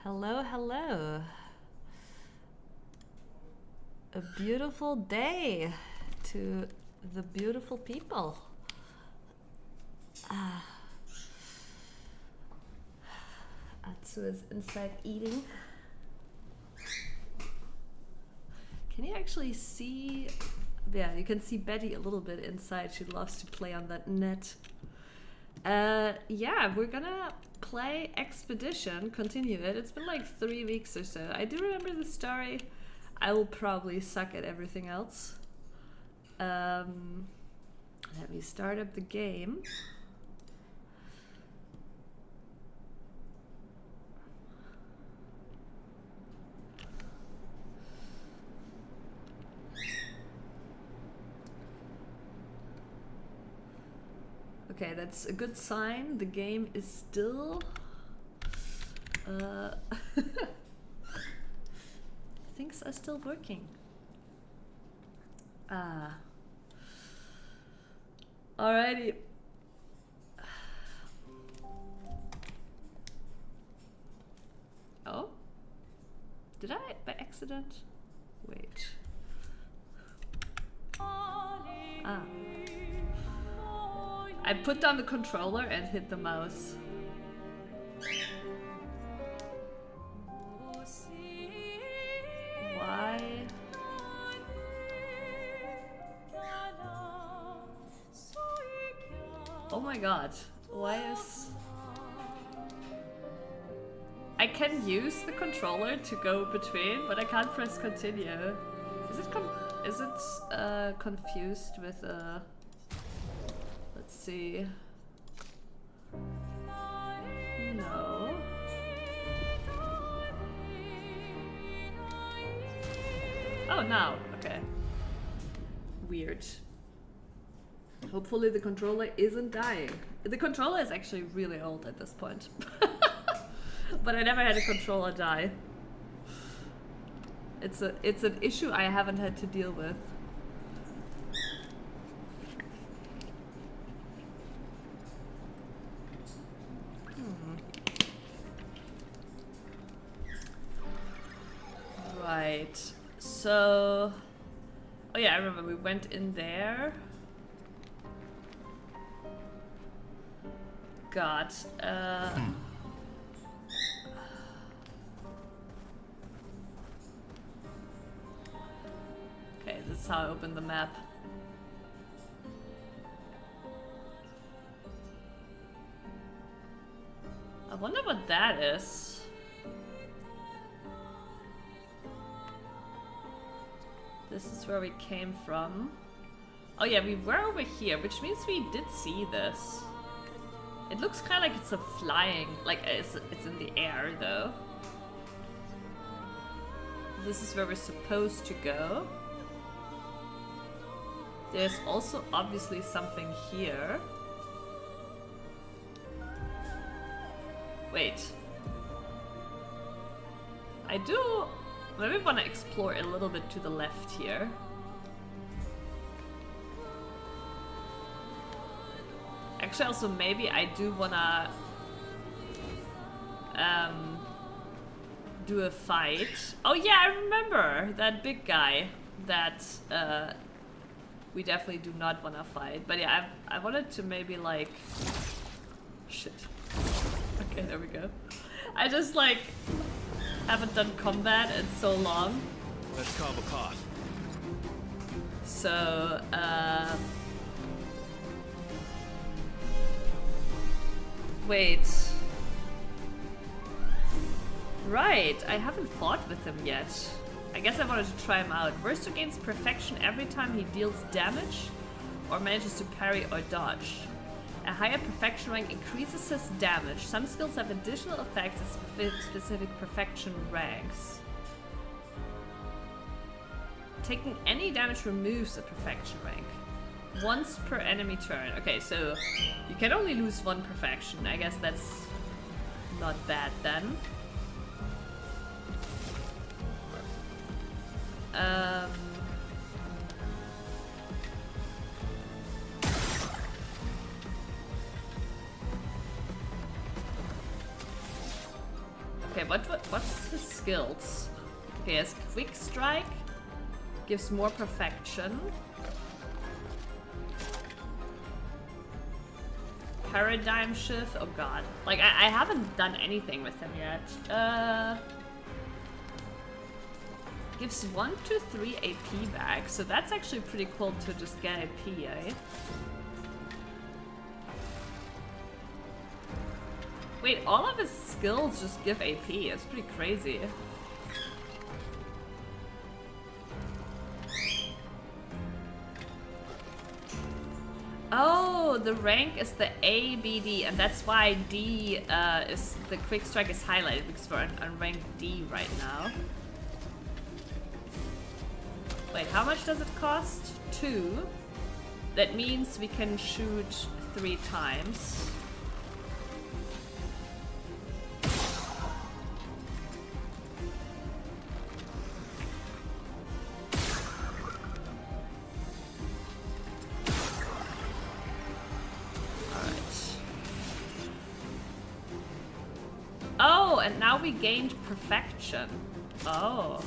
Hello, hello. A beautiful day to the beautiful people. Atsu is inside eating. Can you actually see? Yeah, you can see Betty a little bit inside. She loves to play on that net. Yeah, we're gonna play Expedition, continue it. It's been like 3 weeks or so. I do remember the story. I will probably suck at everything else. Let me start up the game. Okay, that's a good sign. The game is still... things are still working. Alrighty. Oh? Did I by accident? Wait. Ah. I put down the controller and hit the mouse. Why? Oh my god. Why is... I can use the controller to go between, but I can't press continue. Is it confused with let's see. No. Oh, now. Okay. Weird. Hopefully the controller isn't dying. The controller is actually really old at this point. But I never had a controller die. It's an issue I haven't had to deal with. Right. So... Oh yeah, I remember we went in there. God. Okay, this is how I open the map. I wonder what that is. This is where we came from. Oh yeah, we were over here, which means we did see this. It looks kind of like it's a flying, like it's in the air though. This is where we're supposed to go. There's also obviously something here. Wait. I do maybe want to explore a little bit to the left here. Actually, also maybe I do wanna do a fight. Oh yeah, I remember that big guy that we definitely do not wanna fight. But yeah, I wanted to maybe like shit. Okay, there we go. I just like haven't done combat in so long. Let's call the pod. So wait. Right, I haven't fought with him yet. I guess I wanted to try him out. Verso gains perfection every time he deals damage or manages to parry or dodge. A higher perfection rank increases his damage. Some skills have additional effects at specific perfection ranks. Taking any damage removes a perfection rank. Once per enemy turn. Okay, so you can only lose one perfection. I guess that's not bad then. Okay, what's his skills? Okay, his quick strike gives more perfection. Paradigm shift. Oh god. Like I haven't done anything with him yet. Gives 1 to 3 AP back, so that's actually pretty cool to just get AP, eh? Wait, all of his skills just give AP. It's pretty crazy. Oh, the rank is the A, B, D, and that's why D is the quick strike is highlighted because we're on rank D right now. Wait, how much does it cost? 2. That means we can shoot 3 times. Oh, and now we gained perfection. Oh.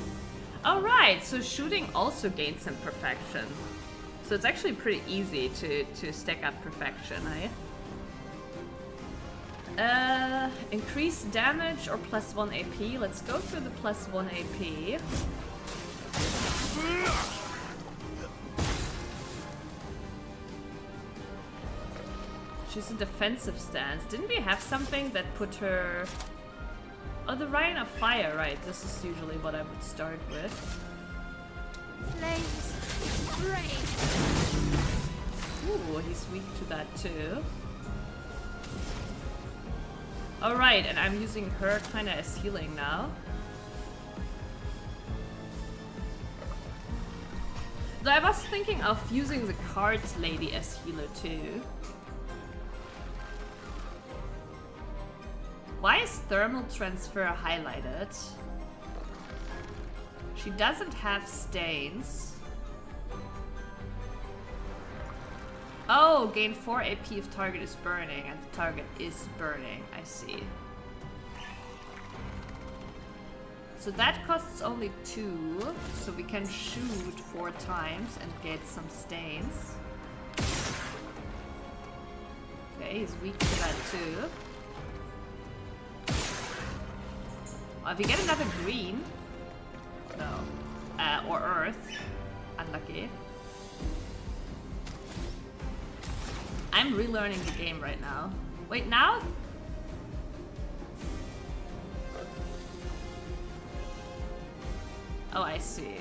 Alright, so shooting also gains him perfection. So it's actually pretty easy to stack up perfection, eh? Increase damage or +1 AP. Let's go for the +1 AP. She's in defensive stance. Didn't we have something that put her... Oh, the Ryan of Fire, right. This is usually what I would start with. Flames break. Ooh, he's weak to that too. Alright, and I'm using her kinda as healing now. Though I was thinking of using the cards lady as healer too. Why is thermal transfer highlighted? She doesn't have stains. Oh, gain 4 AP if target is burning, and the target is burning. I see. So that costs only 2, so we can shoot 4 times and get some stains. Okay, he's weak to that too. Well, if we get another green... No. Or earth. Unlucky. I'm relearning the game right now. Wait, now? Oh, I see.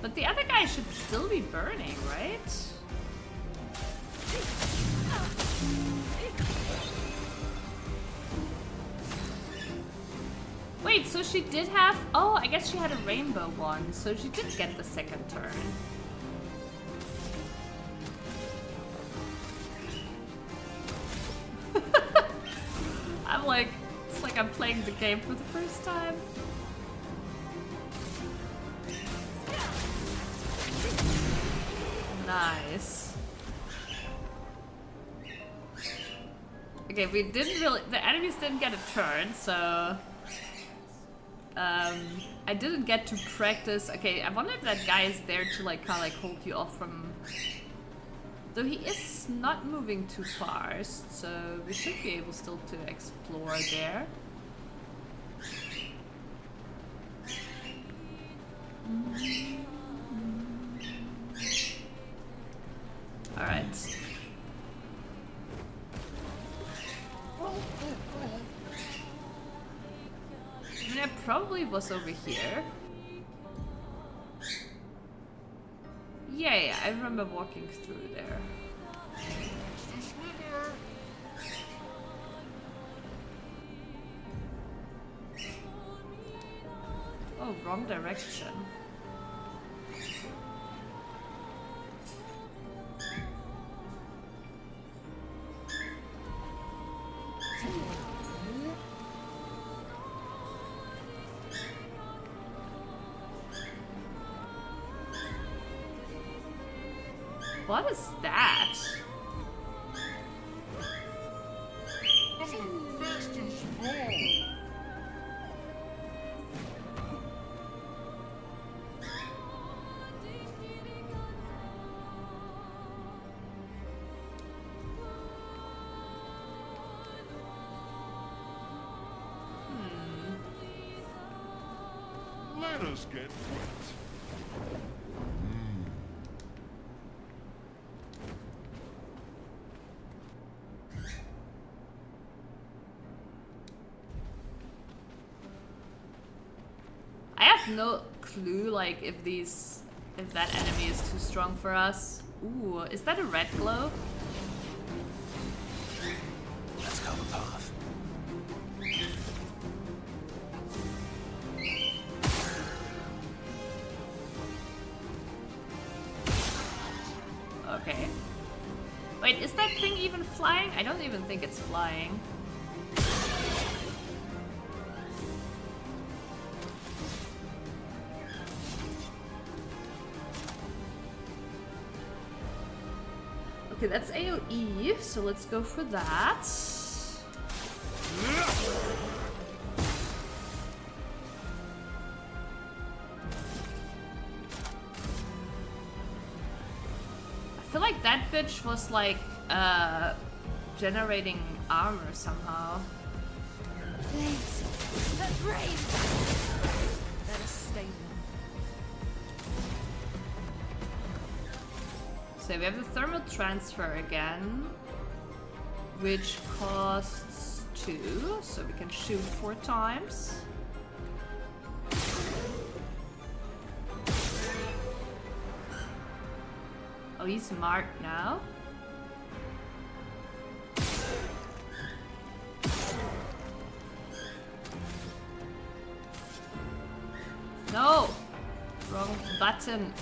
But the other guy should still be burning, right? Wait, so she did have... Oh, I guess she had a rainbow one, so she did get the second turn. I'm like... It's like I'm playing the game for the first time. Nice. Okay, we didn't really... The enemies didn't get a turn, so... I didn't get to practice... Okay, I wonder if that guy is there to like kind of like hold you off from... Though he is not moving too fast, so we should be able still to explore there. Alright. I mean, I probably was over here. Yeah, I remember walking through there. Oh, wrong direction. What is that? Let us get wet. I have no clue, like, if that enemy is too strong for us. Ooh, is that a red glow? Let's go the path. Okay. Wait, is that thing even flying? I don't even think it's flying. Okay, that's AoE, so let's go for that. I feel like that bitch was like generating armor somehow. Thanks. That's brave. Let us stay now. So we have the thermal transfer again, which costs 2, so we can shoot 4 times. Oh, he's marked now. No! Wrong button.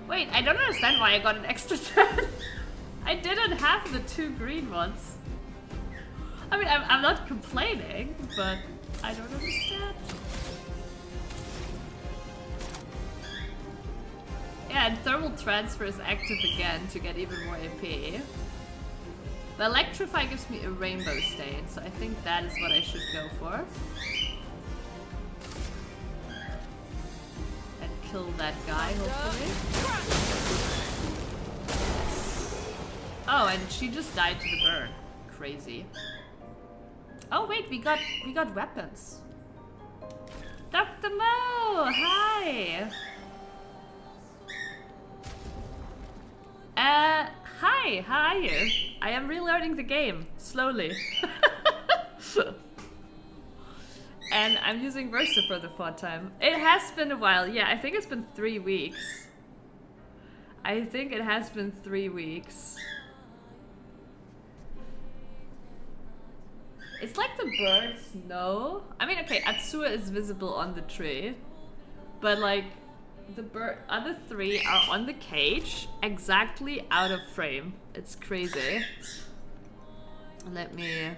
Wait, I don't understand why I got an extra turn. I didn't have the 2 green ones. I mean, I'm not complaining, but I don't understand. Yeah, and thermal transfer is active again to get even more AP. The electrify gives me a rainbow stain, so I think that is what I should go for. And kill that guy, hopefully. Oh, and she just died to the burn. Crazy. Oh wait, we got weapons. Dr. Mo, hi. Hi, how are you? I am relearning the game, slowly. And I'm using Versa for the 4th time. It has been a while, yeah, I think it's been 3 weeks. I think it has been 3 weeks. It's like the birds know. I mean, okay, Atsua is visible on the tree. But like, the other 3 are on the cage, exactly out of frame. It's crazy. Let me...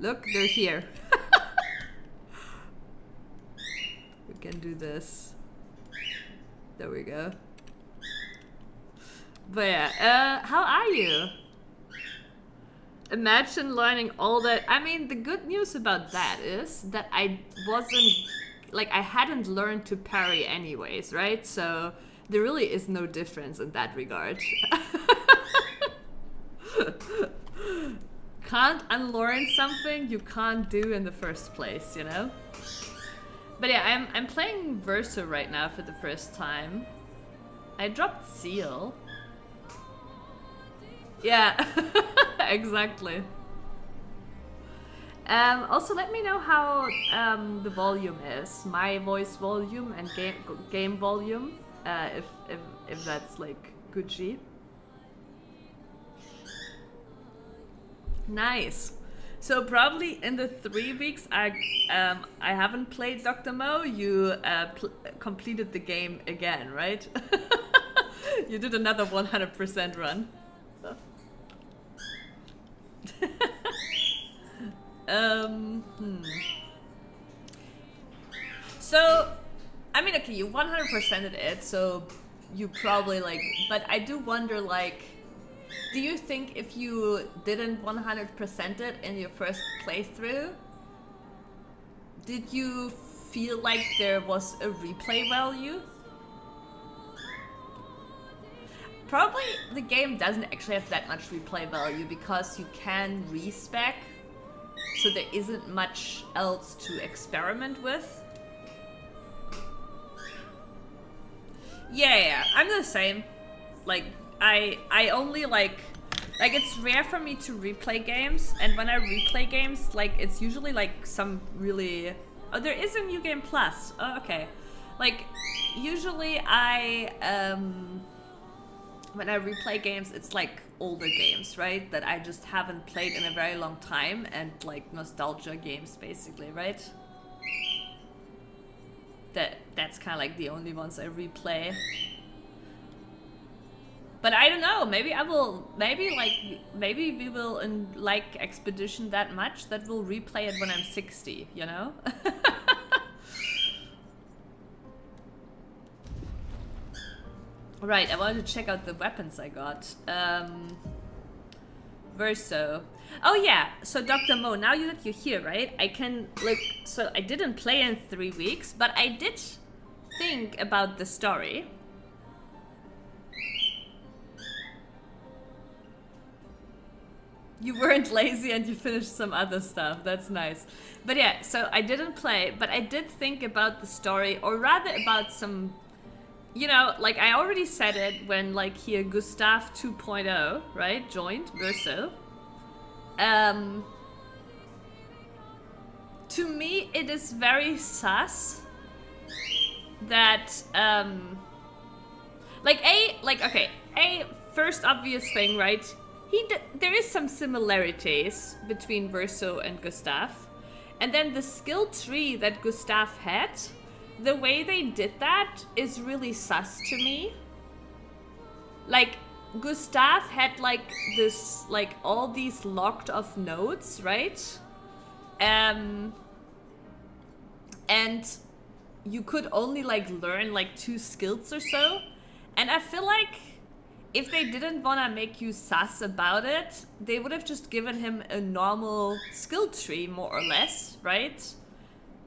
Look, they're here. We can do this. There we go. But yeah, how are you? Imagine learning all that. I mean, the good news about that is that I wasn't... Like, I hadn't learned to parry anyways, right? So there really is no difference in that regard. Can't unlearn something you can't do in the first place, you know? But yeah, I'm playing Versa right now for the first time. I dropped Seal. Yeah, exactly. Also, let me know how the volume is. My voice volume and game volume. If that's like Gucci. Nice. So probably in the 3 weeks I haven't played Dr. Mo, you completed the game again, right? You did another 100% run. So, I mean, okay, you 100%ed it, so you probably like, but I do wonder, like, do you think if you didn't 100% it in your first playthrough, did you feel like there was a replay value? Probably the game doesn't actually have that much replay value because you can respec, so there isn't much else to experiment with. Yeah, I'm the same. Like, I only like it's rare for me to replay games, and when I replay games, like, it's usually like some really... Oh, there is a new game plus. Oh, okay. Like, usually when I replay games, it's like older games, right? That I just haven't played in a very long time, and like nostalgia games, basically, right? That's kind of like the only ones I replay. But I don't know, maybe I will, maybe we will like Expedition that much that we'll replay it when I'm 60, you know? Right, I wanted to check out the weapons I got. Verso. Oh yeah, so Dr. Mo, now that you're here, right? I can look, so I didn't play in 3 weeks, but I did think about the story. You weren't lazy and you finished some other stuff, that's nice. But yeah, so I didn't play, but I did think about the story, or rather about some, you know, like I already said it when like here Gustav 2.0, right, joined Verso. To me it is very sus that, first obvious thing, right? There is some similarities between Verso and Gustav. And then the skill tree that Gustav had, the way they did that is really sus to me. Like, Gustav had like this, like all these locked off nodes, right? And you could only like learn like 2 skills or so. And I feel like if they didn't want to make you sus about it, they would have just given him a normal skill tree, more or less, right?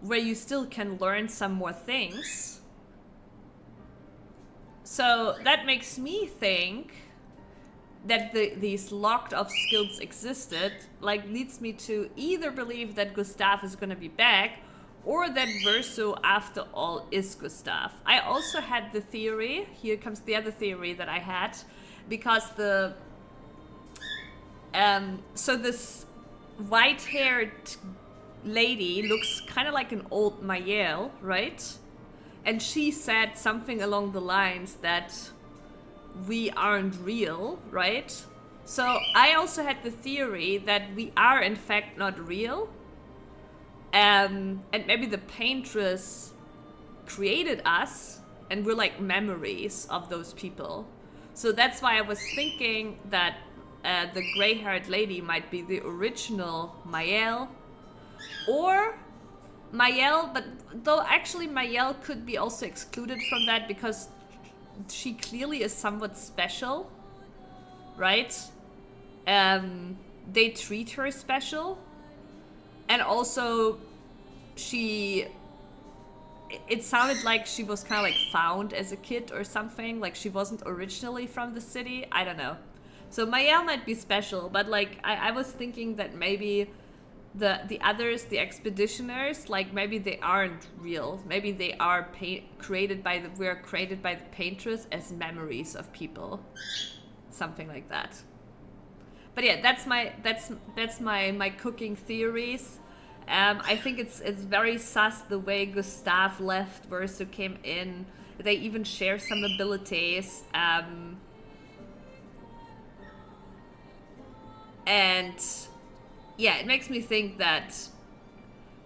Where you still can learn some more things. So that makes me think that these locked off skills existed, like leads me to either believe that Gustav is going to be back, or that Verso, after all, is Gustav. I also had the theory, here comes the other theory that I had, because the... so this white-haired lady looks kind of like an old Mayel, right? And she said something along the lines that we aren't real, right? So I also had the theory that we are in fact not real. And maybe the paintress created us and we're like memories of those people. So that's why I was thinking that the gray-haired lady might be the original Mayel. Or Mayel, but though actually Mayel could be also excluded from that because she clearly is somewhat special, right? They treat her special. And also, it sounded like she was kind of like found as a kid or something. Like she wasn't originally from the city. I don't know. So Mayel might be special, but like I was thinking that maybe the others, the expeditioners, like maybe they aren't real. Maybe they are created by the paintress as memories of people. Something like that. But yeah, that's my cooking theories. I think it's very sus the way Gustav left, Verso came in. They even share some abilities. And yeah, it makes me think that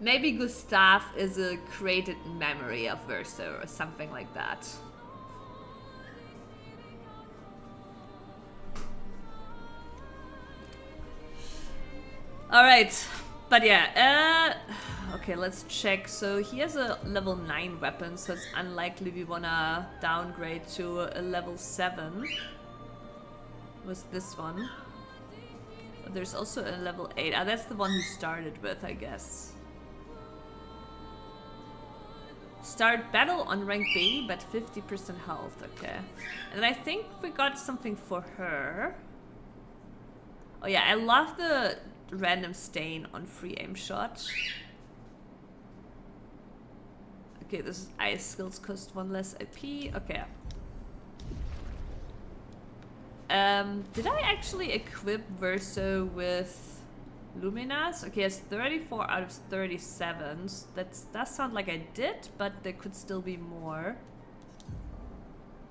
maybe Gustav is a created memory of Verso or something like that. All right, But yeah, okay, let's check. So he has a level 9 weapon, so it's unlikely we wanna downgrade to a level 7. Was this one? But there's also a level 8. Ah, that's the one he started with, I guess. Start battle on rank baby, but 50% health. Okay. And I think we got something for her. Oh yeah, I love the random stain on free aim shot. Okay, this is ice skills cost 1 less IP. Okay. Did I actually equip Verso with Luminas? Okay, it's 34 out of 37. That does sound like I did, but there could still be more.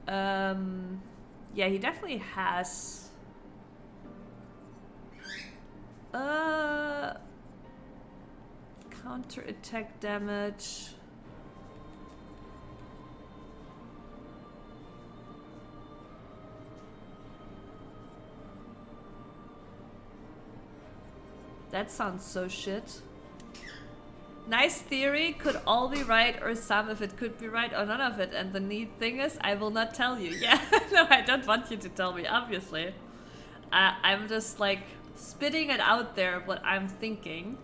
Yeah, he definitely has... counter attack damage. That sounds so shit. Nice theory, could all be right or some of it could be right or none of it. And the neat thing is, I will not tell you. Yeah, no, I don't want you to tell me, obviously. I'm just like spitting it out there, what I'm thinking.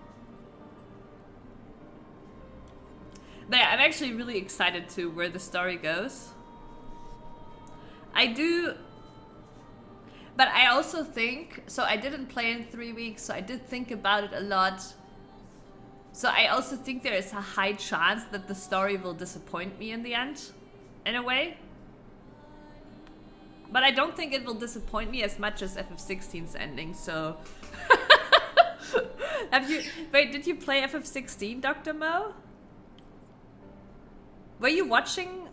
But yeah, I'm actually really excited to where the story goes. I do... But I also think, so I didn't play in 3 weeks, so I did think about it a lot. So I also think there is a high chance that the story will disappoint me in the end, in a way. But I don't think it will disappoint me as much as FF16's ending, so... Wait, did you play FF16, Dr. Mo? Were you watching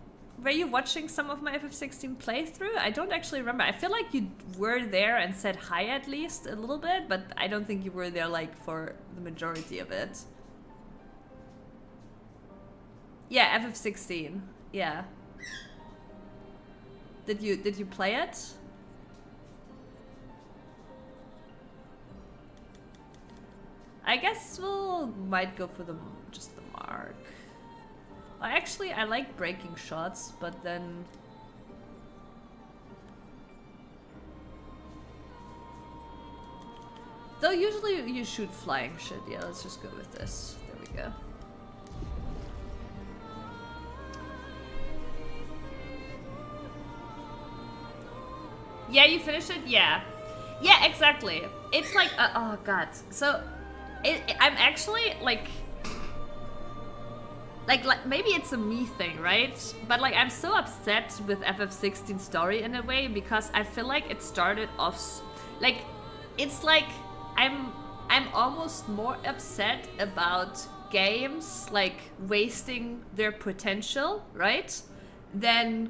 some of my FF16 playthrough? I don't actually remember. I feel like you were there and said hi at least a little bit, but I don't think you were there like for the majority of it. Yeah, FF16. Yeah. Did you play it? I guess might go for just the mark. Actually, I like breaking shots, but then... Though usually you shoot flying shit. Yeah, let's just go with this. There we go. Yeah, you finished it? Yeah. Yeah, exactly. It's like... oh, God. So, I'm actually, like, maybe it's a me thing, right? But like I'm so upset with FF16 story in a way because I feel like it started off like it's like I'm almost more upset about games like wasting their potential, right? Than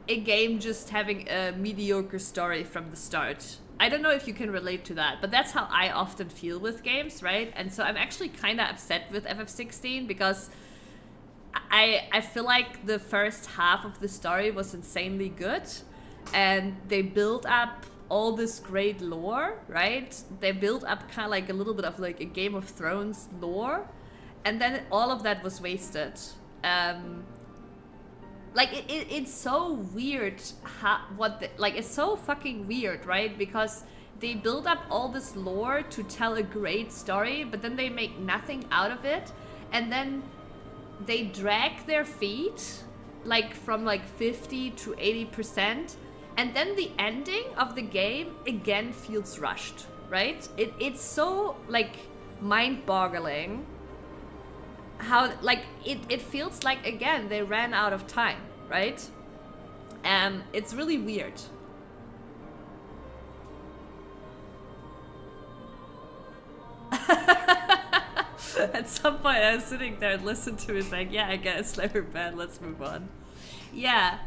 a game just having a mediocre story from the start. I don't know if you can relate to that, but that's how I often feel with games, right? And so I'm actually kind of upset with FF16 because I feel like the first half of the story was insanely good and they built up all this great lore, right? They built up kind of like a little bit of like a Game of Thrones lore and then all of that was wasted. Like it's so weird it's so fucking weird, right? Because they build up all this lore to tell a great story, but then they make nothing out of it and then they drag their feet like from like 50 to 80% and then the ending of the game again feels rushed, right? It's so like mind-boggling how like it feels like again they ran out of time, right? It's really weird. At some point I was sitting there and listened to it saying, yeah, I guess they were bad, let's move on. Yeah.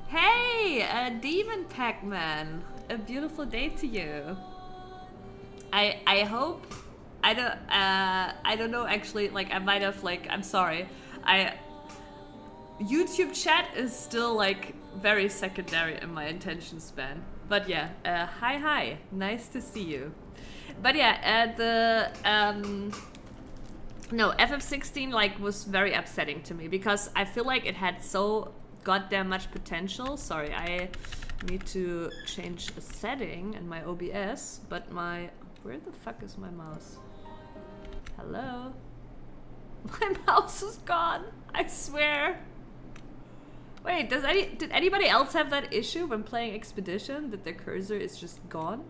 Hey, Demon Pac-Man. A beautiful day to you. I hope I don't know actually, like I might have like I'm sorry. YouTube chat is still like very secondary in my attention span. But yeah, hi, nice to see you. But yeah, No, FF16 like was very upsetting to me because I feel like it had so goddamn much potential. Sorry, I need to change a setting in my OBS, but my... Where the fuck is my mouse? Hello? My mouse is gone, I swear. Wait, did anybody else have that issue when playing Expedition, that their cursor is just gone?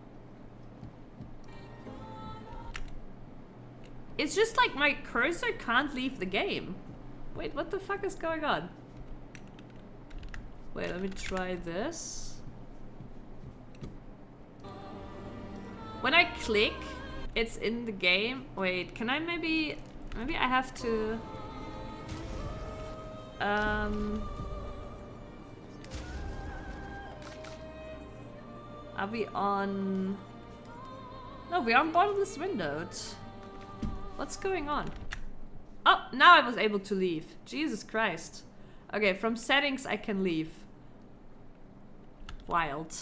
It's just like my cursor can't leave the game. Wait, what the fuck is going on? Wait, let me try this. When I click, it's in the game. Wait, can I maybe I have to... Are we on... No, we are on bottomless windowed. What's going on? Oh, now I was able to leave. Jesus Christ. Okay, from settings I can leave. Wild.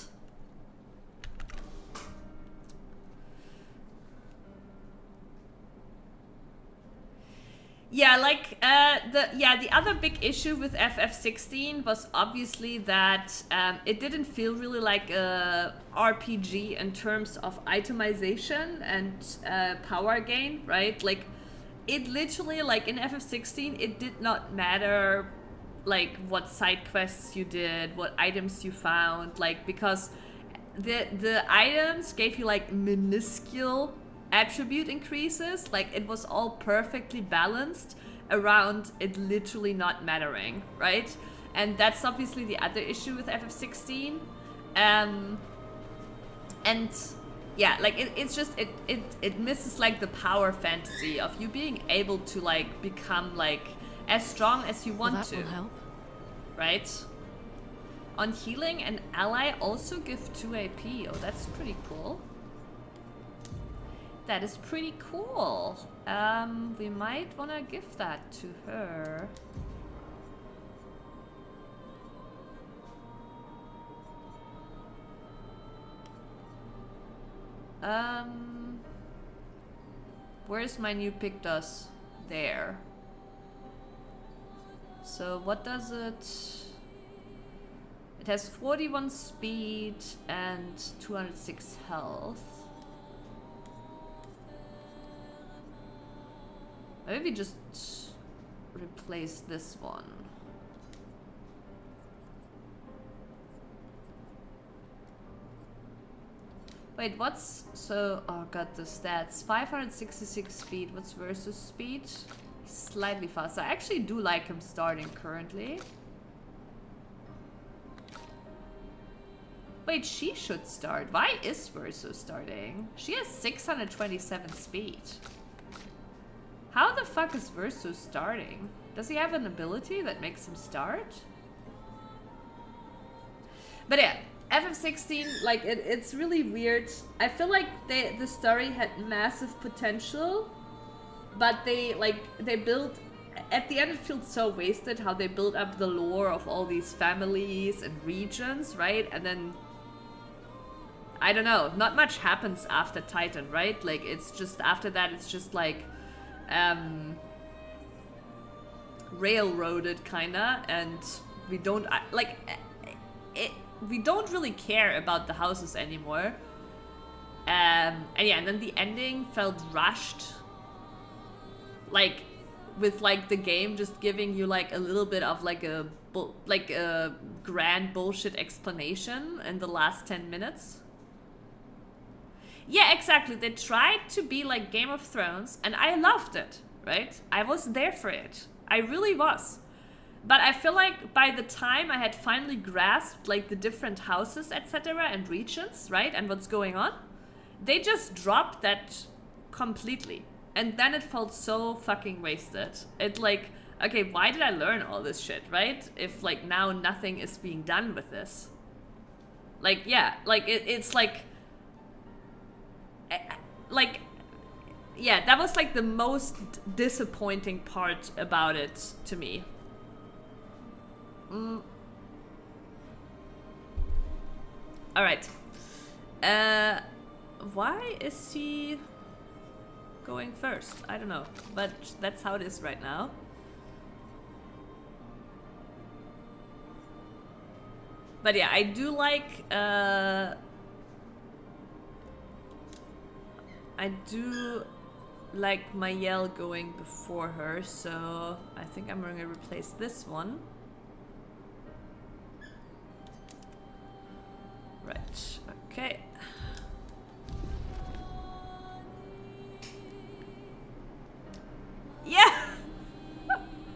Yeah, like the other big issue with FF16 was obviously that it didn't feel really like a RPG in terms of itemization and power gain, right? Like it literally, like in FF16, it did not matter like what side quests you did, what items you found, like because the items gave you like minuscule attribute increases. Like it was all perfectly balanced around it literally not mattering, right? And that's obviously the other issue with FF16. And yeah, like it's just it misses like the power fantasy of you being able to like become like as strong as you want to. Will help. Right? On healing, an ally also give 2 AP. Oh, that's pretty cool. That is pretty cool. We might want to give that to her. Where's my new Pictus? There. So what does it... It has 41 speed and 206 health. Maybe just replace this one. Wait, what's... So, oh god, the stats. 566 speed. What's versus speed? Slightly faster. I actually do like him starting currently. Wait, she should start. Why is Verso starting? She has 627 speed. How the fuck is Verso starting? Does he have an ability that makes him start? But yeah, FF16, like, it's really weird. I feel like the story had massive potential, but they built... At the end it feels so wasted how they built up the lore of all these families and regions, right? And then... I don't know, not much happens after Titan, right? Like, it's just... After that, it's just like... railroaded kinda, and we don't like we don't really care about the houses anymore. And yeah, and then the ending felt rushed, like with like the game just giving you like a little bit of like a grand bullshit explanation in the last 10 minutes. Yeah, exactly. They tried to be like Game of Thrones, and I loved it, right? I was there for it. I really was. But I feel like by the time I had finally grasped like the different houses, etc. and regions, right? And what's going on, they just dropped that completely. And then it felt so fucking wasted. It like, okay, why did I learn all this shit, right? If like now nothing is being done with this. Like, yeah, like it's like... Like, yeah, that was like the most disappointing part about it to me. Alright. Why is he... going first. I don't know, but that's how it is right now. But yeah, I do like Mayel going before her, so I think I'm going to replace this one. Right, okay. Yeah!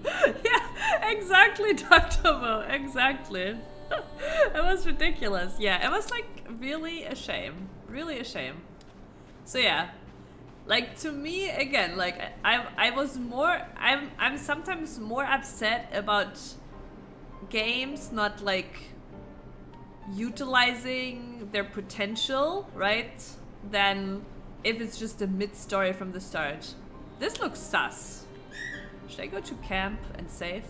Yeah, exactly, Dr. Mo, exactly. It was ridiculous. Yeah, it was like really a shame. Really a shame. So yeah. Like to me again, like I'm sometimes more upset about games not like utilizing their potential, right? Than if it's just a mid-story from the start. This looks sus. Should I go to camp and save?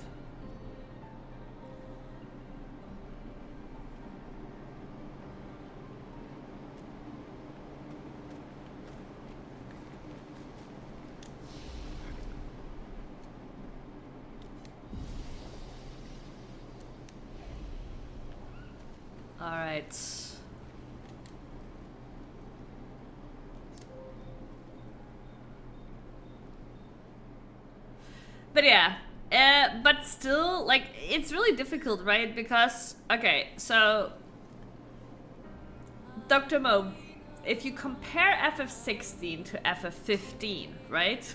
All right. But yeah, but still, like, it's really difficult, right? Because, okay, so Dr. Mo, if you compare FF16 to FF15, right?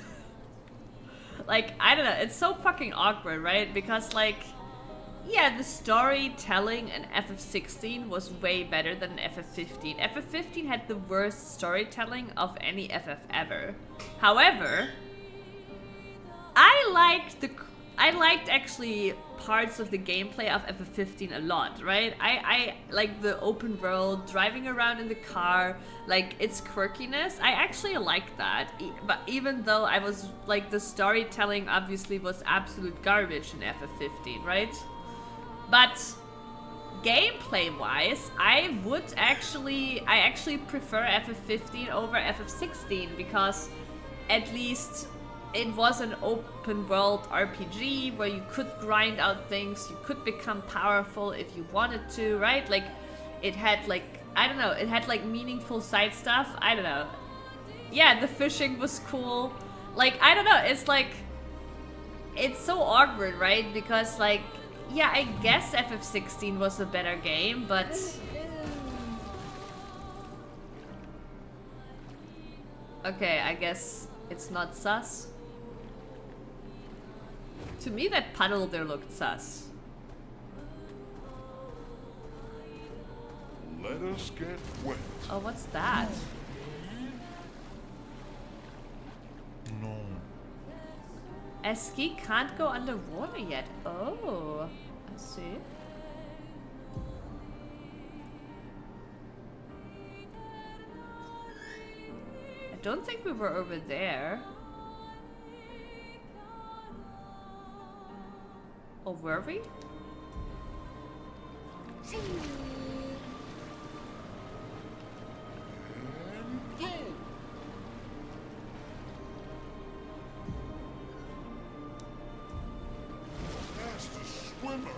Like, I don't know, it's so fucking awkward, right? Because, like, yeah, the storytelling in FF16 was way better than FF15. FF15 had the worst storytelling of any FF ever. However, I liked actually parts of the gameplay of FF15 a lot, right? I like the open world, driving around in the car, like its quirkiness. I actually liked that. But even though I was like, the storytelling obviously was absolute garbage in FF15, right? But gameplay wise, I actually prefer FF15 over FF16 because at least it was an open world RPG where you could grind out things, you could become powerful if you wanted to, right? Like, it had like, I don't know, it had like meaningful side stuff, I don't know. Yeah, the fishing was cool. Like, I don't know, it's like, it's so awkward, right? Because like, yeah, I guess FF16 was a better game, but... Okay, I guess it's not sus. To me, that puddle there looked sus. Let us get wet. Oh, what's that? No. Eski can't go underwater yet. Oh, I see. I don't think we were over there. Or were we? Swimmer.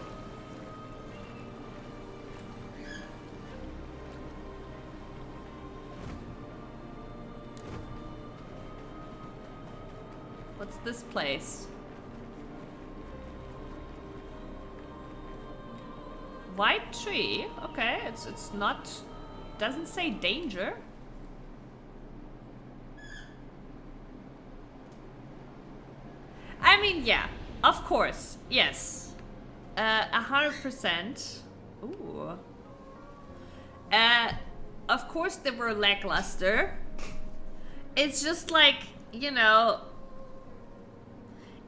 What's this place? White tree. Okay, it's not, doesn't say danger. I mean, yeah, of course, yes. 100%. Ooh. Of course they were lackluster. It's just like, you know,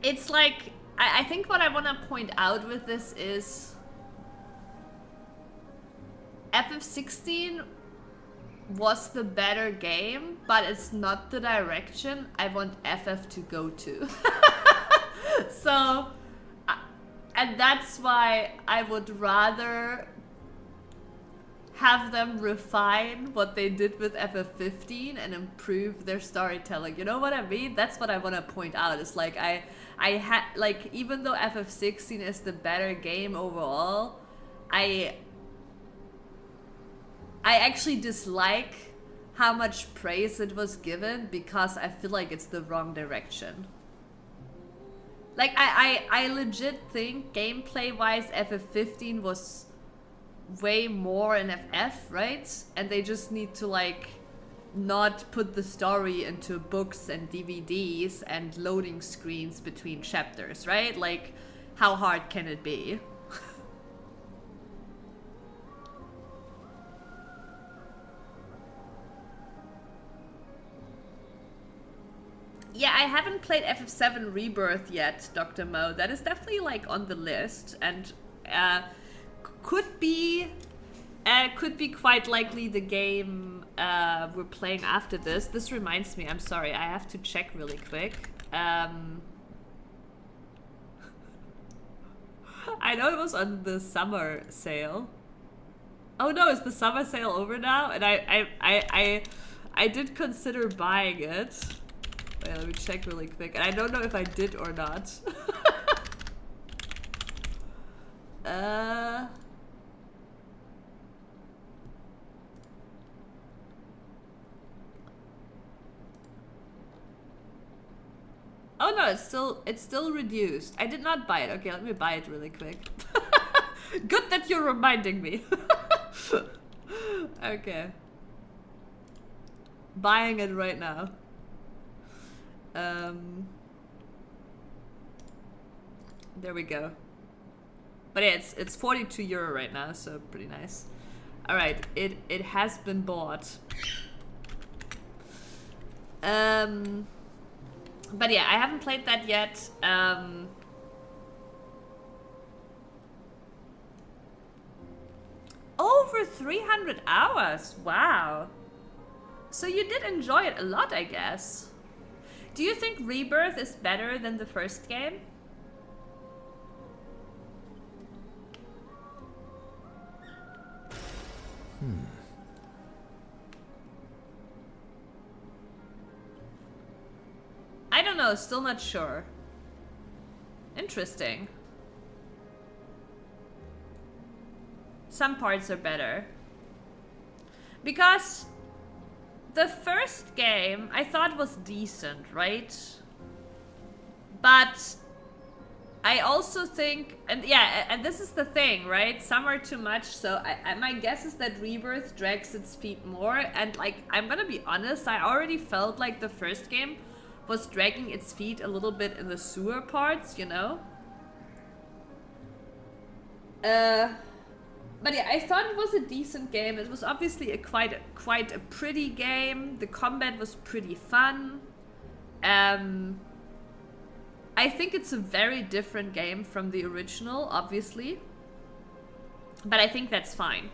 it's like, I think what I want to point out with this is FF16 was the better game, but it's not the direction I want FF to go to. So, and that's why I would rather have them refine what they did with FF15 and improve their storytelling. You know what I mean? That's what I want to point out. It's like like even though FF16 is the better game overall, I actually dislike how much praise it was given because I feel like it's the wrong direction. Like I legit think gameplay wise FF15 was way more in FF, right? And they just need to like not put the story into books and DVDs and loading screens between chapters, right? Like how hard can it be? Yeah, I haven't played FF7 Rebirth yet, Dr. Mo. That is definitely like on the list, and could be quite likely the game we're playing after this. This reminds me, I'm sorry, I have to check really quick. I know it was on the summer sale. Oh no, is the summer sale over now? And I did consider buying it. Wait, let me check really quick. And I don't know if I did or not. Oh no, it's still reduced. I did not buy it. Okay, let me buy it really quick. Good that you're reminding me. Okay. Buying it right now. There we go. But yeah, it's 42 euro right now, so pretty nice. All right, it has been bought. But yeah, I haven't played that yet. Over 300 hours. Wow. So you did enjoy it a lot, I guess. Do you think Rebirth is better than the first game? I don't know, still not sure. Interesting. Some parts are better. Because the first game I thought was decent, right? But I also think, and yeah, and this is the thing, right? Some are too much, so my guess is that Rebirth drags its feet more. And like, I'm gonna be honest, I already felt like the first game was dragging its feet a little bit in the sewer parts, you know? But yeah, I thought it was a decent game. It was obviously quite a pretty game. The combat was pretty fun. I think it's a very different game from the original, obviously. But I think that's fine.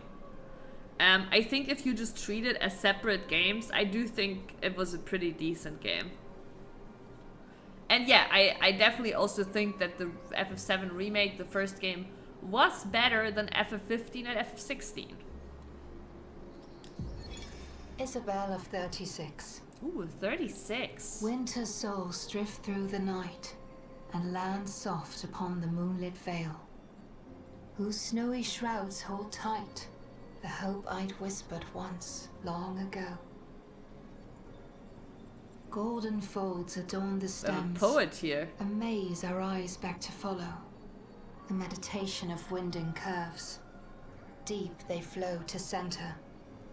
I think if you just treat it as separate games, I do think it was a pretty decent game. And yeah, I definitely also think that the FF7 remake, the first game, was better than FF15 and FF16. Isabel of 36. Ooh, 36. Winter souls drift through the night and land soft upon the moonlit vale, whose snowy shrouds hold tight the hope I'd whispered once, long ago. Golden folds adorn the stems. A poet here. A maze our eyes back to follow. The meditation of winding curves. Deep they flow to center,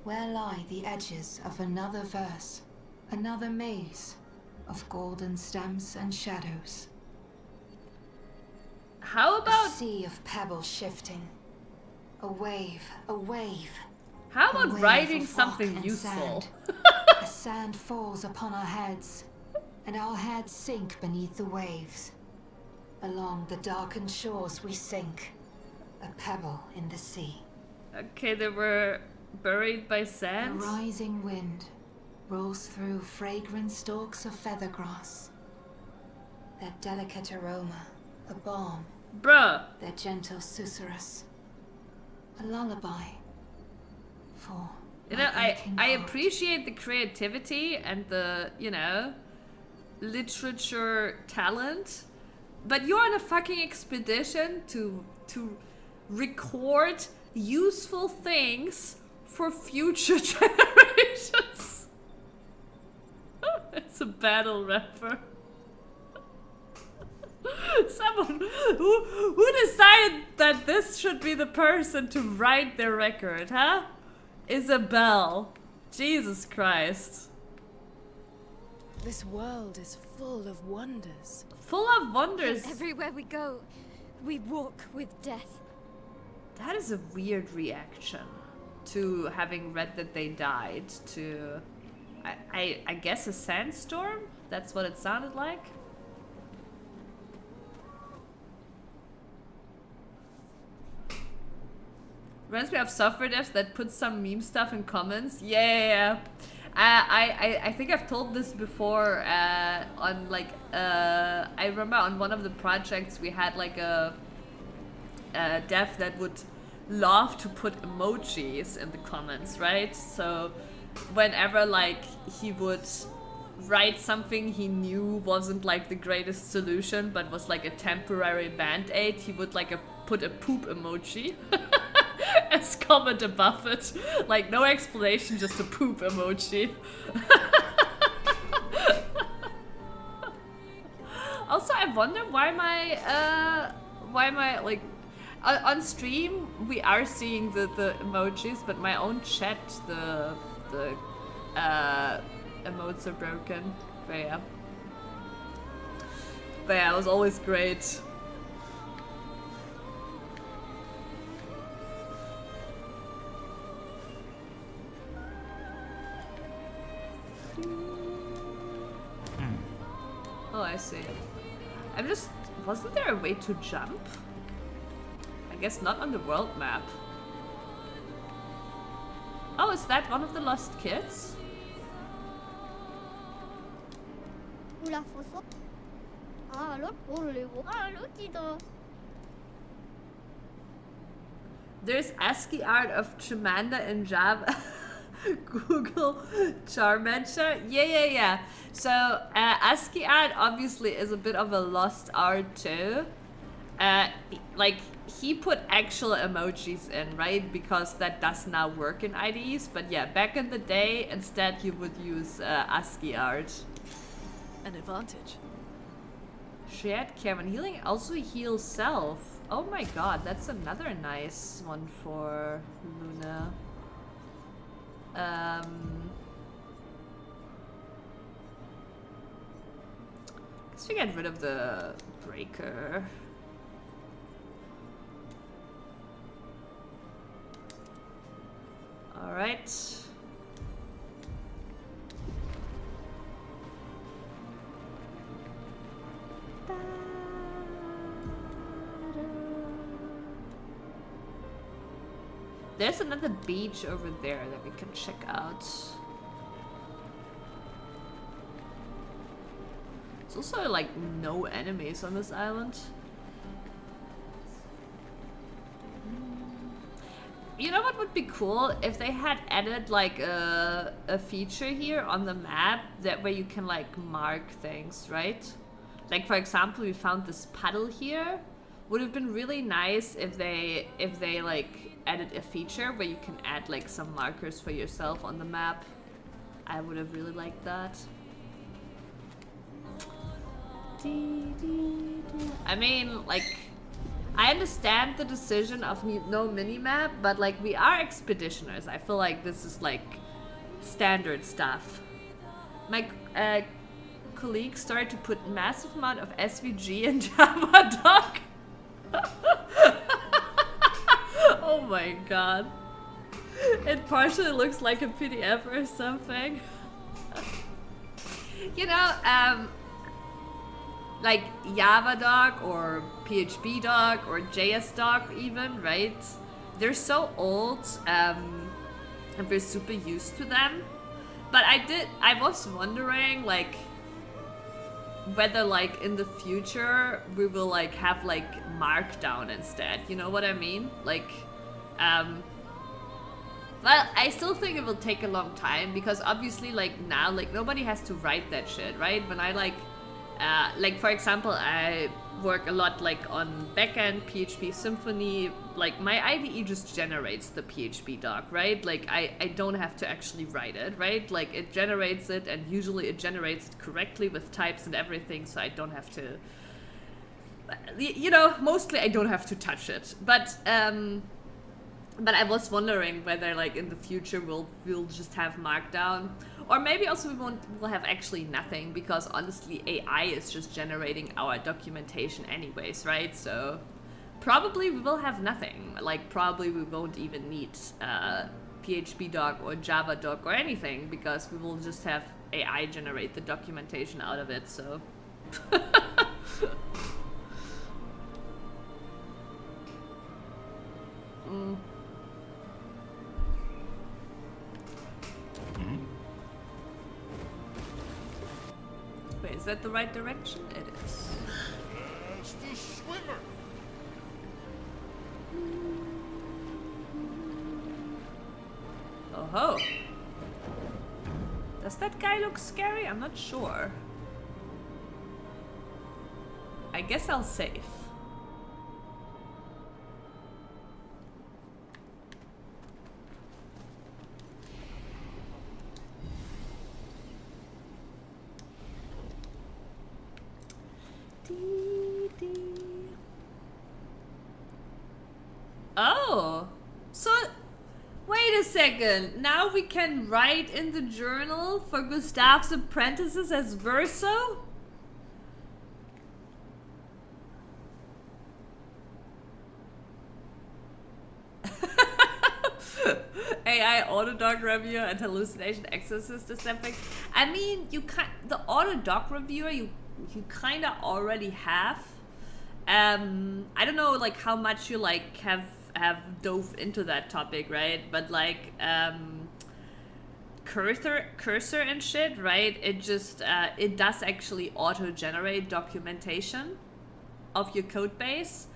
where lie the edges of another verse, another maze of golden stems and shadows. How about a sea of pebbles shifting? A wave, a wave. How A about wave writing of rock something and useful? Sand. As sand falls upon our heads, and our heads sink beneath the waves. Along the darkened shores we sink, a pebble in the sea. Okay, they were buried by A sand. rising wind rolls through fragrant stalks of feather grass. Their delicate aroma, a balm, Bruh. their gentle susurrus. A lullaby, for. You know, my aching I heart. appreciate the creativity and the, you know, literature talent, but you're on a fucking expedition to record useful things for future generations. It's a battle rapper. Someone who decided that this should be the person to write their record, huh? Isabel. Jesus Christ. This world is full of wonders. Full of wonders. Everywhere we go, we walk with death. That is a weird reaction to having read that they died to, I guess, a sandstorm? That's what it sounded like. Reminds me of software devs that put some meme stuff in comments. Yeah. I think I've told this before on like I remember on one of the projects we had like a dev that would love to put emojis in the comments, right? So whenever like he would write something he knew wasn't like the greatest solution but was like a temporary band-aid, he would like put a poop emoji as comment above it. Like no explanation, just a poop emoji. Also, I wonder why my like on stream we are seeing the emojis, but my own chat the emotes are broken. But yeah, it was always great. Oh, I see. I'm just... Wasn't there a way to jump? I guess not on the world map. Oh, is that one of the lost kids? Oula, François. Ah, l'autre, oh, le ah, l'autre, il doit. There's ASCII art of Chimanda in Java. Google Charmander. Yeah. So ASCII art obviously is a bit of a lost art too. Like he put actual emojis in, right? Because that does now work in IDEs. But yeah, back in the day, instead you would use ASCII art. An advantage. Shared care when healing also heals self. Oh my god, that's another nice one for Luna. Guess we get rid of the breaker. Alright. There's another beach over there that we can check out. There's also like no enemies on this island. You know what would be cool? If they had added like a feature here on the map that where you can like mark things, right? Like for example, we found this puddle here. Would have been really nice if they like added a feature where you can add like some markers for yourself on the map. I would have really liked that. I mean, like, I understand the decision of no minimap, but like we are expeditioners. I feel like this is like standard stuff. My colleagues started to put massive amount of SVG in Java doc. Oh my god. It partially looks like a PDF or something. You know, like Java doc or PHP doc or JS doc even, right? They're so old, and we're super used to them. But I was wondering like whether like in the future we will like have like markdown instead, you know what I mean? Like Well, I still think it will take a long time because obviously, like now, like nobody has to write that shit, right? When I like for example, I work a lot like on backend PHP Symfony. Like my IDE just generates the PHP doc, right? Like I don't have to actually write it, right? Like it generates it, and usually it generates it correctly with types and everything, so I don't have to. You know, mostly I don't have to touch it, but I was wondering whether, like, in the future we'll just have Markdown, or maybe also we'll have actually nothing, because honestly AI is just generating our documentation anyways, right? So probably we will have nothing. Like probably we won't even need PHP doc or Java doc or anything, because we will just have AI generate the documentation out of it. So. Wait, is that the right direction? It is. That's the swimmer. Oh ho! Does that guy look scary? I'm not sure. I guess I'll save. Oh, so wait a second. Now we can write in the journal for Gustav's apprentices as Verso? AI Autodoc reviewer and hallucination exorcist assembling. I mean, the Autodoc reviewer you kind of already have. I don't know like how much you like have dove into that topic, right? But like cursor and shit, right? It just it does actually auto generate documentation of your code base,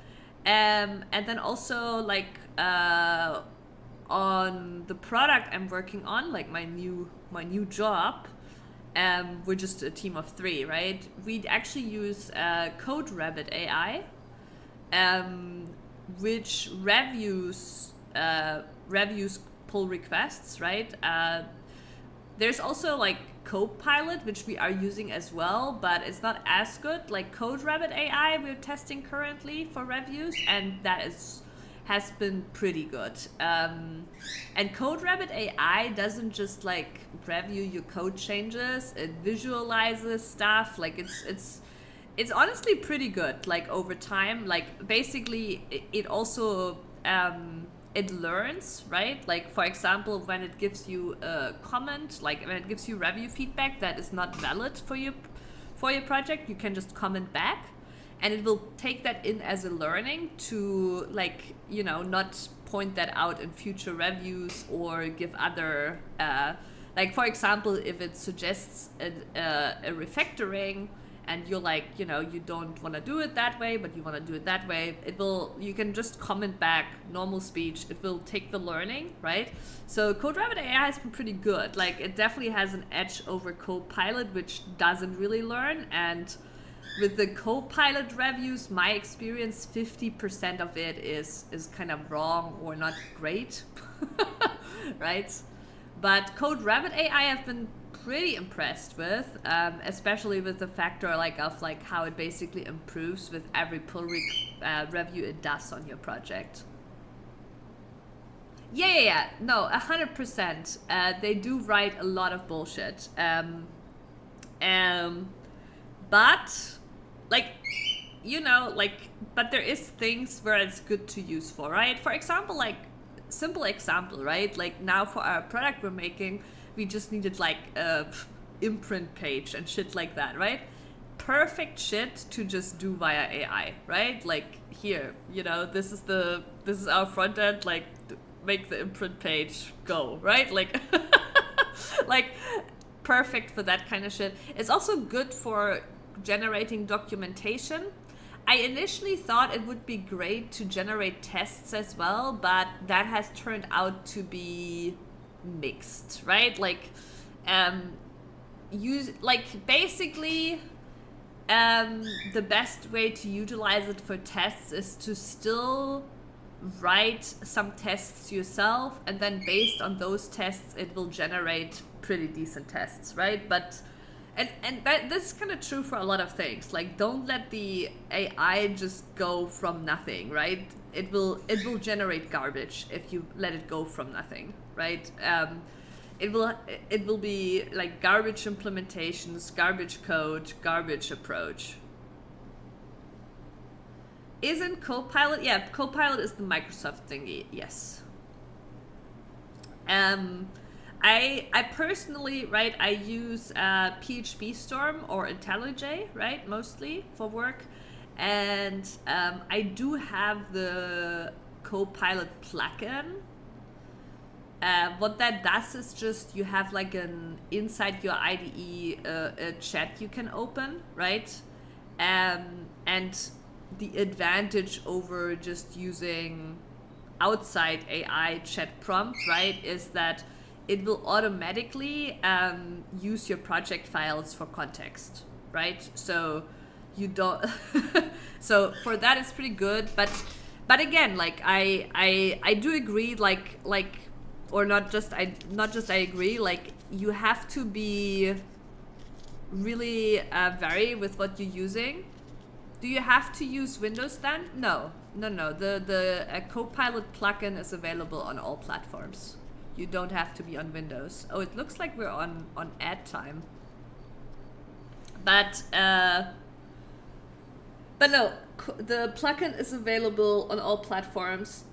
and then also like on the product I'm working on, like my new job. We're just a team of 3, right? We'd actually use CodeRabbit AI, which reviews pull requests, right? There's also like Copilot, which we are using as well, but it's not as good. Like CodeRabbit AI, we're testing currently for reviews, and that has been pretty good. And CodeRabbit AI doesn't just like review your code changes, it visualizes stuff. Like it's honestly pretty good. Like over time, like basically it also it learns, right? Like for example, when it gives you a comment, like when it gives you review feedback that is not valid for your project, you can just comment back. And it will take that in as a learning to, like, you know, not point that out in future reviews or give other, like, for example, if it suggests a refactoring and you're like, you know, you don't want to do it that way, but you want to do it that way, you can just comment back normal speech. It will take the learning, right? So CodeRabbit AI has been pretty good. Like, it definitely has an edge over Copilot, which doesn't really learn. And with the Copilot reviews, my experience, 50% of it is kind of wrong or not great, right? But CodeRabbit AI I've been pretty impressed with, especially with the factor of how it basically improves with every pull review it does on your project. Yeah. No, 100%. They do write a lot of bullshit. But like, you know, like, but there is things where it's good to use for, right? For example, like, simple example, right? Like now for our product we're making, we just needed like a imprint page and shit like that, right? Perfect shit to just do via AI, right? Like here, you know, this is our front end, like make the imprint page go, right? Like, like perfect for that kind of shit. It's also good for generating documentation. I initially thought it would be great to generate tests as well, but that has turned out to be mixed, right? Like, basically, the best way to utilize it for tests is to still write some tests yourself, and then based on those tests, it will generate pretty decent tests, right? But and this is kind of true for a lot of things. Like, don't let the AI just go from nothing, right? It will generate garbage if you let it go from nothing, right? It will be like garbage implementations, garbage code, garbage approach. Isn't Copilot? Yeah, Copilot is the Microsoft thingy. Yes. I personally, right, I use PHP Storm or IntelliJ, right, mostly for work, and I do have the Copilot plugin. What that does is just you have like an inside your IDE a chat you can open, right, and the advantage over just using outside AI chat prompt, right, is that it will automatically use your project files for context, right? So you don't. So for that, it's pretty good. But again, like I do agree. Like or not just I agree. Like, you have to be really vary with what you're using. Do you have to use Windows then? No. The Copilot plugin is available on all platforms. You don't have to be on Windows. Oh, it looks like we're on ad time. But no, the plugin is available on all platforms.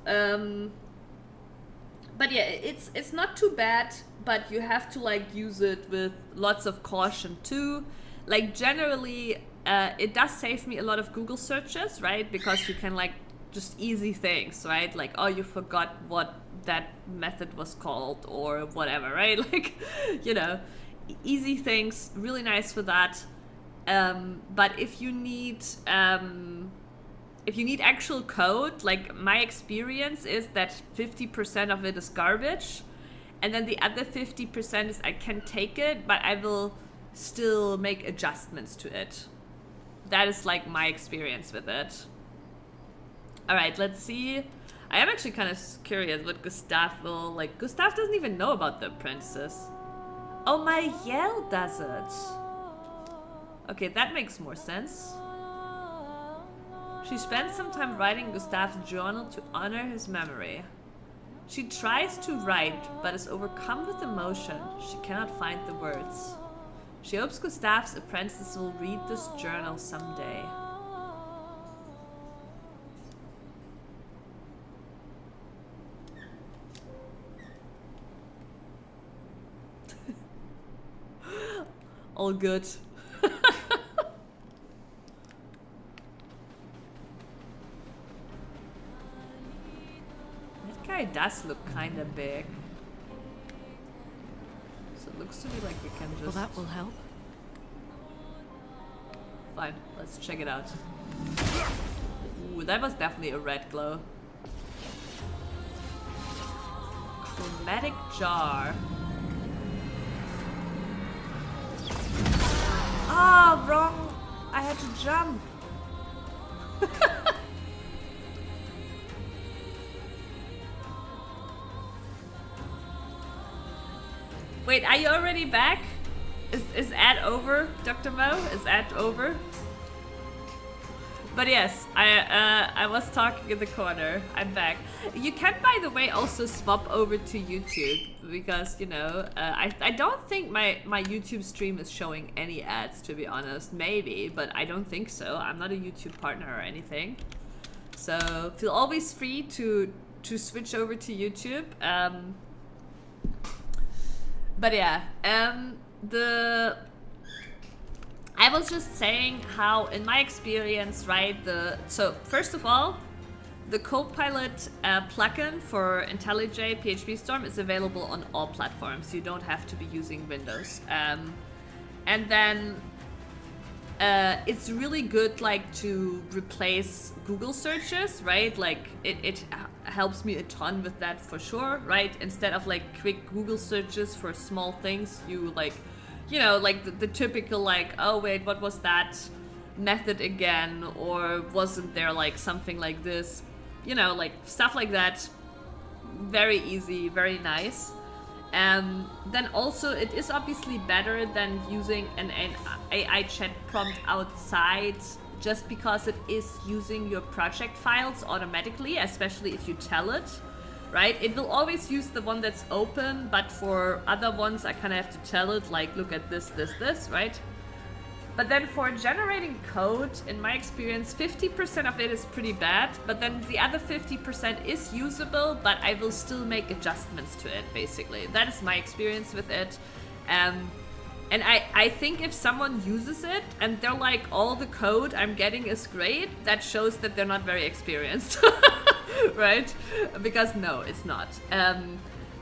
But yeah, it's not too bad, but you have to like use it with lots of caution too. Like, generally, it does save me a lot of Google searches, right? Because you can like just easy things, right? Like, oh, you forgot what that method was called or whatever, right? Like, you know, easy things, really nice for that. But if you need actual code, like, my experience is that 50% of it is garbage, and then the other 50% is I can take it, but I will still make adjustments to it. That is like my experience with it. All right, let's see. I am actually kind of curious what Gustav will, like, Gustav doesn't even know about the apprentices. Oh, my Yell does it. Okay, that makes more sense. She spends some time writing Gustav's journal to honor his memory. She tries to write, but is overcome with emotion. She cannot find the words. She hopes Gustav's apprentices will read this journal someday. All good. That guy does look kind of big. So it looks to me like we can just... Well, that will help. Fine, let's check it out. Ooh, that was definitely a red glow. Chromatic jar. Ah, wrong. I had to jump. Wait, are you already back? Is ad over, Dr. Mo? Is ad over? But yes, I was talking in the corner. I'm back. You can, by the way, also swap over to YouTube because, you know, I don't think my YouTube stream is showing any ads, to be honest. Maybe, but I don't think so. I'm not a YouTube partner or anything. So feel always free to switch over to YouTube. But yeah, I was just saying how, in my experience, right, so first of all, the Copilot plugin for IntelliJ PHP Storm is available on all platforms. You don't have to be using Windows. And then it's really good like to replace Google searches, right? Like it helps me a ton with that for sure, right? Instead of like quick Google searches for small things, you like, you know, like the typical like, oh wait, what was that method again? Or wasn't there like something like this? You know, like stuff like that. Very easy, very nice. Then also it is obviously better than using an AI chat prompt outside, just because it is using your project files automatically, especially if you tell it, right? It will always use the one that's open, but for other ones I kind of have to tell it, like, look at this, right? But then for generating code, in my experience, 50% of it is pretty bad, but then the other 50% is usable, but I will still make adjustments to it, basically. That is my experience with it. And I think if someone uses it and they're like, all the code I'm getting is great, that shows that they're not very experienced, right? Because no, it's not.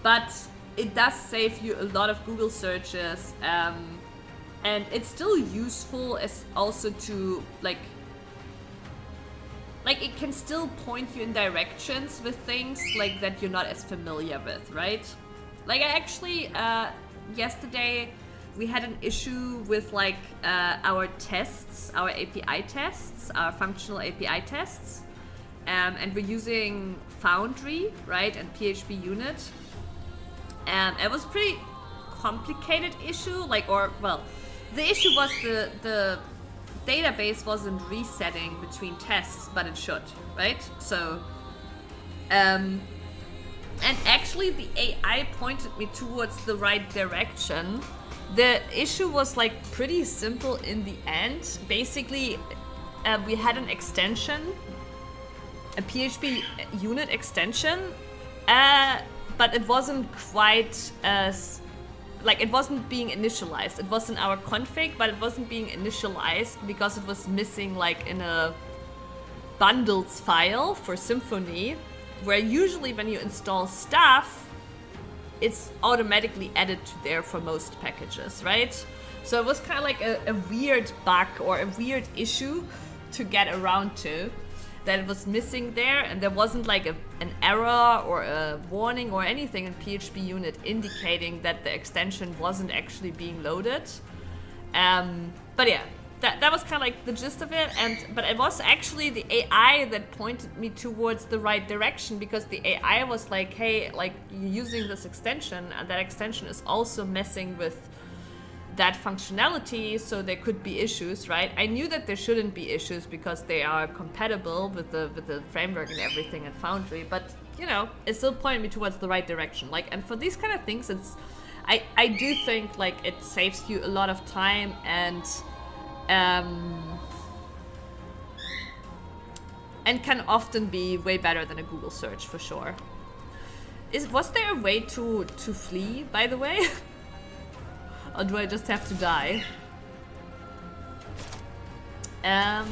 But it does save you a lot of Google searches. And it's still useful as also to like it can still point you in directions with things like that you're not as familiar with, right? Like I actually yesterday we had an issue with like our tests, our API tests, our functional API tests, and we're using Foundry, right, and PHP Unit. It was a pretty complicated issue, like, or well. The issue was the database wasn't resetting between tests, but it should, right? So, and actually the AI pointed me towards the right direction. The issue was like pretty simple in the end. Basically, we had an extension, a PHP unit extension, but it wasn't quite as like it wasn't being initialized. It was in our config, but it wasn't being initialized because it was missing like in a bundles file for Symfony, where usually when you install stuff, it's automatically added to there for most packages, right? So it was kind of like a weird bug or a weird issue to get around to, that it was missing there, and there wasn't like an error or a warning or anything in PHP Unit indicating that the extension wasn't actually being loaded. But yeah, that was kind of like the gist of it. But it was actually the AI that pointed me towards the right direction, because the AI was like, hey, like you're using this extension, and that extension is also messing with that functionality, so there could be issues, right? I knew that there shouldn't be issues because they are compatible with the framework and everything and Foundry, but you know, it still pointed me towards the right direction. Like, and for these kind of things, it's I do think like it saves you a lot of time, and can often be way better than a Google search for sure. Was there a way to flee, by the way? Or do I just have to die? How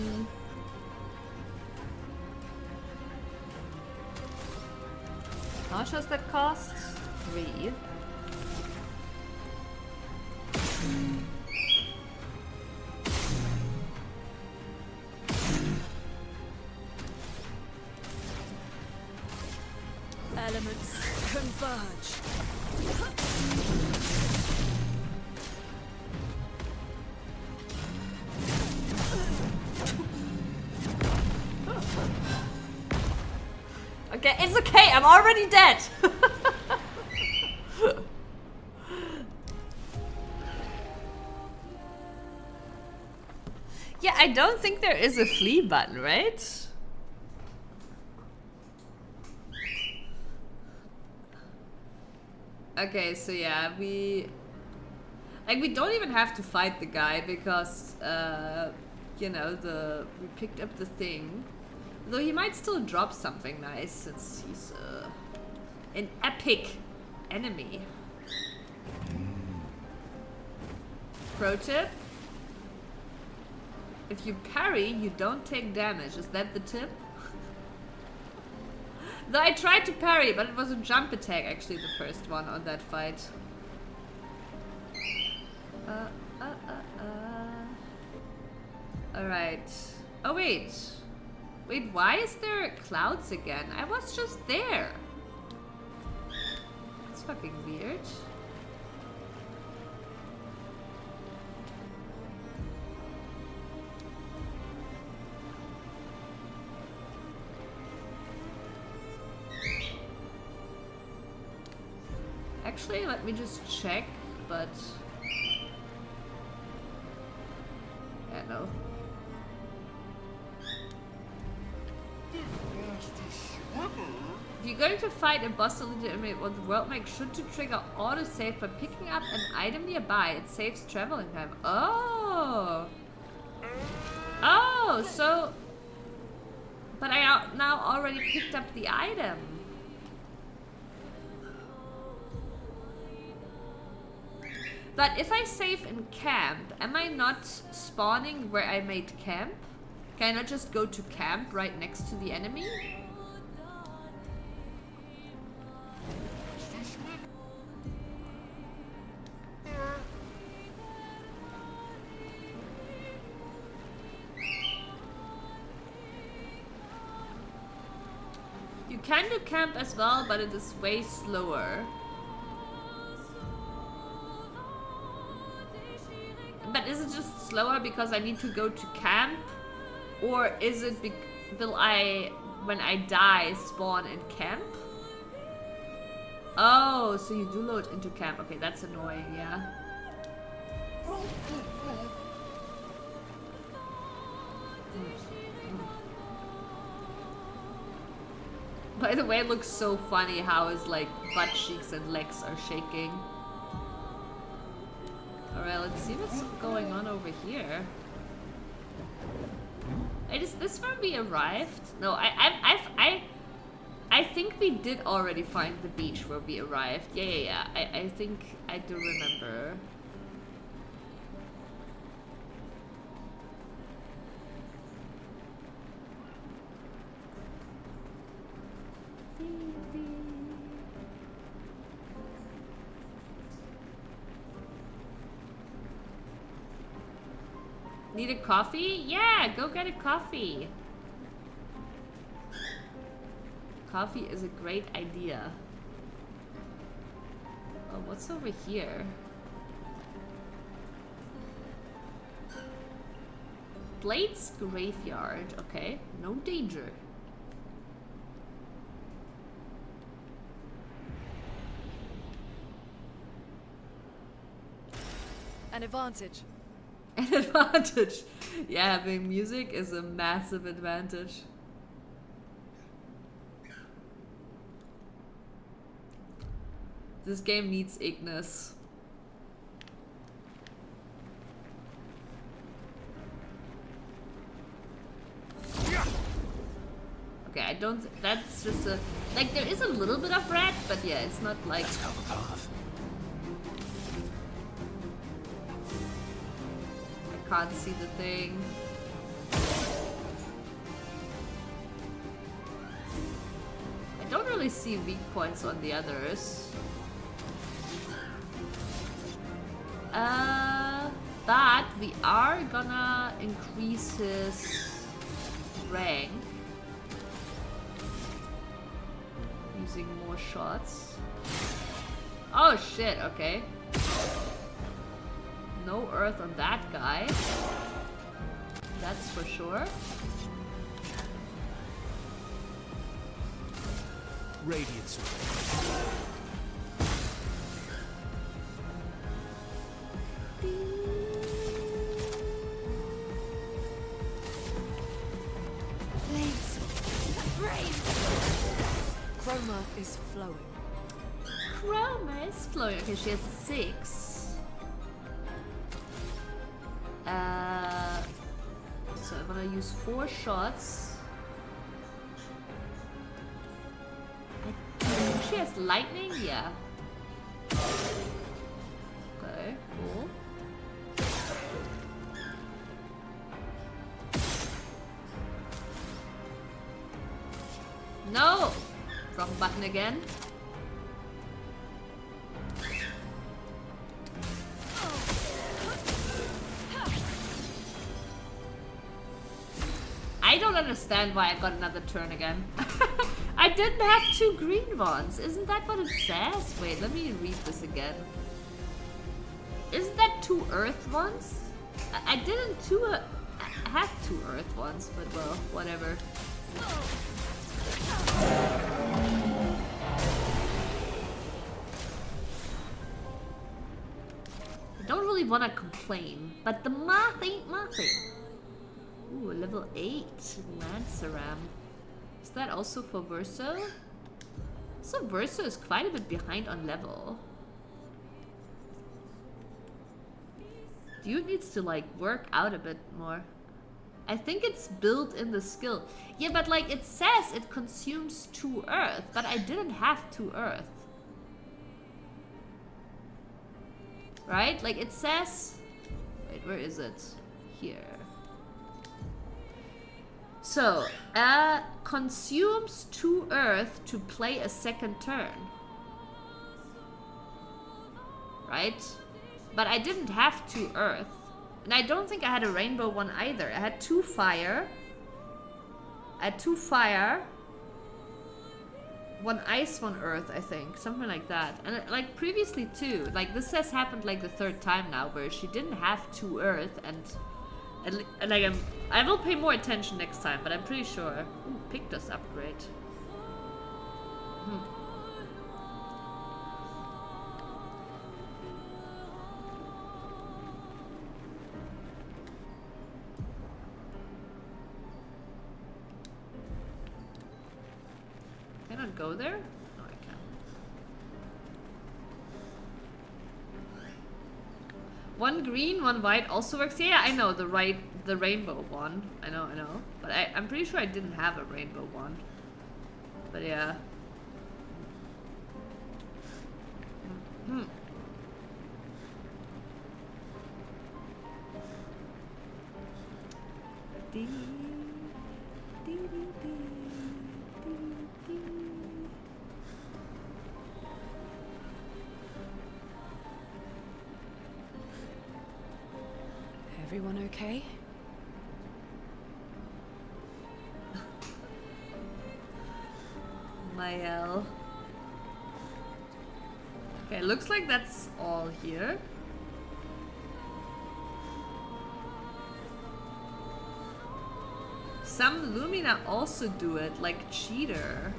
much does that cost? 3. Elements converge. Okay, it's okay, I'm already dead! Yeah, I don't think there is a flee button, right? Okay, so yeah, we don't even have to fight the guy because, you know, we picked up the thing. Though he might still drop something nice since he's an epic enemy. Pro tip: if you parry, you don't take damage. Is that the tip? Though I tried to parry, but it was a jump attack actually, the first one on that fight. Alright. Oh wait. Wait, why is there clouds again? I was just there. That's fucking weird. Actually, let me just check, but... yeah, no. If you're going to fight a boss to eliminate what the world makes, should to trigger autosave by picking up an item nearby. It saves traveling time. Oh! Oh, so... but I now already picked up the item. But if I save in camp, am I not spawning where I made camp? Can I not just go to camp right next to the enemy? You can do camp as well, but it is way slower. But is it just slower because I need to go to camp? Or is it will I, when I die, spawn in camp? Oh, so you do load into camp. Okay, that's annoying, yeah. By the way, it looks so funny how his like butt cheeks and legs are shaking. Alright, let's see what's going on over here. Wait, is this where we arrived? No, I think we did already find the beach where we arrived. Yeah. I think I do remember. Need a coffee? Yeah, go get a coffee. Coffee is a great idea. Oh, what's over here? Blade's graveyard. Okay, no danger. An advantage. An advantage. Yeah, having music is a massive advantage. This game needs Ignis. Okay, I don't. That's just a. Like, there is a little bit of red, but yeah, it's not like. Let's cover path. Can't see the thing. I don't really see weak points on the others. But we are gonna increase his rank using more shots. Oh shit, okay. No earth on that guy. That's for sure. Radiance. Chroma is flowing. Chroma is flowing. Okay, she has 6. So I'm gonna use 4 shots. I think she has lightning? Yeah. Okay, cool. No! Wrong button again. I don't understand why I got another turn again. I didn't have 2 green ones. Isn't that what it says? Wait, let me read this again. Isn't that 2 earth ones? I didn't have 2 earth ones, but well, whatever. I don't really want to complain, but the math ain't mathing. Ooh, level 8 Lanceram. Is that also for Verso? So Verso is quite a bit behind on level. Dude needs to like work out a bit more. I think it's built in the skill. Yeah, but like it says it consumes 2 earth, but I didn't have 2 earth. Right? Like it says... Wait, where is it? Here. So, consumes 2 earth to play a second turn. Right? But I didn't have 2 earth. And I don't think I had a rainbow one either. I had 2 fire. I had 2 fire. 1 ice, 1 earth, I think. Something like that. And like previously too. Like this has happened like the 3rd time now where she didn't have 2 earth and like I will pay more attention next time, but I'm pretty sure. Ooh, Pictus upgrade. Can I not go there? No, I can't. 1 green, 1 white also works. Yeah, I know the rainbow one. I know. But I'm pretty sure I didn't have a rainbow one. But yeah. Everyone okay? Mael. Okay, looks like that's all here. Some Lumina also do it, like Cheater.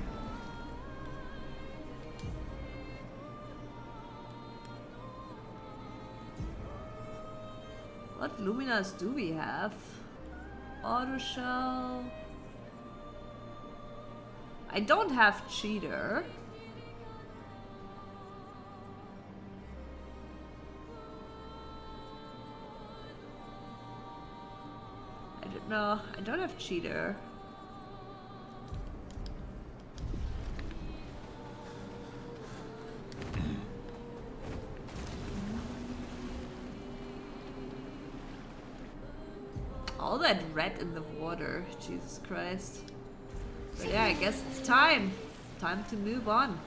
What Luminas do we have? Auto Shell. I don't have Cheater. No, I don't have Cheater. All that red in the water, Jesus Christ. But yeah, I guess it's time. Time to move on.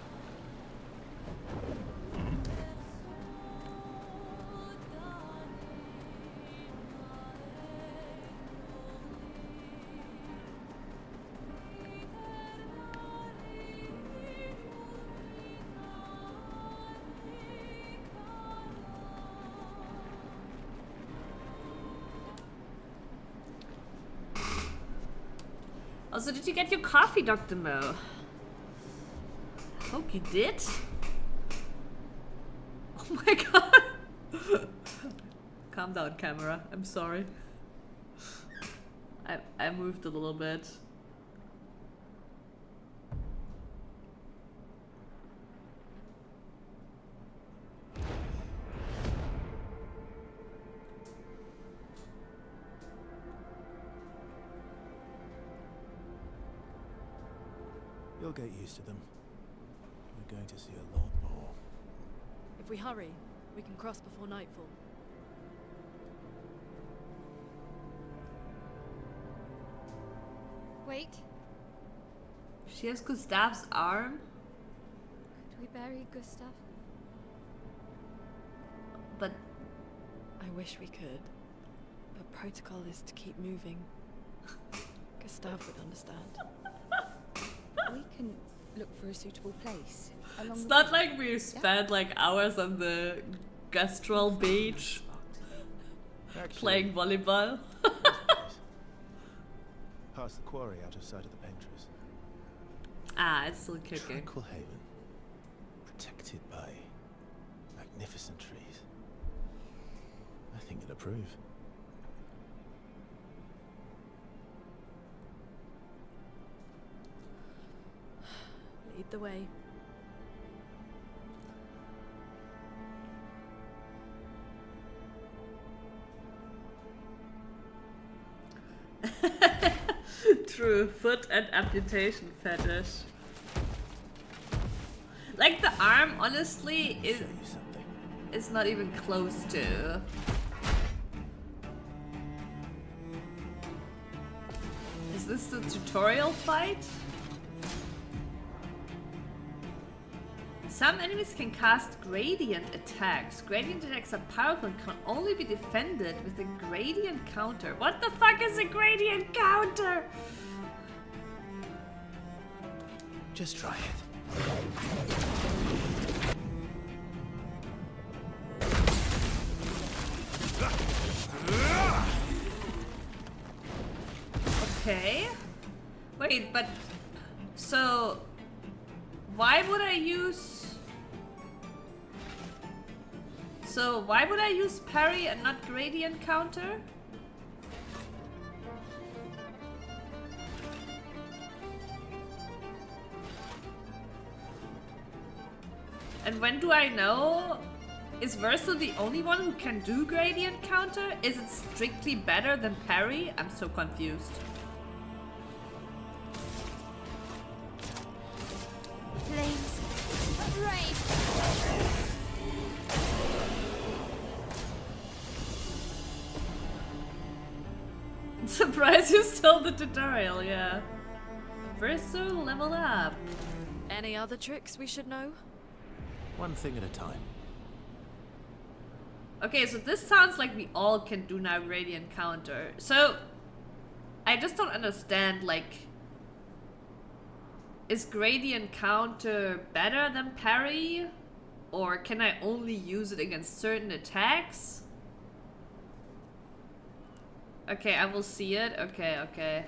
Also, did you get your coffee, Dr. Mo? Hope you did. Oh my god. Calm down, camera. I'm sorry. I moved a little bit. You'll get used to them. We're going to see a lot more. If we hurry, we can cross before nightfall. Wait, She has Gustav's arm, could we bury Gustav? but I wish we could, but protocol is to keep moving. Gustav would understand. We can look for a suitable place. Along It's the not beach. like we spent like hours on the Gastral beach Actually, playing volleyball. past the quarry out of sight of the painters. Ah, it's still kicking. Tranquil haven, protected by magnificent trees. I think you'll approve. Lead the way. True, foot and amputation fetish. Like the arm, honestly, Show you something. is not even close to. Is this the tutorial fight? Some enemies can cast gradient attacks. Gradient attacks are powerful and can only be defended with a gradient counter. What the fuck is a gradient counter? Just try it. Okay. Wait, but so why would I use parry and not gradient counter? And when do I know? Is Verso the only one who can do gradient counter? Is it strictly better than parry? I'm so confused. Flames of rage. Surprised you stole the tutorial, yeah. Verso level up. Any other tricks we should know? One thing at a time. Okay, so this sounds like we all can do now gradient counter. So, I just don't understand, like, is gradient counter better than parry? Or can I only use it against certain attacks? Okay, I will see it. Okay, okay.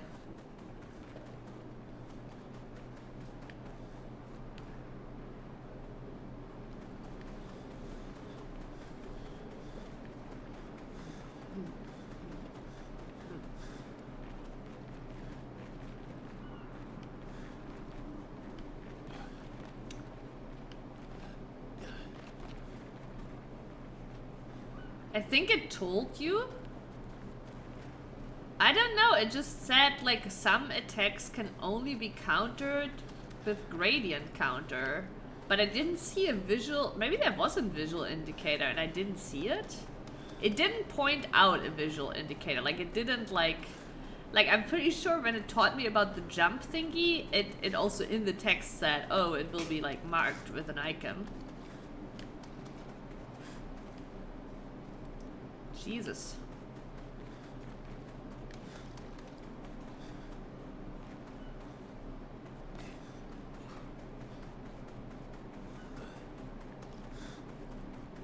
I think it told you. I don't know, it just said like some attacks can only be countered with gradient counter. But I didn't see a visual, maybe there was a visual indicator and I didn't see it? It didn't point out a visual indicator, like it didn't like I'm pretty sure when it taught me about the jump thingy, it also in the text said, oh, it will be like marked with an icon. Jesus.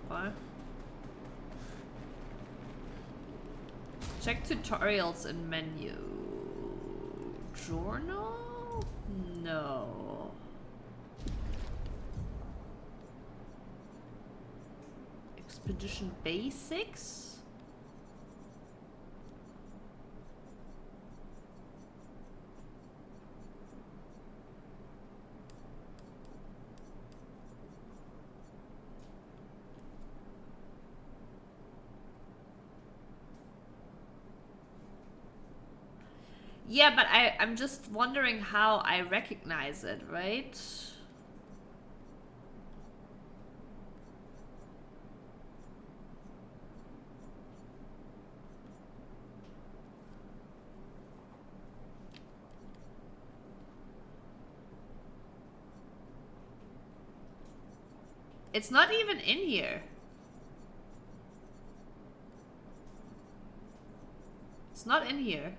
What? Check tutorials in menu. Journal? No. Expedition Basics? Yeah, but I'm just wondering how I recognize it, right? It's not even in here. It's not in here.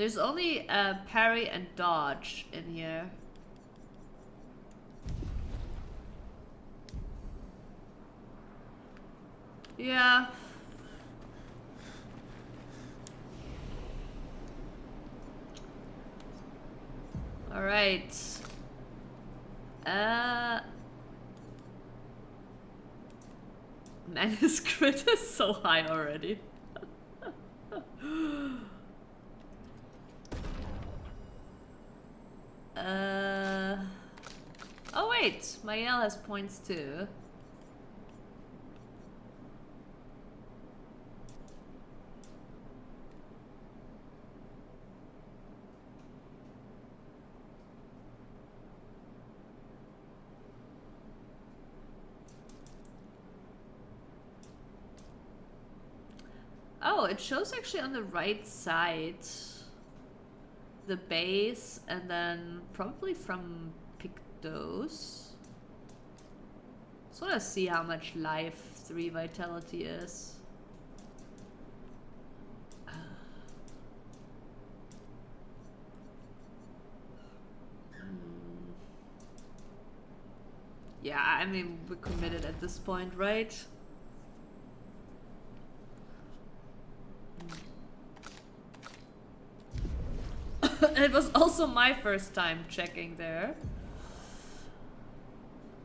There's only parry and dodge in here. Yeah. All right. Man, his crit is so high already. Oh wait, Mael has points too. Oh, it shows actually on the right side the base, and then probably from Pictos. Just wanna see how much life 3 vitality is. Yeah, I mean, we're committed at this point, right? It was also my first time checking there.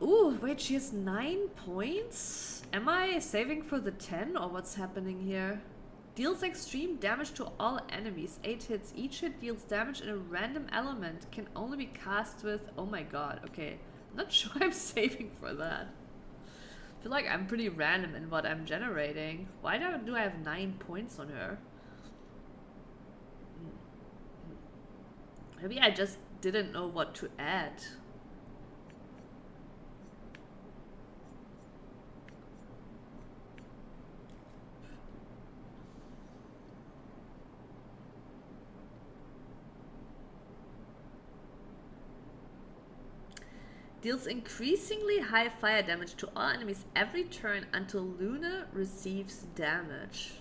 Ooh, wait, she has 9 points? Am I saving for the 10 or what's happening here? Deals extreme damage to all enemies. 8 hits. Each hit deals damage in a random element. Can only be cast with... Oh my god, okay. I'm not sure I'm saving for that. I feel like I'm pretty random in what I'm generating. Why do I have 9 points on her? Maybe I just didn't know what to add. Deals increasingly high fire damage to all enemies every turn until Luna receives damage.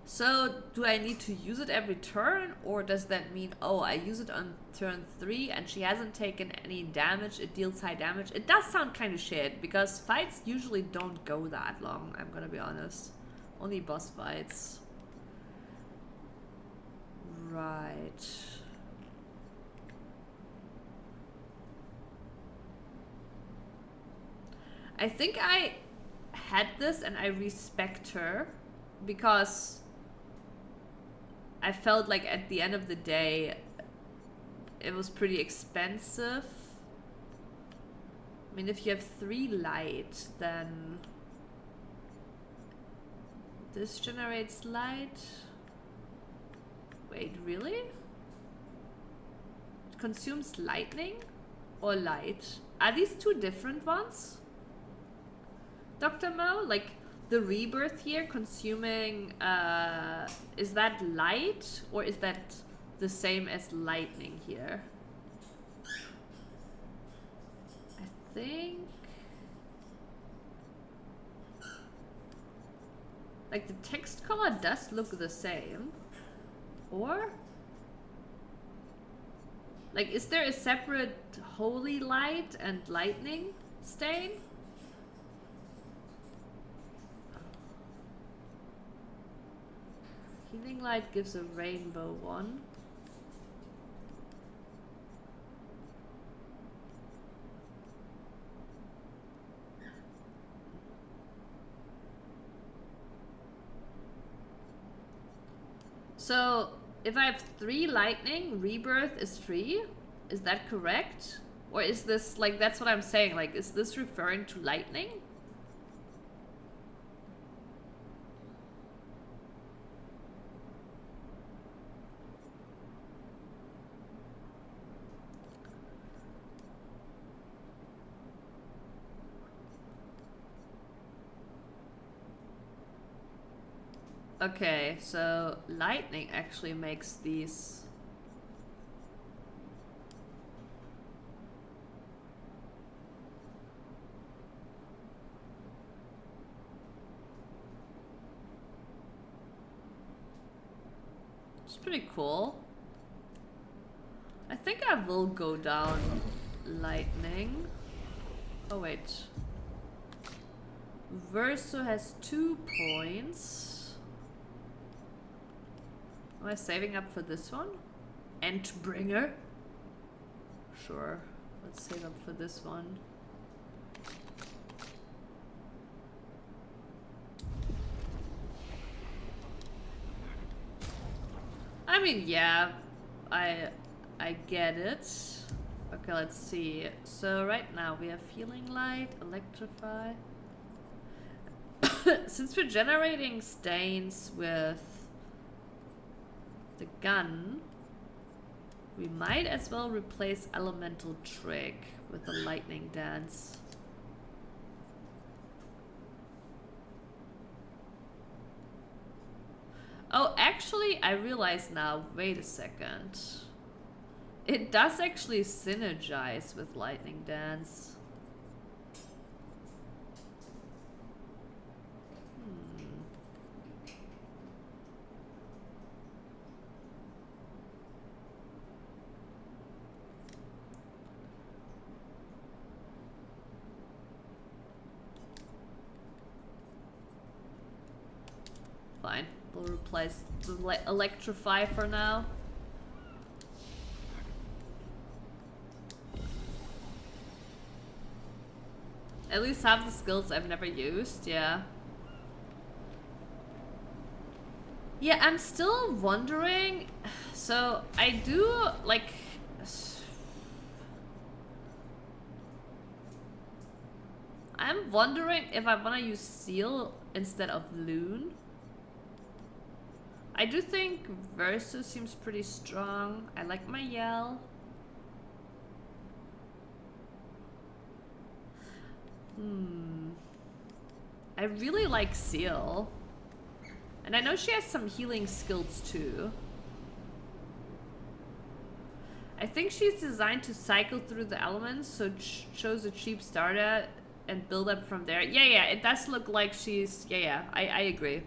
So, do I need to use it every turn, or does that mean, oh, I use it on turn 3 and she hasn't taken any damage, it deals high damage? It does sound kind of shit, because fights usually don't go that long, I'm gonna be honest. Only boss fights. Right. I think I had this and I respect her, because I felt like at the end of the day, it was pretty expensive. I mean, if you have 3 light, then this generates light. Wait, really? It consumes lightning or light? Are these 2 different ones? Dr. Mo? Like, the rebirth here consuming, is that light or is that the same as lightning here? I think... Like, the text color does look the same. Or? Like, is there a separate holy light and lightning stain? Healing light gives a rainbow one. So, if I have 3 lightning, rebirth is free? Is that correct? Or is this, like, that's what I'm saying, like, is this referring to lightning? Okay, so lightning actually makes these. It's pretty cool. I think I will go down lightning. Oh wait. Verso has 2 points. Am I saving up for this one? Endbringer? Sure. Let's save up for this one. I mean, yeah, I get it. Okay, let's see. So right now we have Healing Light, Electrify. Since we're generating stains with the gun, we might as well replace Elemental Trick with the Lightning Dance. Oh, actually, I realize now, wait a second. It does actually synergize with Lightning Dance. Fine, we'll replace the Electrify for now. At least half the skills I've never used, yeah. Yeah, I'm still wondering. So I do like. I'm wondering if I want to use Seal instead of Loon. I do think Verso seems pretty strong. I like my Yell. I really like Seal. And I know she has some healing skills too. I think she's designed to cycle through the elements, so chose a cheap starter and build up from there. Yeah, it does look like she's... Yeah, I agree.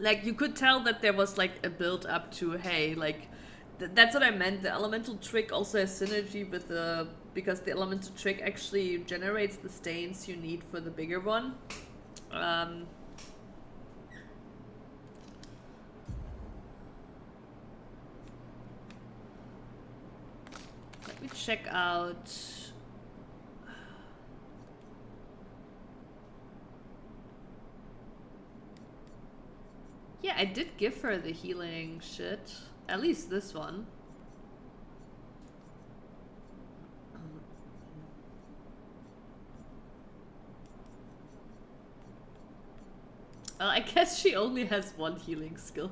Like, you could tell that there was like a build up to, hey, like... That's what I meant. The Elemental Trick also has synergy with the... Because the Elemental Trick actually generates the stains you need for the bigger one. Let me check out... Yeah, I did give her the healing shit. At least this one. Well, I guess she only has one healing skill.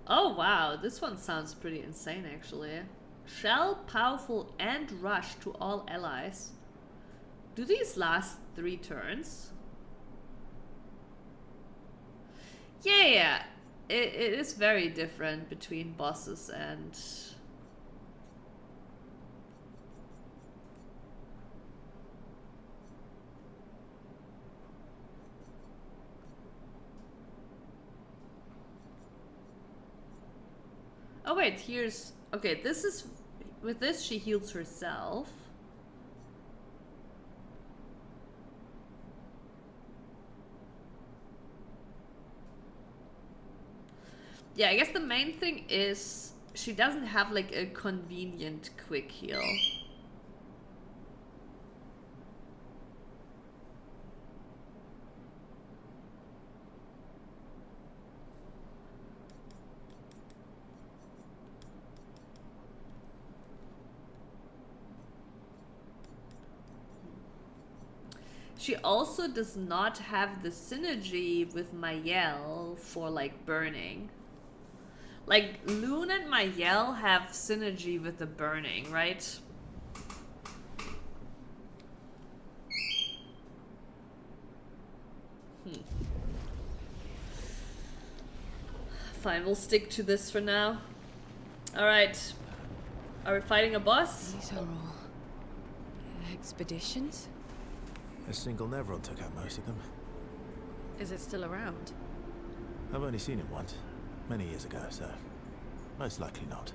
Oh wow, this one sounds pretty insane actually. Shell, powerful, and rush to all allies. Do these last 3 turns? Yeah, it is very different between bosses and... Oh wait, here's... Okay, this is... With this, she heals herself. Yeah, I guess the main thing is she doesn't have like a convenient quick heal. She also does not have the synergy with Mayel for like burning. Like, Loon and Mayel have synergy with the burning, right? Fine, we'll stick to this for now. Alright. Are we fighting a boss? These are all Expeditions? A single Nevron took out most of them. Is it still around? I've only seen it once, many years ago, so most likely not.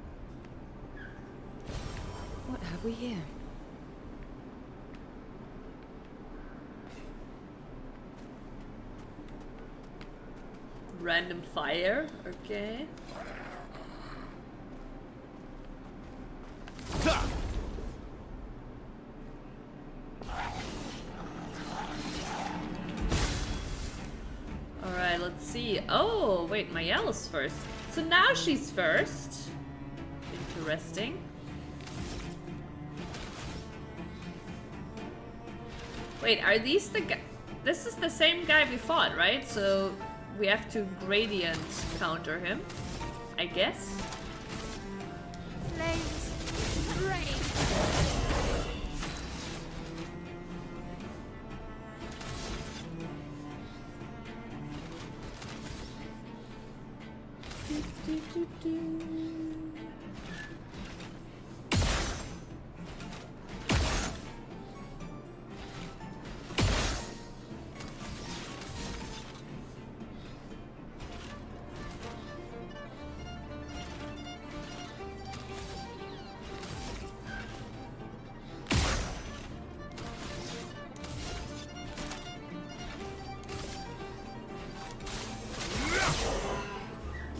What have we here? Random fire, okay. Alright, let's see. Oh, wait, Mayel's first. So now she's first. Interesting. Wait, are these the guy? This is the same guy we fought, right? So we have to gradient counter him, I guess. Flames rain.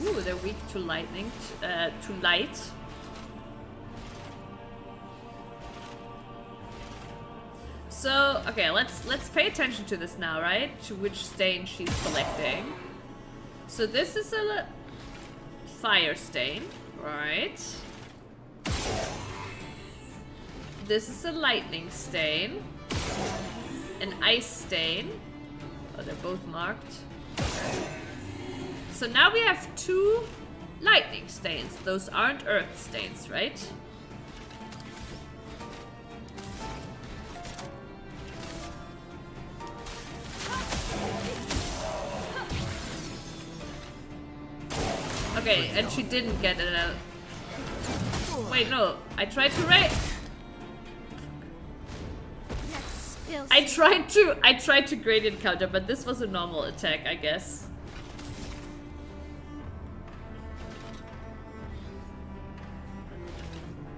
Ooh, they're weak to lightning, to light. So, okay, let's pay attention to this now, right? To which stain she's collecting. So this is a fire stain, right? This is a lightning stain. An ice stain. Oh, they're both marked. So now we have 2 lightning stains. Those aren't earth stains, right? Okay, and she didn't get it out. Wait, no. I tried to Let's spill I tried to gradient counter, but this was a normal attack, I guess.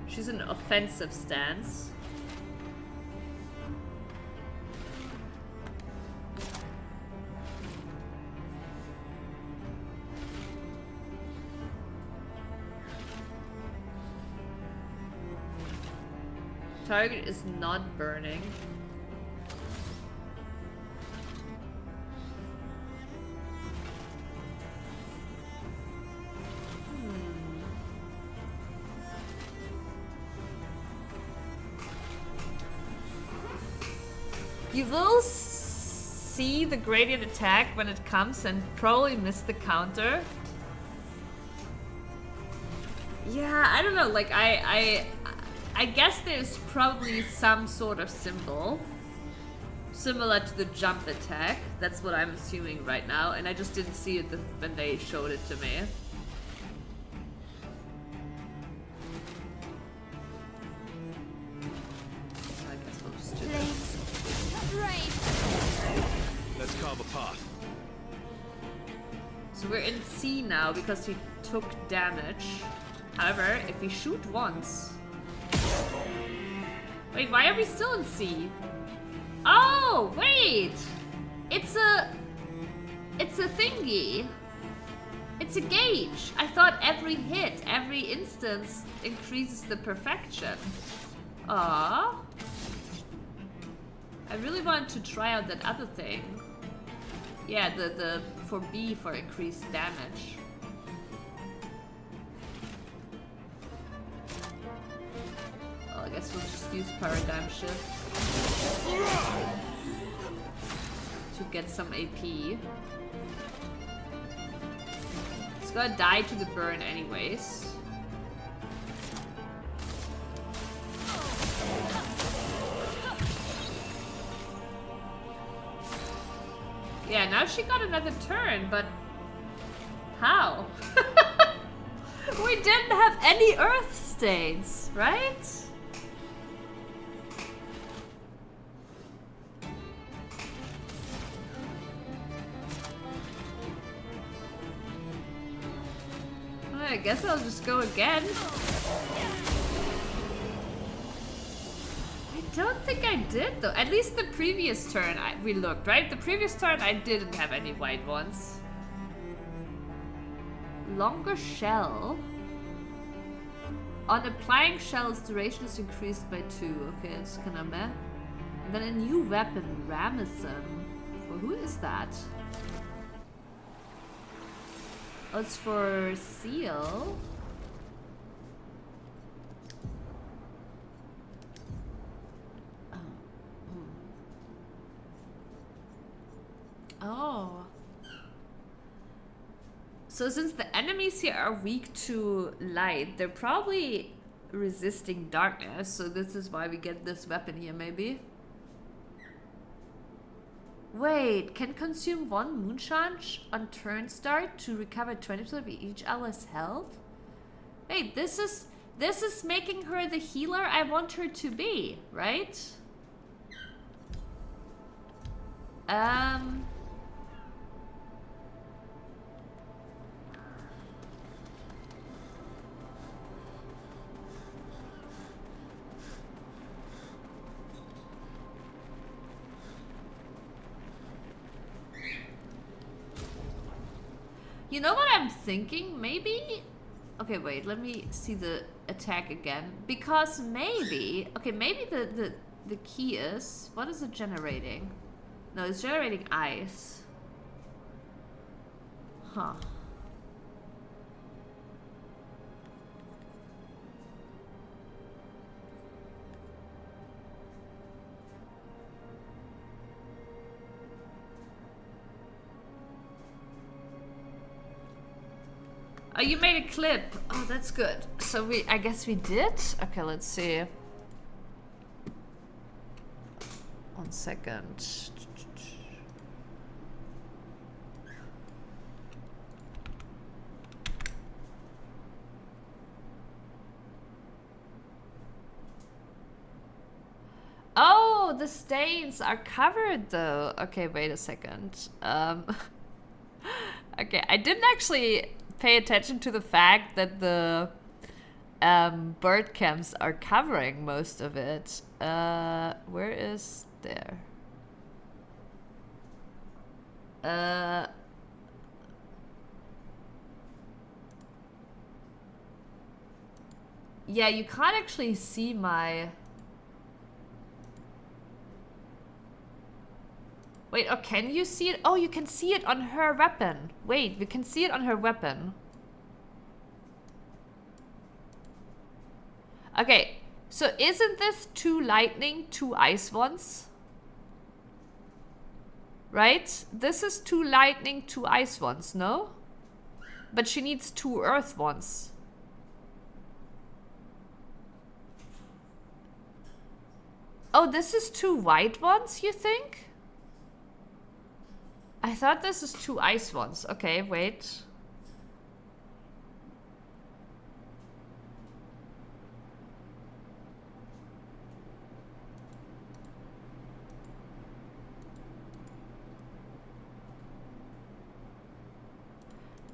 She's in an offensive stance. Target is not burning. You will see the gradient attack when it comes and probably miss the counter. Yeah, I don't know, like I guess there's probably some sort of symbol similar to the jump attack. That's what I'm assuming right now, and I just didn't see it when they showed it to me. I guess we'll just do that. flames rain. Let's carve a path. So we're in C now because he took damage. However, if we shoot once... Wait, why are we still in C? Oh, wait! It's a thingy. It's a gauge. I thought every hit, every instance increases the perfection. Ah. I really want to try out that other thing. Yeah, the for B for increased damage. Well, I guess we'll just use paradigm shift to get some AP. It's gonna die to the burn anyways. Yeah, now she got another turn, but how? We didn't have any earth stains, right? I guess I'll just go again. I don't think I did though. At least the previous turn we looked, right? The previous turn I didn't have any white ones. Longer shell. On applying shells, duration is increased by 2. Okay, it's kind of meh. And then a new weapon, Ramazan. For who is that? Oh, it's for Seal. Oh. So since the enemies here are weak to light, they're probably resisting darkness. So this is why we get this weapon here, maybe. Wait, can consume 1 moonshine on turn start to recover 20% of each ally's health? Wait, this is making her the healer I want her to be, right? You know what I'm thinking? Maybe... Okay, wait, let me see the attack again. Because maybe... Okay, maybe the key is... What is it generating? No, it's generating ice. Huh. Oh, you made a clip. Oh, that's good. So I guess we did? Okay, let's see. 1 second. Oh, the stains are covered though. Okay, wait a second. Okay, I didn't actually pay attention to the fact that the bird camps are covering most of it. Where is there? Yeah, you can't actually see my... Wait, oh, can you see it? Oh, you can see it on her weapon. Wait, we can see it on her weapon. Okay, so isn't this 2 lightning, 2 ice ones? Right? This is 2 lightning, 2 ice ones, no? But she needs 2 earth ones. Oh, this is 2 white ones, you think? I thought this is 2 ice ones. Okay, wait.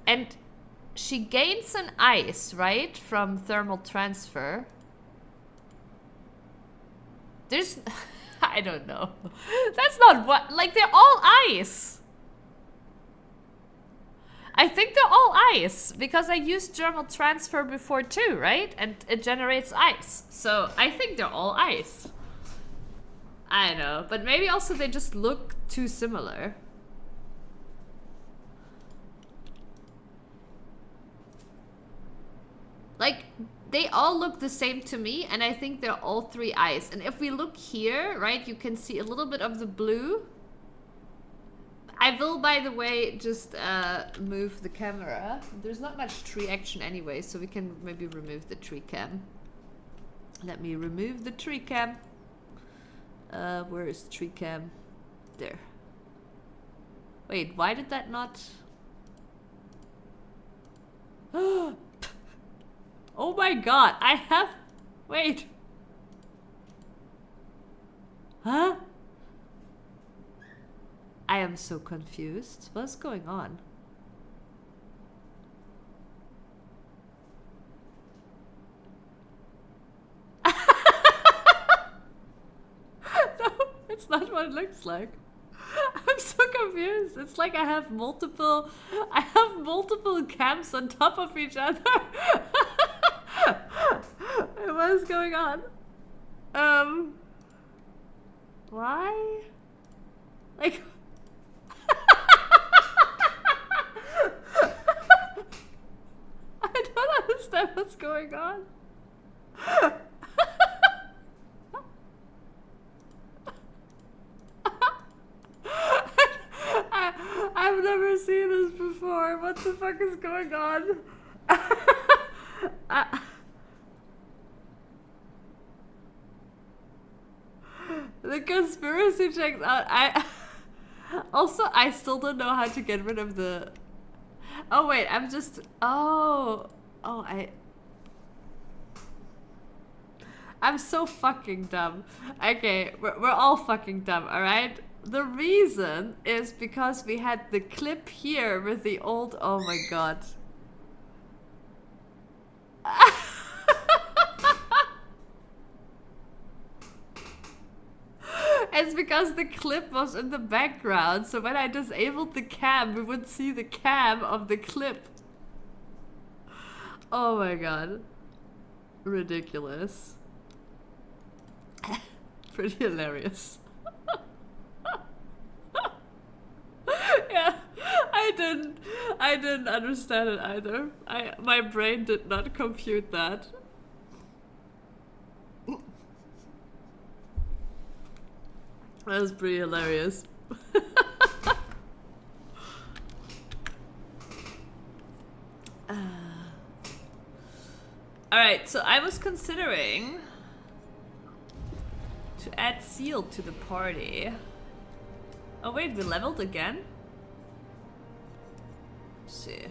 And she gains an ice, right? From thermal transfer. There's... I don't know. That's not what... Like, they're all ice. I think they're all ice, because I used thermal transfer before too, right? And it generates ice. So I think they're all ice. I don't know, but maybe also they just look too similar. Like, they all look the same to me, and I think they're all 3 ice. And if we look here, right, you can see a little bit of the blue. I will, by the way, just move the camera. There's not much tree action anyway, so we can maybe remove the tree cam. Let me remove the tree cam. Where is tree cam? There. Wait, why did that not... Oh my god, I have... Wait. Huh? I am so confused. What's going on? not what it looks like. I'm so confused. It's like I have multiple camps on top of each other. What is going on? Why? Like I don't understand what's going on. I've never seen this before. What the fuck is going on? The conspiracy checks out. I still don't know how to get rid of the. Oh wait, I'm just. I'm so fucking dumb. Okay, we're all fucking dumb, alright? The reason is because we had the clip here with the old. Oh my god. It's because the clip was in the background, so when I disabled the cam, we would see the cam of the clip. Oh my god. Ridiculous. Pretty hilarious. Yeah, I didn't understand it either. My brain did not compute that. That was pretty hilarious. Alright, so I was considering to add Seal to the party. Oh wait, we leveled again? Let's see.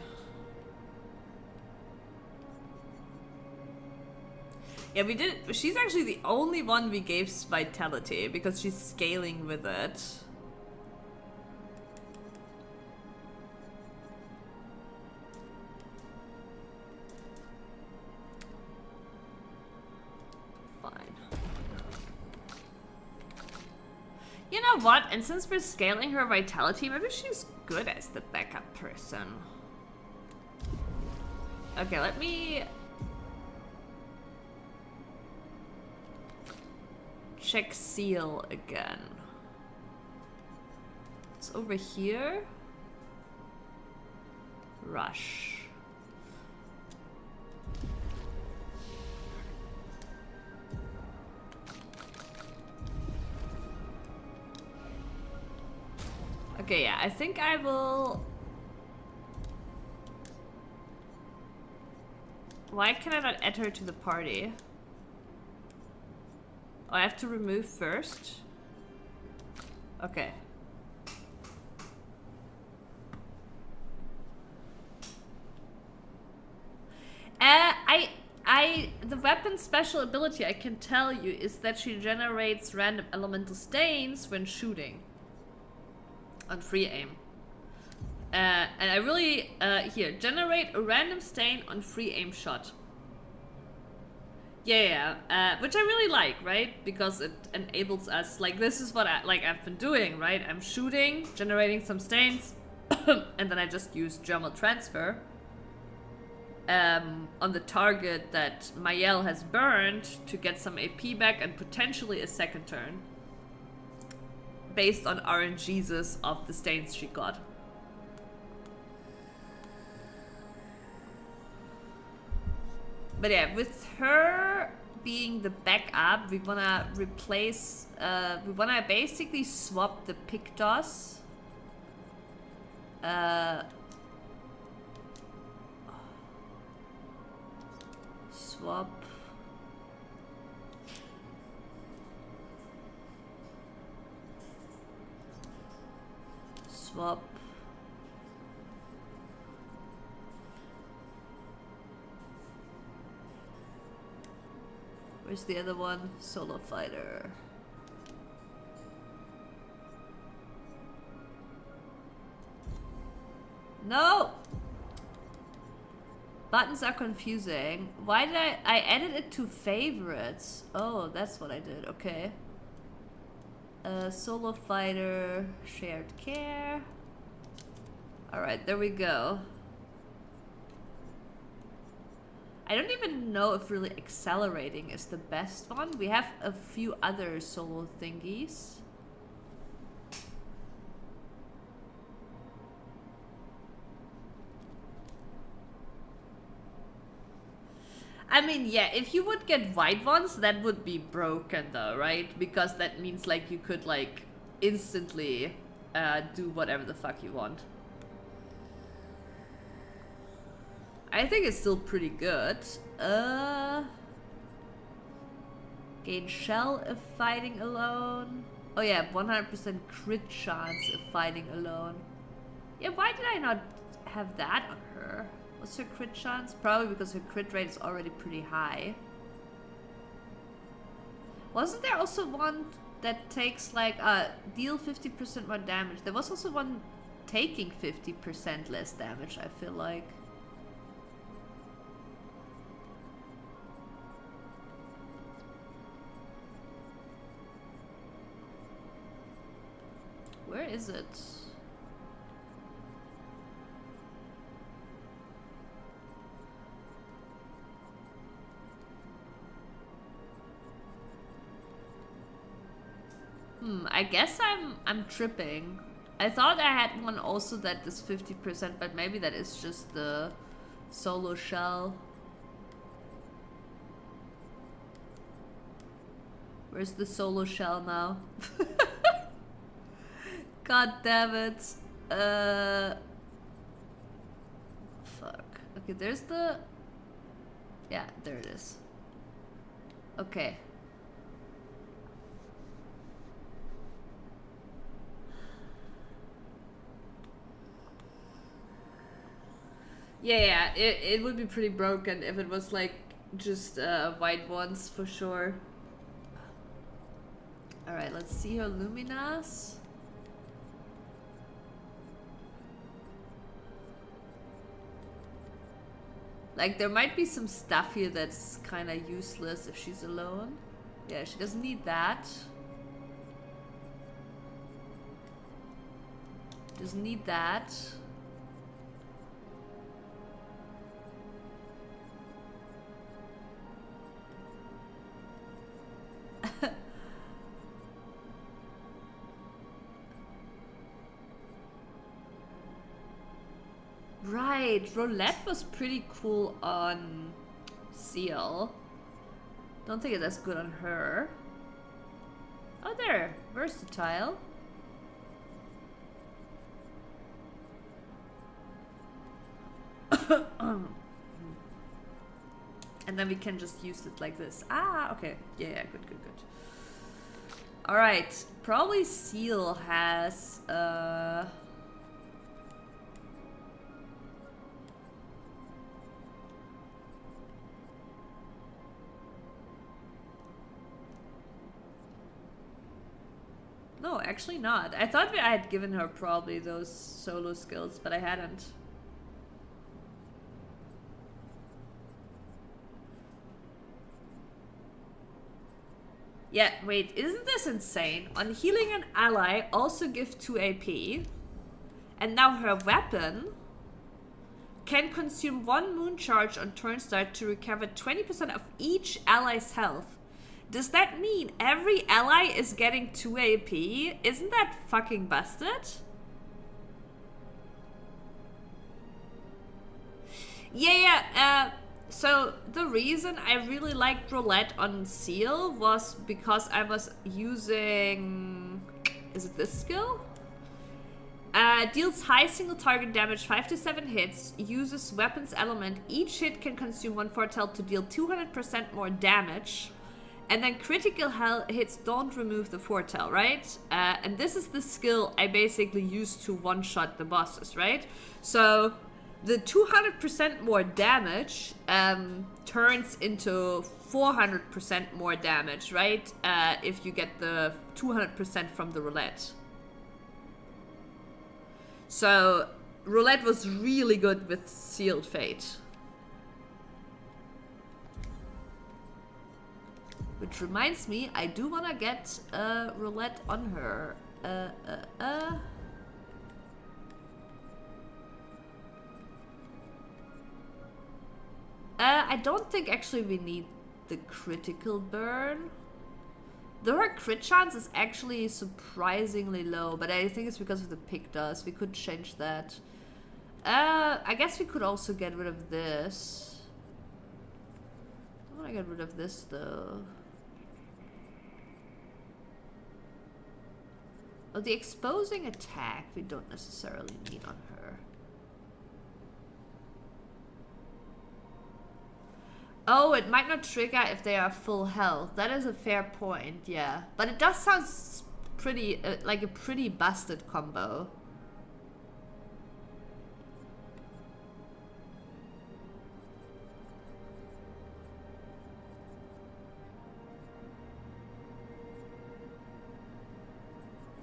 Yeah, we did. She's actually the only one we gave vitality because she's scaling with it. Fine. You know what? And since we're scaling her vitality, maybe she's good as the backup person. Okay, let me check Seal again. It's over here. Rush. Okay, yeah, I think I will. Why can I not add her to the party? Oh, I have to remove first? Okay. The weapon special ability, I can tell you, is that she generates random elemental stains when shooting. On free aim. And I really, here, generate a random stain on free aim shot. Yeah, which I really like, right? Because it enables us, like, this is what I've been doing, right? I'm shooting, generating some stains, and then I just use germal transfer on the target that Mayel has burned to get some AP back and potentially a second turn. Based on RNGs of the stains she got. But yeah, with her being the backup, we wanna replace, we wanna basically swap the Pictos. Swap. Swap. Where's the other one? Solo fighter. No! Buttons are confusing. Why did I added it to favorites? Oh, that's what I did. Okay. Solo fighter, shared care. Alright, there we go. I don't even know if really accelerating is the best one. We have a few other solo thingies. I mean, yeah, if you would get white ones, that would be broken though, right? Because that means like you could like instantly do whatever the fuck you want. I think it's still pretty good. Gain shell if fighting alone. Oh yeah, 100% crit chance if fighting alone. Yeah, why did I not have that on her? What's her crit chance? Probably because her crit rate is already pretty high. Wasn't there also one that takes like deal 50% more damage? There was also one taking 50% less damage, I feel like. Where is it? I guess I'm tripping. I thought I had one also that is 50%, but maybe that is just the solo shell. Where's the solo shell now? God damn it. Fuck. Okay, there's the... Yeah, there it is. Okay. Yeah, it would be pretty broken if it was like just white ones for sure. Alright, let's see her Luminas. Like, there might be some stuff here that's kind of useless if she's alone. Yeah, she doesn't need that. Doesn't need that. Right, roulette was pretty cool on Seal. Don't think it's as good on her. Oh, there, versatile. And then we can just use it like this. Ah, okay. Yeah, good. Alright, probably Seal has no, actually not. I thought I had given her probably those solo skills, but I hadn't. Yeah, wait, isn't this insane? On healing an ally, also give 2 AP. And now her weapon can consume 1 moon charge on turn start to recover 20% of each ally's health. Does that mean every ally is getting 2 AP? Isn't that fucking busted? Yeah, so the reason I really liked roulette on Seal was because I was using... Is it this skill? Deals high single target damage 5 to 7 hits, uses weapons element. Each hit can consume 1 foretell to deal 200% more damage. And then critical hits don't remove the foretell, right? And this is the skill I basically use to one-shot the bosses, right? So the 200% more damage turns into 400% more damage, right? If you get the 200% from the roulette. So roulette was really good with Sealed Fate. Which reminds me, I do wanna get a roulette on her. I don't think actually we need the critical burn. Though her crit chance is actually surprisingly low, but I think it's because of the Pictus. We could change that. I guess we could also get rid of this. I want to get rid of this though. Oh, the exposing attack we don't necessarily need on her. Oh, it might not trigger if they are full health. That is a fair point, yeah. But it does sound pretty, like a pretty busted combo.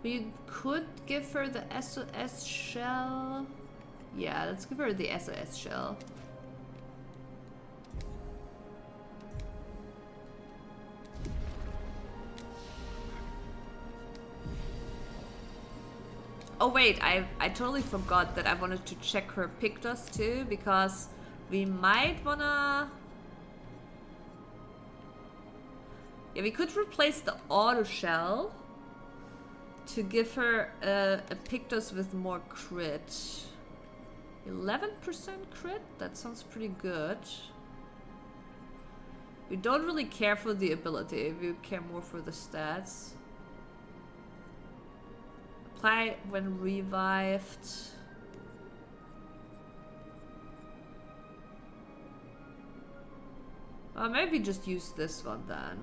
We could give her the SOS shell. Yeah, let's give her the SOS shell. Oh wait, I totally forgot that I wanted to check her Pictus too, because we might wanna... Yeah, we could replace the auto shell to give her a Pictus with more crit. 11% crit? That sounds pretty good. We don't really care for the ability, we care more for the stats. Apply when revived. Maybe just use this one then.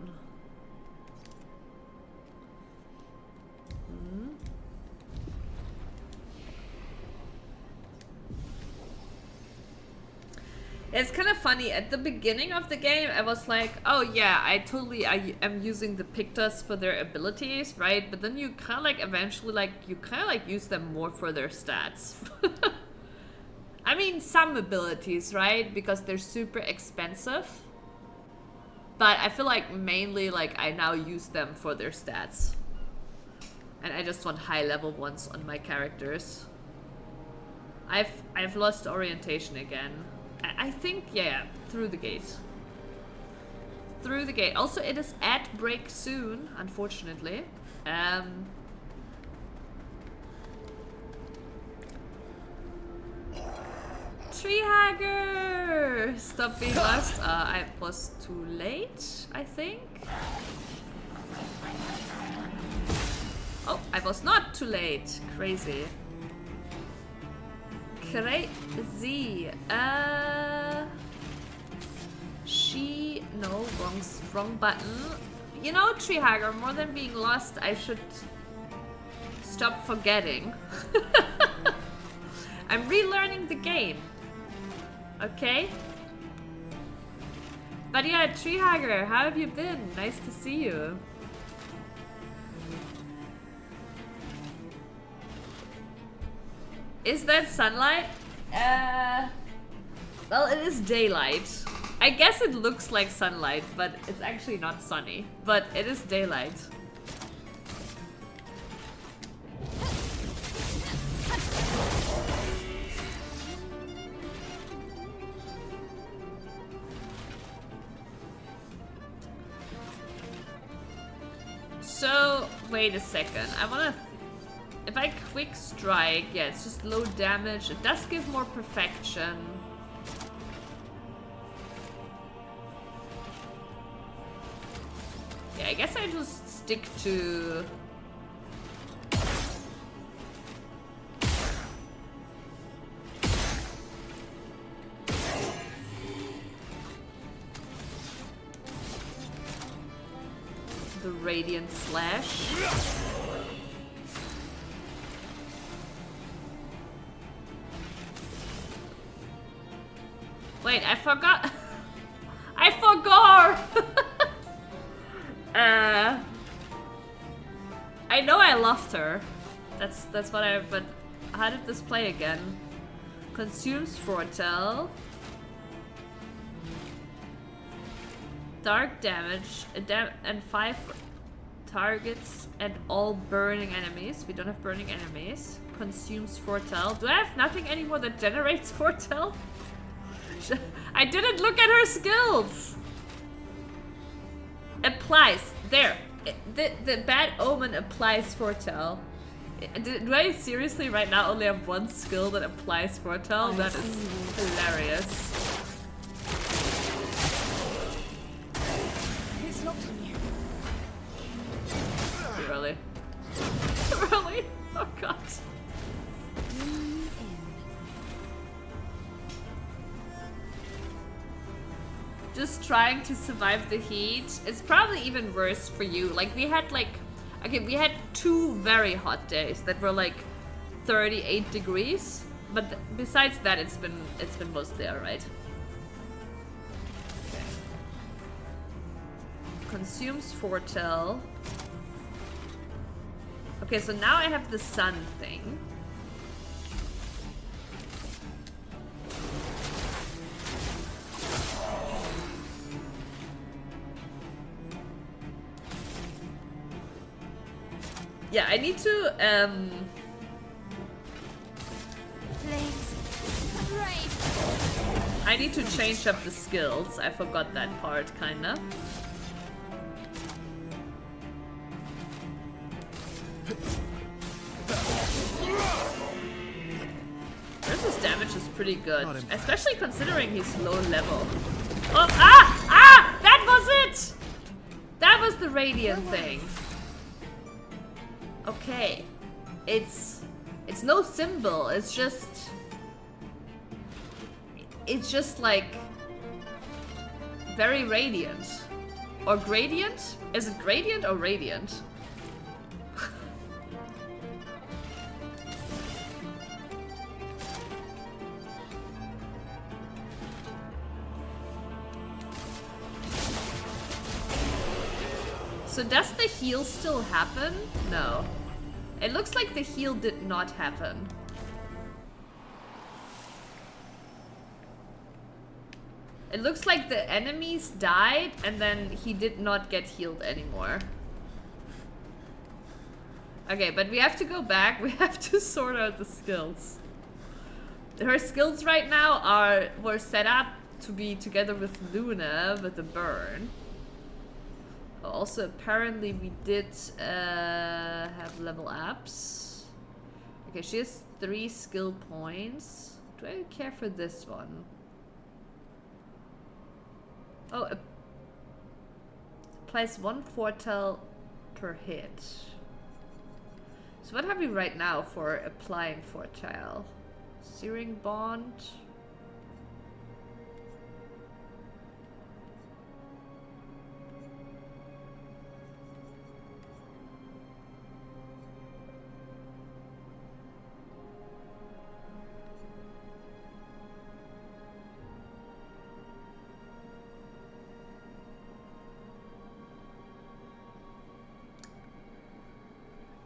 It's kind of funny, at the beginning of the game I was like, oh yeah, I am using the Pictus for their abilities, right? But then you kind of like eventually like, you kind of like use them more for their stats. I mean, some abilities, right? Because they're super expensive. But I feel like mainly like I now use them for their stats. And I just want high level ones on my characters. I've lost orientation again. I think, yeah, through the gate. Through the gate. Also, it is at break soon, unfortunately. Treehagger! Stop being lost. I was too late, I think. Oh, I was not too late. Crazy. Crazy. No, wrong button. You know, Treehagger, more than being lost, I should stop forgetting. I'm relearning the game. Okay? But yeah, Treehagger, how have you been? Nice to see you. Is that sunlight? Well, it is daylight. I guess it looks like sunlight, but it's actually not sunny. But it is daylight. So, wait a second. I wanna... If I quick strike, yeah, it's just low damage. It does give more perfection. Yeah, I guess I just stick to... the Radiant Slash. Wait, I forgot. I forgot. I know I loved her. That's what I. But how did this play again? Consumes Fortel. dark damage, and 5 targets and all burning enemies. We don't have burning enemies. Consumes foretell. Do I have nothing anymore that generates foretell? I didn't look at her skills. Applies. There. The bad omen applies foretell. Do I seriously right now only have one skill that applies foretell? That is hilarious. It's locked on you. Really? Really? Oh god. Just trying to survive the heat. It's probably even worse for you. Like we had like, okay, we had 2 very hot days that were like 38 degrees, but besides that, it's been mostly alright. Okay. Consumes foretell. Okay, so now I have the sun thing. Yeah, I need to, I need to change up the skills. I forgot that part, kinda. Versus damage is pretty good, especially considering he's low level. Oh, that was it! That was the radiant thing. Okay, it's no symbol. It's just like very radiant or gradient. Is it gradient or radiant? So does the heal still happen? No. It looks like the heal did not happen. It looks like the enemies died and then he did not get healed anymore. Okay, but we have to go back. We have to sort out the skills. Her skills right now were set up to be together with Luna with the burn. Also, apparently we did have level ups. Okay, she has 3 skill points. Do I care for this one? Oh, applies 1 foretell per hit. So what have we right now for applying foretell? Searing bond.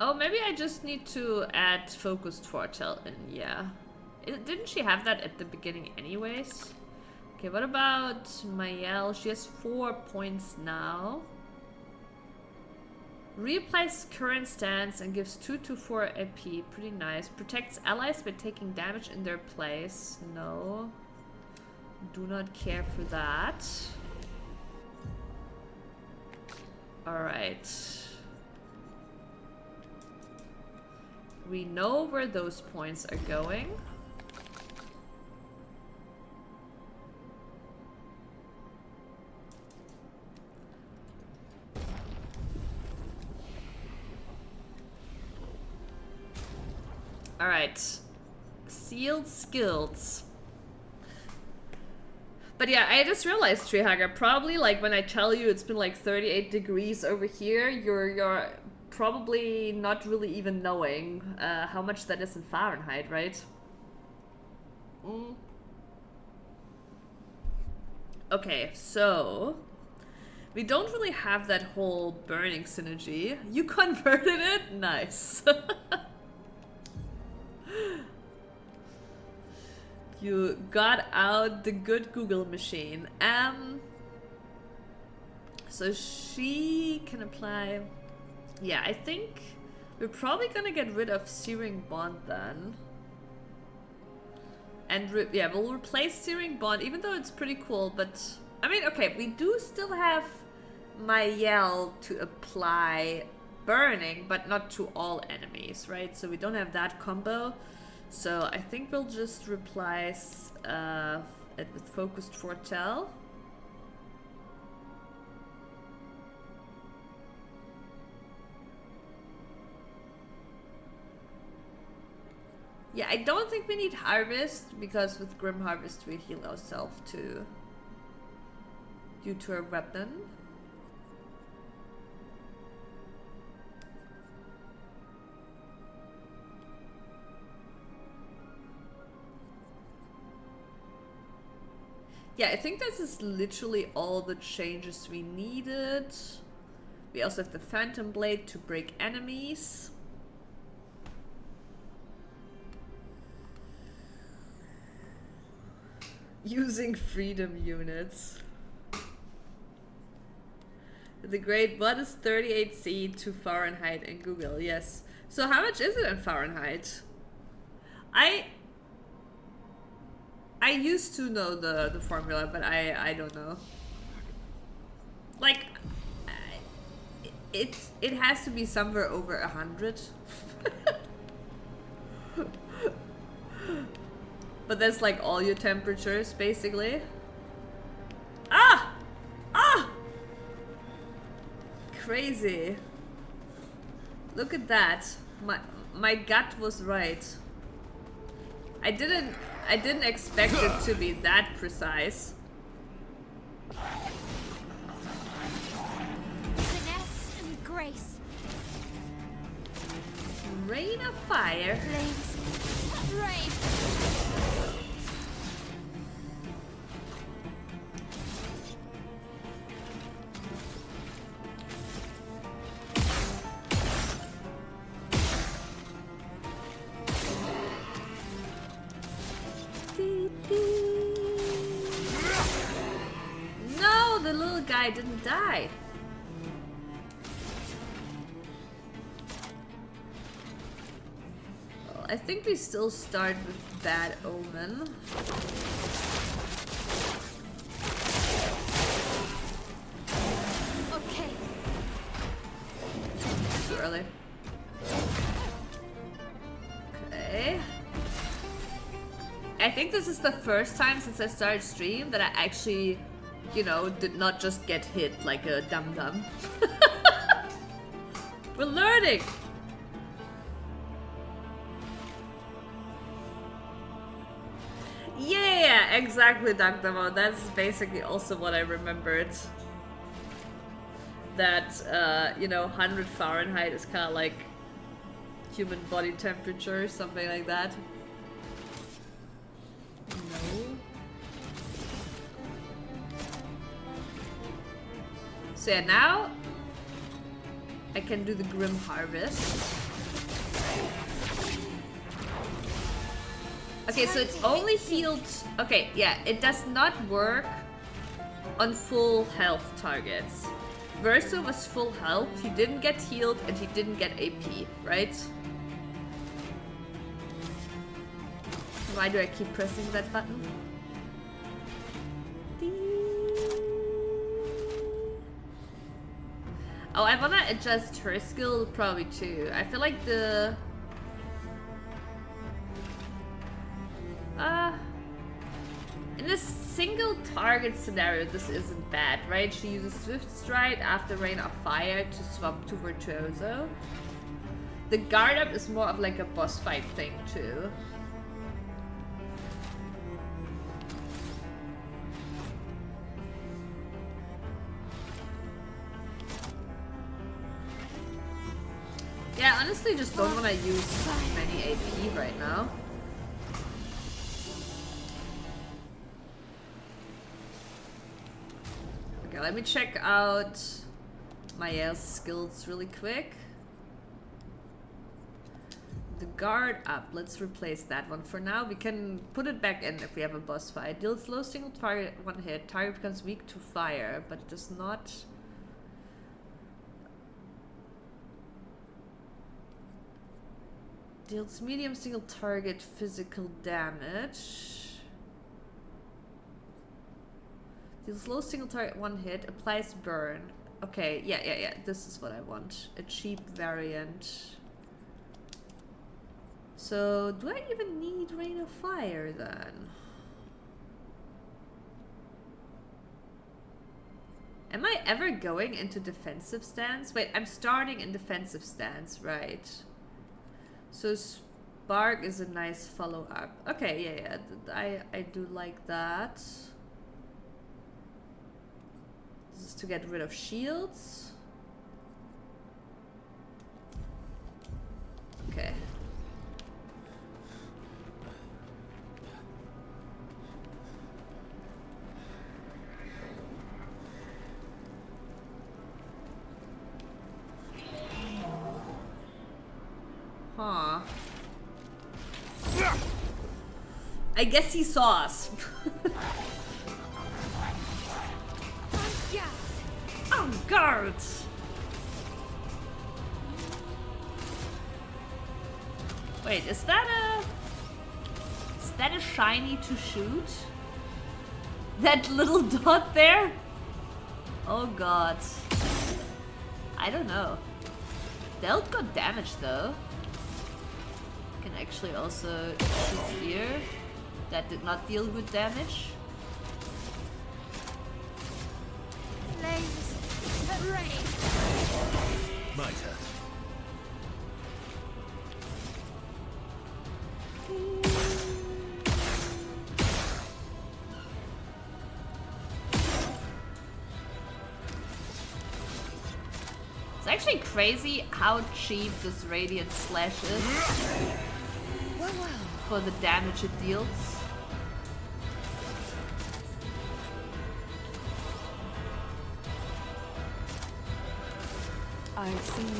Oh, maybe I just need to add focused foretell in, yeah. Didn't she have that at the beginning anyways? Okay, what about Mayel? She has 4 points now. Reapplies current stance and gives 2 to 4 AP. Pretty nice. Protects allies by taking damage in their place. No. Do not care for that. Alright. We know where those points are going. Alright. Sealed skills. But yeah, I just realized, Treehugger, probably like when I tell you it's been like 38 degrees over here, you're probably not really even knowing how much that is in Fahrenheit, right? Okay, so we don't really have that whole burning synergy. You converted it? Nice. You got out the good Google machine. So she can apply... Yeah, I think we're probably gonna get rid of Searing Bond then. And yeah, we'll replace Searing Bond, even though it's pretty cool, but... I mean, okay, we do still have Mayel to apply burning, but not to all enemies, right? So we don't have that combo. So I think we'll just replace it with Focused Foretell. Yeah, I don't think we need Harvest, because with Grim Harvest we heal ourselves too. Due to our weapon. Yeah, I think this is literally all the changes we needed. We also have the Phantom Blade to break enemies. Using freedom units. The great, what is 38C to Fahrenheit in Google? Yes. So how much is it in Fahrenheit? I used to know the formula, but I don't know. Like, it has to be somewhere over 100. But that's like all your temperatures, basically. Ah! Ah! Crazy. Look at that. My gut was right. I didn't expect it to be that precise. Finesse and grace. Rain of fire. Flames. Rain. No, the little guy didn't die. Well, I think we still start with Bad Omen. Okay. Too early. Okay. I think this is the first time since I started stream that I actually, you know, did not just get hit like a dum-dum. We're learning! Yeah, exactly, Dr. Mo. That's basically also what I remembered. That, you know, 100 Fahrenheit is kind of like human body temperature, something like that. No. So yeah, now I can do the Grim Harvest. Okay, so it's only healed... Okay, yeah, it does not work on full health targets. Verso was full health, he didn't get healed, and he didn't get AP, right? Why do I keep pressing that button? Oh, I wanna adjust her skill probably too. I feel like the... in a single target scenario, this isn't bad, right? She uses Swift Stride after Rain of Fire to swap to Virtuoso. The guard up is more of like a boss fight thing too. Yeah, honestly just don't want to use many AP right now. Okay, let me check out Maya's skills really quick. The guard up, let's replace that one for now. We can put it back in if we have a boss fight. Deals low single target 1 hit. Target becomes weak to fire, but it does not Deals medium single target physical damage. Deals low single target 1 hit. Applies burn. Okay, yeah. This is what I want. A cheap variant. So, do I even need Rain of Fire then? Am I ever going into defensive stance? Wait, I'm starting in defensive stance, right? So Spark is a nice follow-up. Okay, yeah, I do like that. This is to get rid of shields. Okay. Huh. I guess he saw us. On guard! Wait, is that a shiny to shoot? That little dot there? Oh god. I don't know. Dealt got damage though. Can actually also shoot here. That did not deal good damage. My turn. It's actually crazy how cheap this Radiant Slash is for the damage it deals. I've seen you.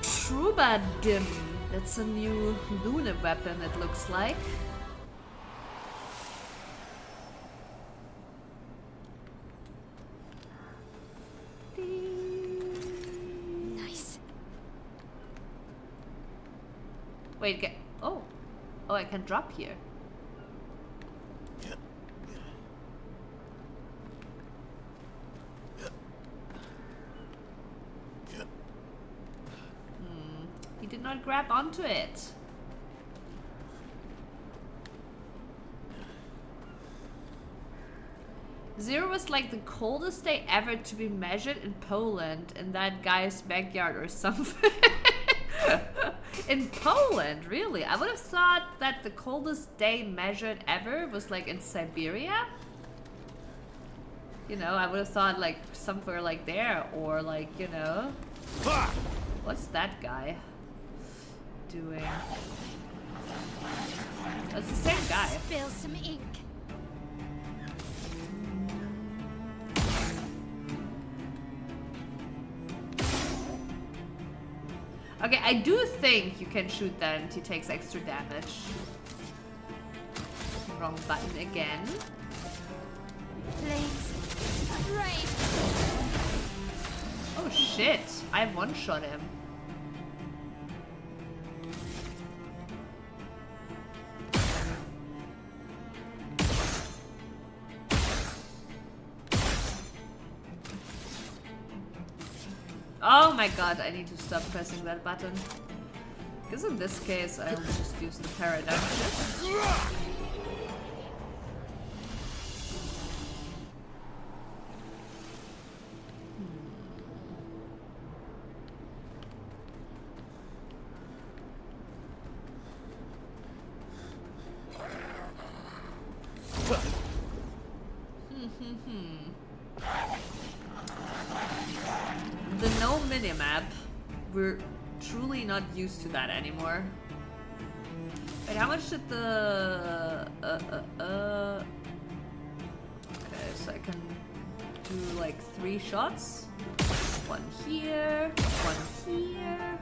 Troubadim. That's a new Luna weapon, it looks like. Nice. Wait, oh, I can drop here. He did not grab onto it. Zero was like the coldest day ever to be measured in Poland, in that guy's backyard or something. In Poland, really? I would have thought that the coldest day measured ever was like in Siberia. You know, I would have thought like somewhere like there, or like, you know. What's that guy doing? That's the same guy. Spill some ink. Okay, I do think you can shoot that and he takes extra damage. Wrong button again. Flames. Rain. Oh shit, I one-shot him. Oh my god, I need to stop pressing that button. Because in this case, I'll just use the paradigm shift. The no minimap, we're truly not used to that anymore. Wait, how much did the okay, so I can do like 3 shots. One here, one here,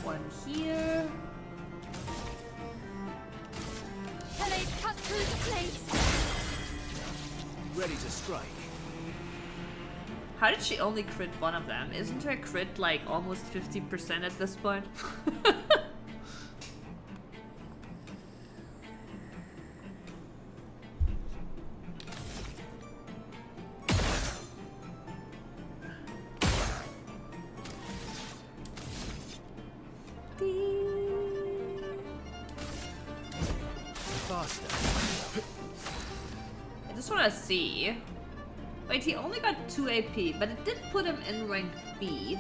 one here. Pele cut through the plates. Ready to strike. How did she only crit one of them? Isn't her crit like almost 50% at this point? Faster. I just want to see. Wait, he only got 2 AP, but it did put him in rank B.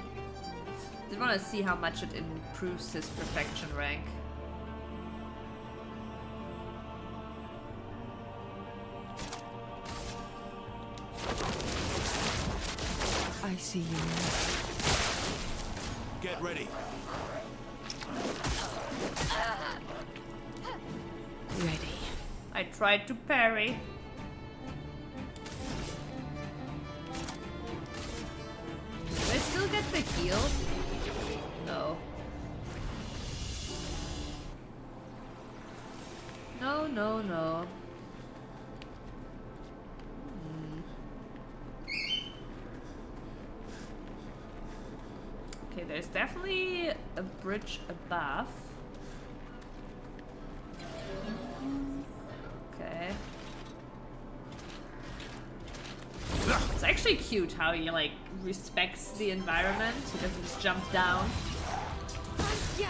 Just want to see how much it improves his perfection rank. I see you. Get ready. Ready. I tried to parry. Do I still get the heal? No. No, no, no. Okay, there's definitely a bridge above. Okay. It's actually cute how he like respects the environment. He doesn't just jump down. Yeah.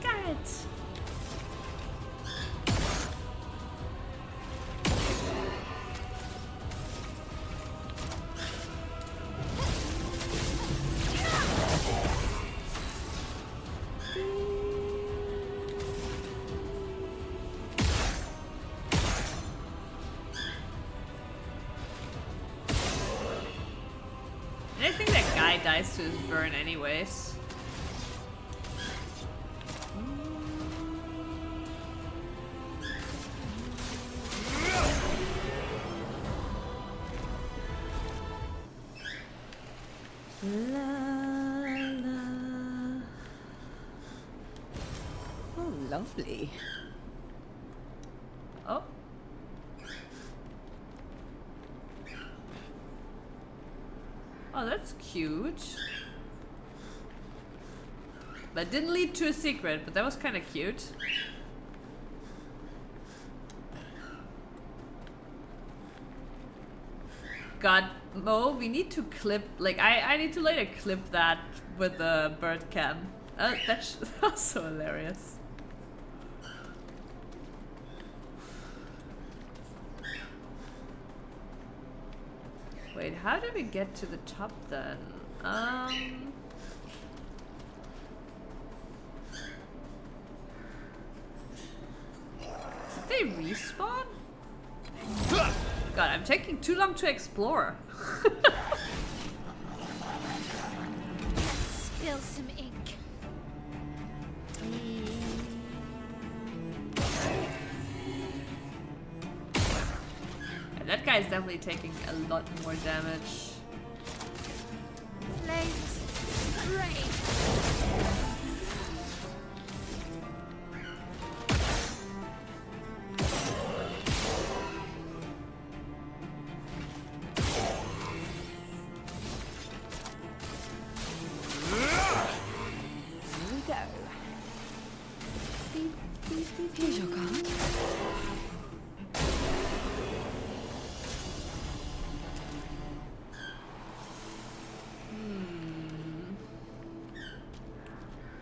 Good. And I think that guy dies to his burn anyways. Oh, lovely. Oh. Oh, that's cute. That didn't lead to a secret, but that was kind of cute. God, Mo, we need to clip, like, I need to later clip that with the bird cam. That's so hilarious. Wait, how did we get to the top then? Did they respawn? God, I'm taking too long to explore. Spill some ink. And that guy's definitely taking a lot more damage. Flames. Rain. Here we go. Here's your card.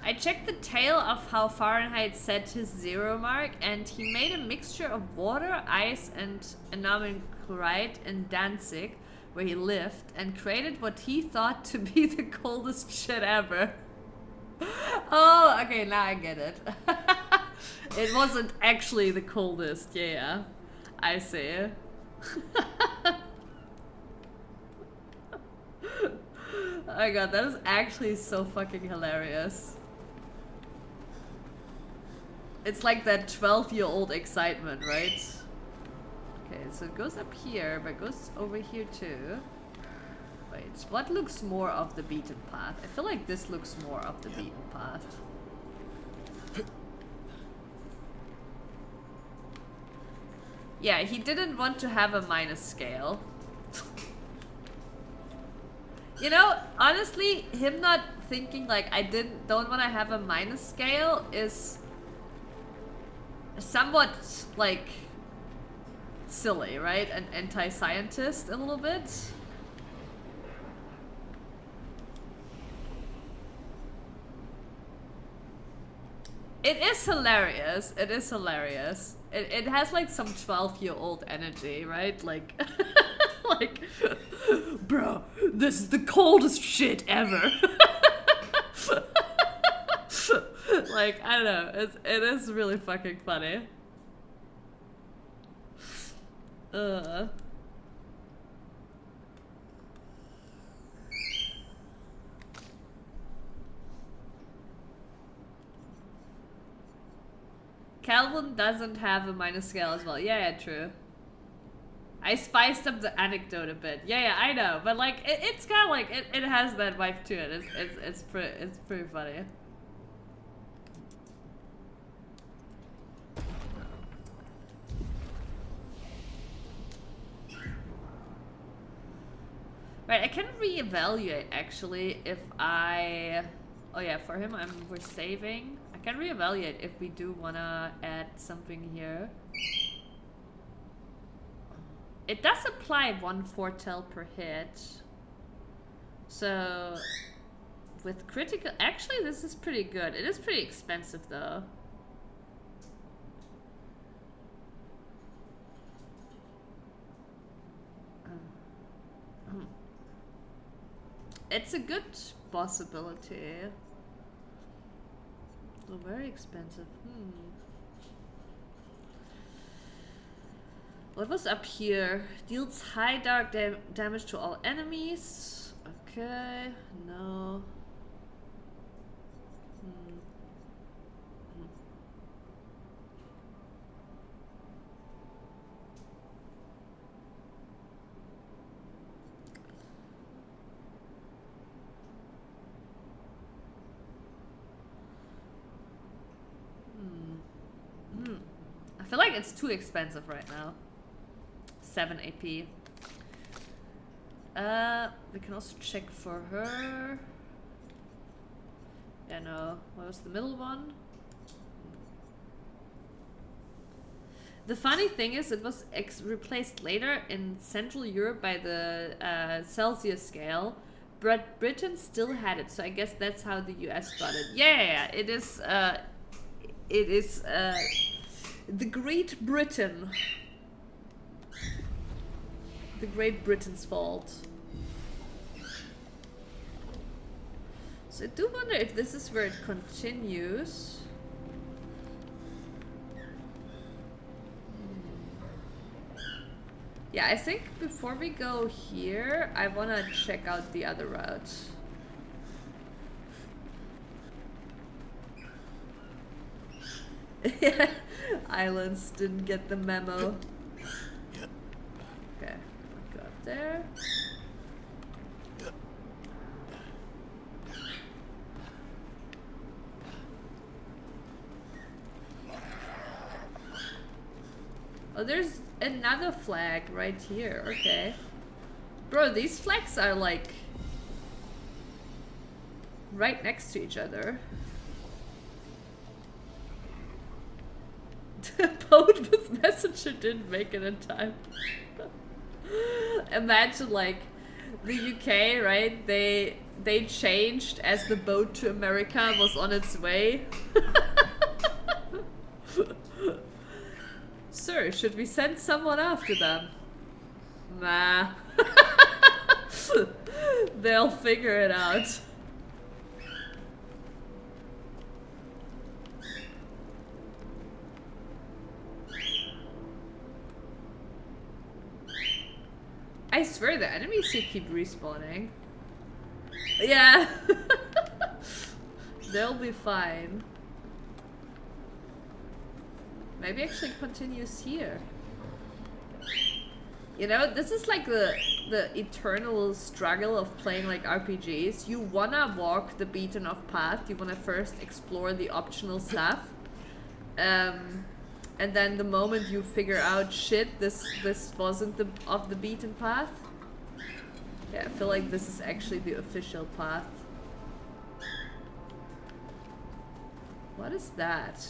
I checked the tale of how Fahrenheit set his 0 mark, and he made a mixture of water, ice, and ammonium chloride in Danzig, where he lived, and created what he thought to be the coldest shit ever. Oh, okay, now I get it. It wasn't actually the coldest, yeah. I see. Oh my god, that is actually so fucking hilarious. It's like that 12-year-old excitement, right? Okay, so it goes up here, but it goes over here too. Wait, what looks more of the beaten path? I feel like this looks more of the beaten path. Yeah, he didn't want to have a minus scale. You know, honestly, him not thinking like I don't want to have a minus scale is somewhat like silly, right? An anti-scientist a little bit. It is hilarious. It is hilarious. It has like some 12-year-old energy, right? Like, like, bro, this is the coldest shit ever. Like, I don't know. It is really fucking funny. Calvin doesn't have a minus scale as well. Yeah, true. I spiced up the anecdote a bit. Yeah, I know, but like it's kind of like it has that vibe to it. It's pretty funny. Right, I can reevaluate actually if I. Oh yeah, for him we're saving. I can reevaluate if we do wanna add something here. It does apply 1 foretell per hit. So with critical, actually this is pretty good. It is pretty expensive though. It's a good possibility. So very expensive. What was up here? Deals high dark damage to all enemies. Okay, no. I feel like it's too expensive right now. 7 AP. We can also check for her. Yeah, no. What was the middle one? The funny thing is, it was replaced later in Central Europe by the Celsius scale, but Britain still had it, so I guess that's how the US got it. Yeah, it is. It is the Great Britain. The Great Britain's fault. So I do wonder if this is where it continues. Yeah, I think before we go here, I want to check out the other route. Islands didn't get the memo. Okay, go up there. Oh, there's another flag right here. Okay. Bro, these flags are like right next to each other. The boat with messenger didn't make it in time. Imagine like the UK, right? They changed as the boat to America was on its way. Sir, should we send someone after them? Nah. They'll figure it out. I swear the enemies here keep respawning. Yeah. They'll be fine. Maybe actually continues here. You know, this is like the eternal struggle of playing like RPGs. You wanna walk the beaten off path. You wanna first explore the optional stuff. And then the moment you figure out, shit, this wasn't off the beaten path, Yeah, I feel like this is actually the official path. What is that?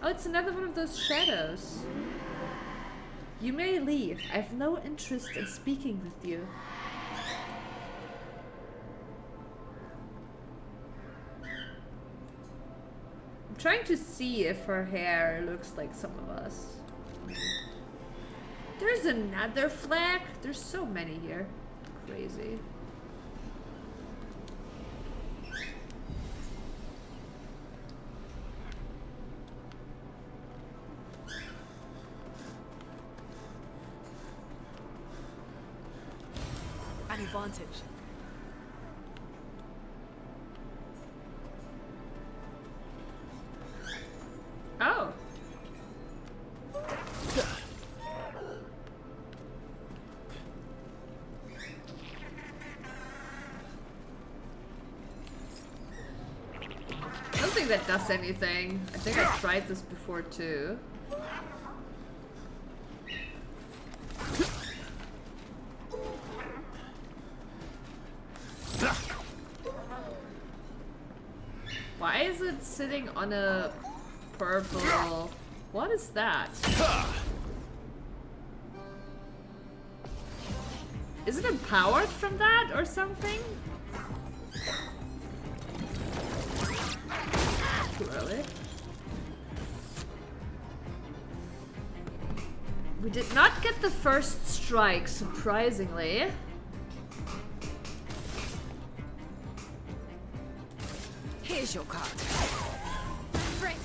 Oh, it's another one of those shadows. You may leave. I have no interest in speaking with you. I'm trying to see if her hair looks like some of us. There's another flag. There's so many here. Crazy. An advantage. Oh. I don't think that does anything. I think I tried this before too. Why is it sitting on a purple? What is that? Is it empowered from that or something? Too early. We did not get the first strike, surprisingly. Here's your card. Right.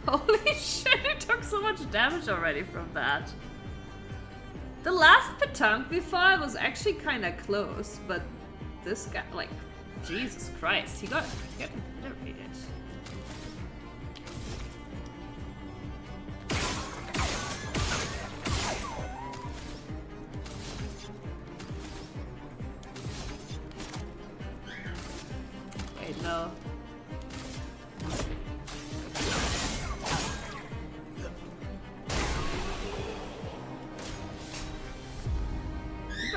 Holy shit, it took so much damage already from that. The last petanque we fought was actually kind of close, but this guy, like, Jesus Christ, he got obliterated. Wait, no.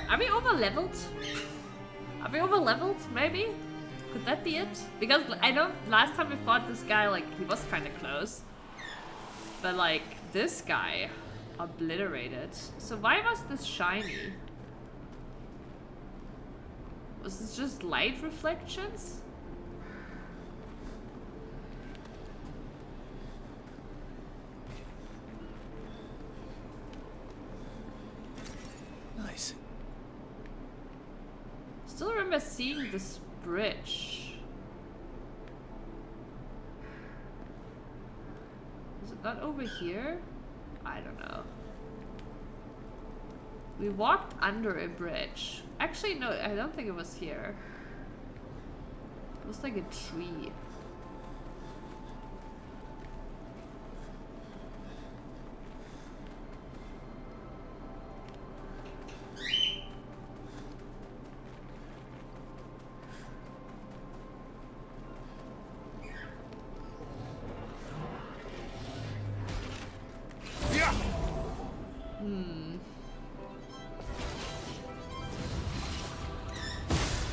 Are we over leveled? Are we over leveled? Maybe? Could that be it? Because I know last time we fought this guy, like, he was kind of close. But, like, this guy obliterated. So why was this shiny? Was this just light reflections? Nice. Still remember seeing this bridge. Is it not over here? I don't know. We walked under a bridge. Actually, no, I don't think it was here. It was like a tree.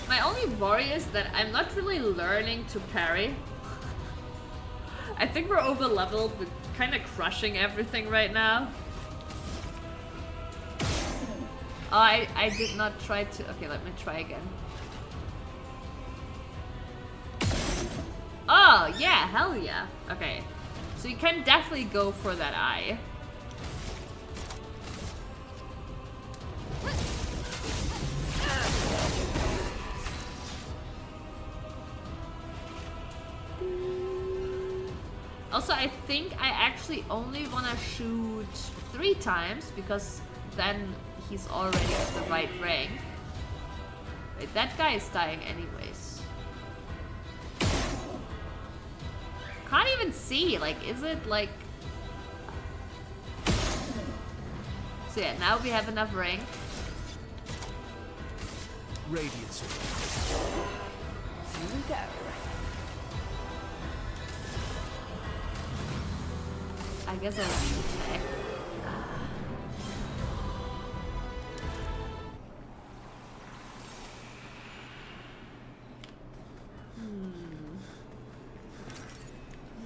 My only worry is that I'm not really learning to parry. I think we're over leveled. We're kind of crushing everything right now. Oh, I did not try to. Okay, let me try again. Oh, yeah, hell yeah. Okay. So you can definitely go for that eye. Also, I think I actually only want to shoot 3 times because then he's already at the right rank. Wait, that guy is dying anyways. Can't even see, like, is it like... So yeah, now we have enough rank. Radiant sword. Here we go. I guess I'll attack.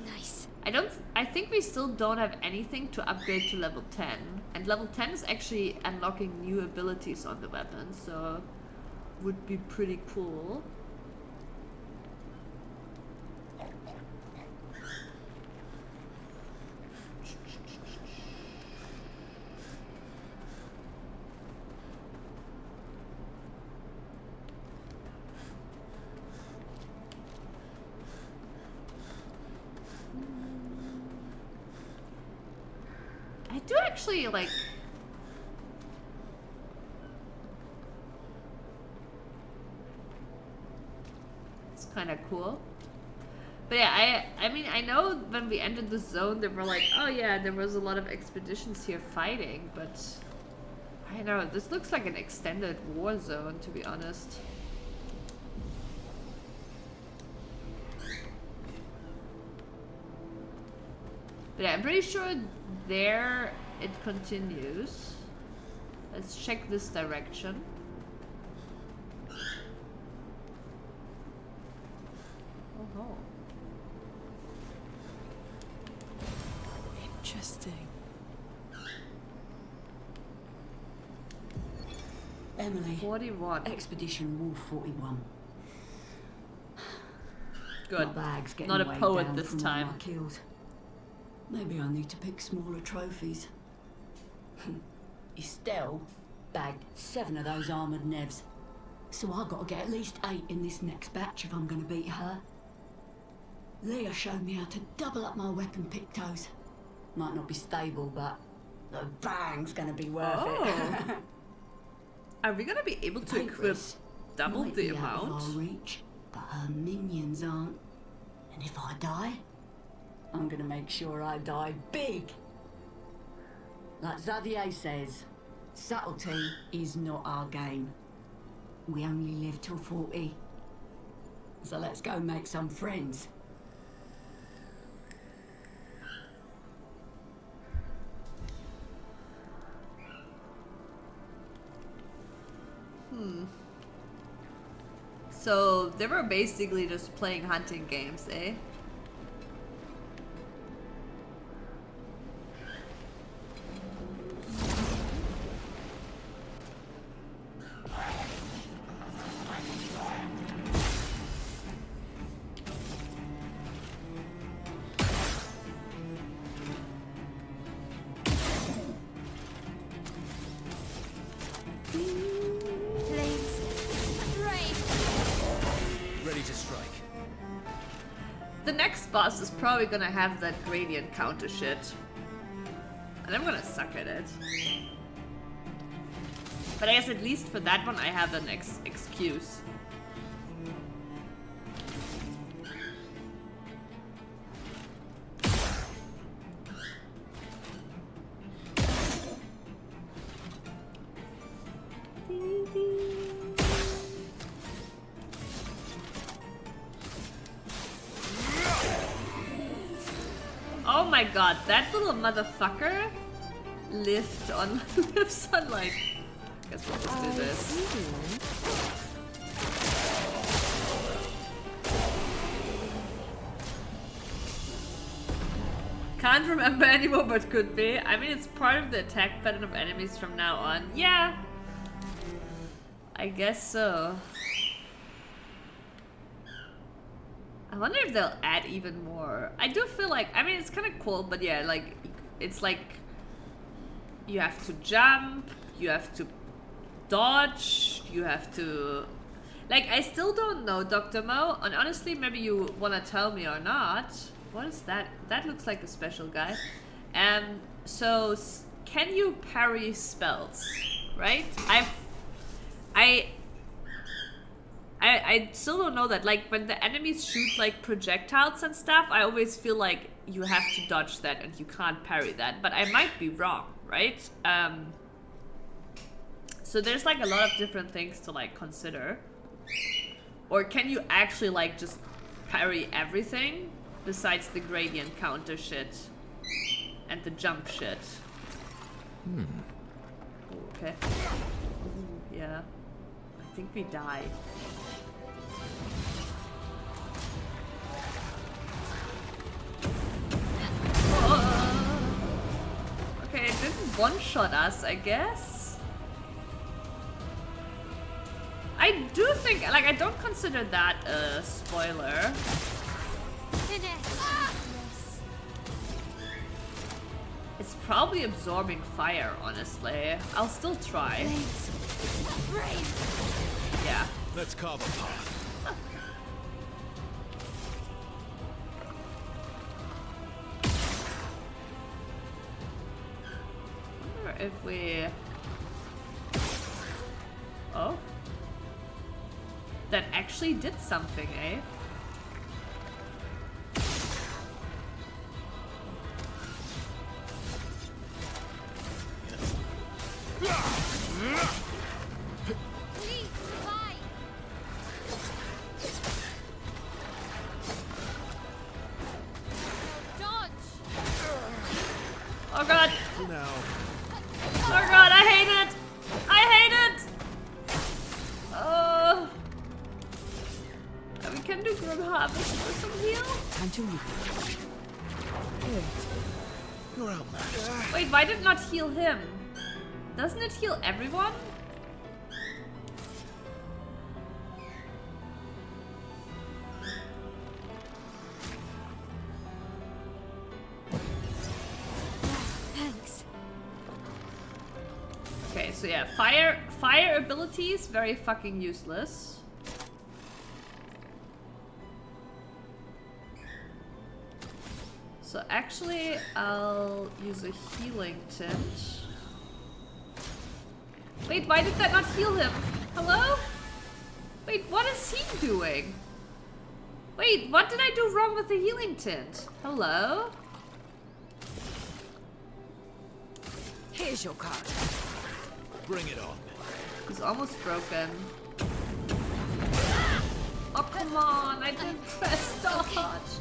Nice. I think we still don't have anything to upgrade to level 10. And level 10 is actually unlocking new abilities on the weapon, so would be pretty cool. I do actually like. It's kind of cool. But yeah, I mean, I know when we entered the zone, they were like, oh yeah, there was a lot of expeditions here fighting, but I don't know, this looks like an extended war zone, to be honest. But yeah, I'm pretty sure there it continues. Let's check this direction. Oh. Interesting. Emily. 41. Expedition Wolf 41. Good. My bag's getting Not a weighed poet down this from all time. my kills. Maybe I need to pick smaller trophies. Estelle bagged 7 of those armoured nevs. So I gotta get at least 8 in this next batch if I'm gonna beat her. Leah showed me how to double up my weapon pictos. Might not be stable, but the bang's gonna be worth it. Are we gonna be able to equip double Might the be out of amount? our reach, but her minions aren't. And if I die, I'm gonna make sure I die big. Like Xavier says, subtlety is not our game. We only live till 40. So let's go make some friends. So they were basically just playing hunting games, eh? Ready to strike. The next boss is probably gonna have that gradient counter shit. And I'm gonna suck at it. But I guess at least for that one I have an excuse. Oh my god, that little motherfucker lives on like. I guess we'll just do this. Can't remember anymore, but could be. I mean, it's part of the attack pattern of enemies from now on. Yeah, I guess so. I wonder if they'll add even more. I do feel like, I mean, it's kind of cool, but yeah, like, it's like you have to jump, you have to dodge, you have to... Like, I still don't know, Dr. Mo, and honestly, maybe you want to tell me or not. What is that? That looks like a special guy. So, can you parry spells, right? I still don't know that. Like, when the enemies shoot, like, projectiles and stuff, I always feel like you have to dodge that and you can't parry that. But I might be wrong, right? So there's like a lot of different things to like consider. Or can you actually like just parry everything besides the gradient counter shit and the jump shit? Okay. Ooh, yeah. I think we die. Okay, it didn't one-shot us, I guess. I do think, like, I don't consider that a spoiler. It's probably absorbing fire, honestly. I'll still try. Yeah. Let's carve a path. If we... Oh? That actually did something, eh? Oh god! Now. Oh god, I hate it! I hate it! We can do Grim Harvest for some heal? Time to leave. You're outmatched. Wait, why did it not heal him? Doesn't it heal everyone? Thanks. Okay, so yeah, fire abilities, very fucking useless. So actually, I'll use a healing tint. Wait, why did that not heal him? Hello? Wait, what is he doing? Wait, what did I do wrong with the healing tint? Hello? Here's your card. Bring it on. He's almost broken. Oh, come on, I didn't press dodge.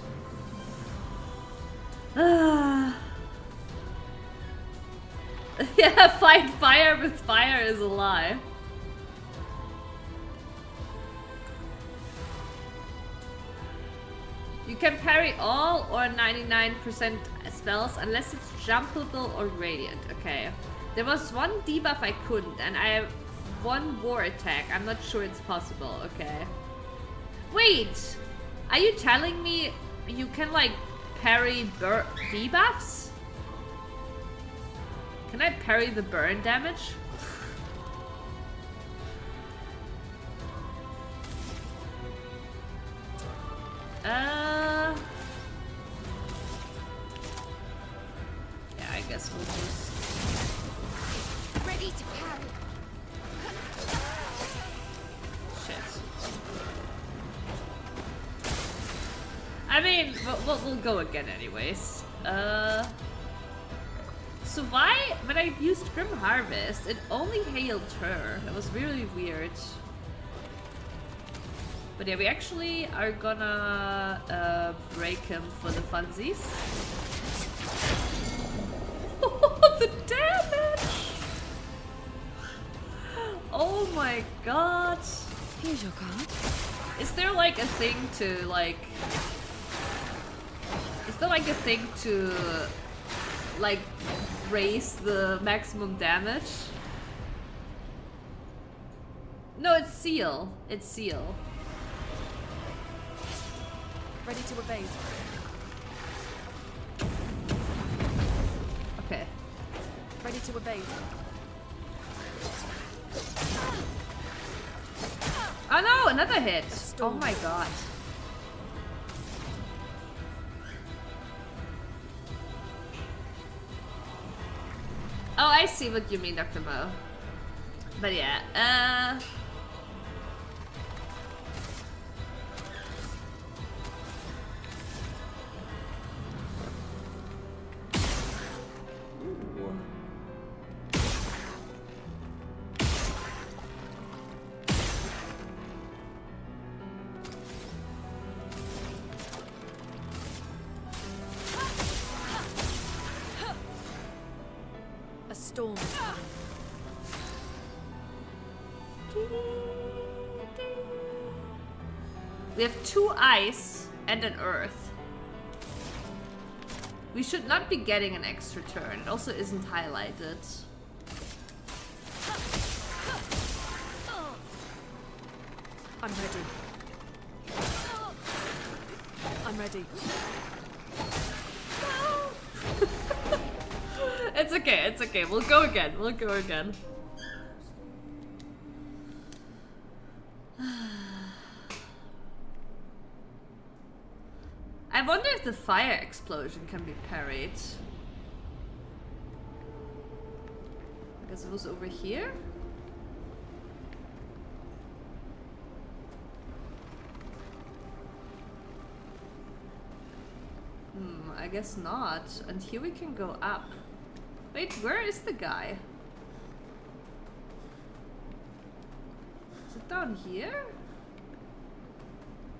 Yeah, fight fire with fire is a lie. You can parry all or 99% spells unless it's jumpable or radiant. Okay. There was one debuff I couldn't, and I have one war attack. I'm not sure it's possible. Okay. Wait! Are you telling me you can like parry debuffs? Can I parry the burn damage? Yeah, I guess we'll just... Ready to carry. Shit. I mean, we'll go again anyways. So why, when I used Grim Harvest, it only hailed her. That was really weird. But yeah, we actually are gonna break him for the funsies. The damage! Oh my god! Here's your card. Is there like a thing to like... Is there like a thing to like raise the maximum damage? No, it's seal. It's seal. Ready to evade. Okay. Ready to evade. Oh no, another hit! Oh my god. Oh, I see what you mean, Dr. Mo. But yeah, Ooh. storm is coming. We have 2 ice and an earth. We should not be getting an extra turn. It also isn't highlighted. I'm ready. I'm ready. It's okay, it's okay. We'll go again. We'll go again. I wonder if the fire explosion can be parried. Because it was over here? I guess not. And here we can go up. Wait, where is the guy? Is it down here?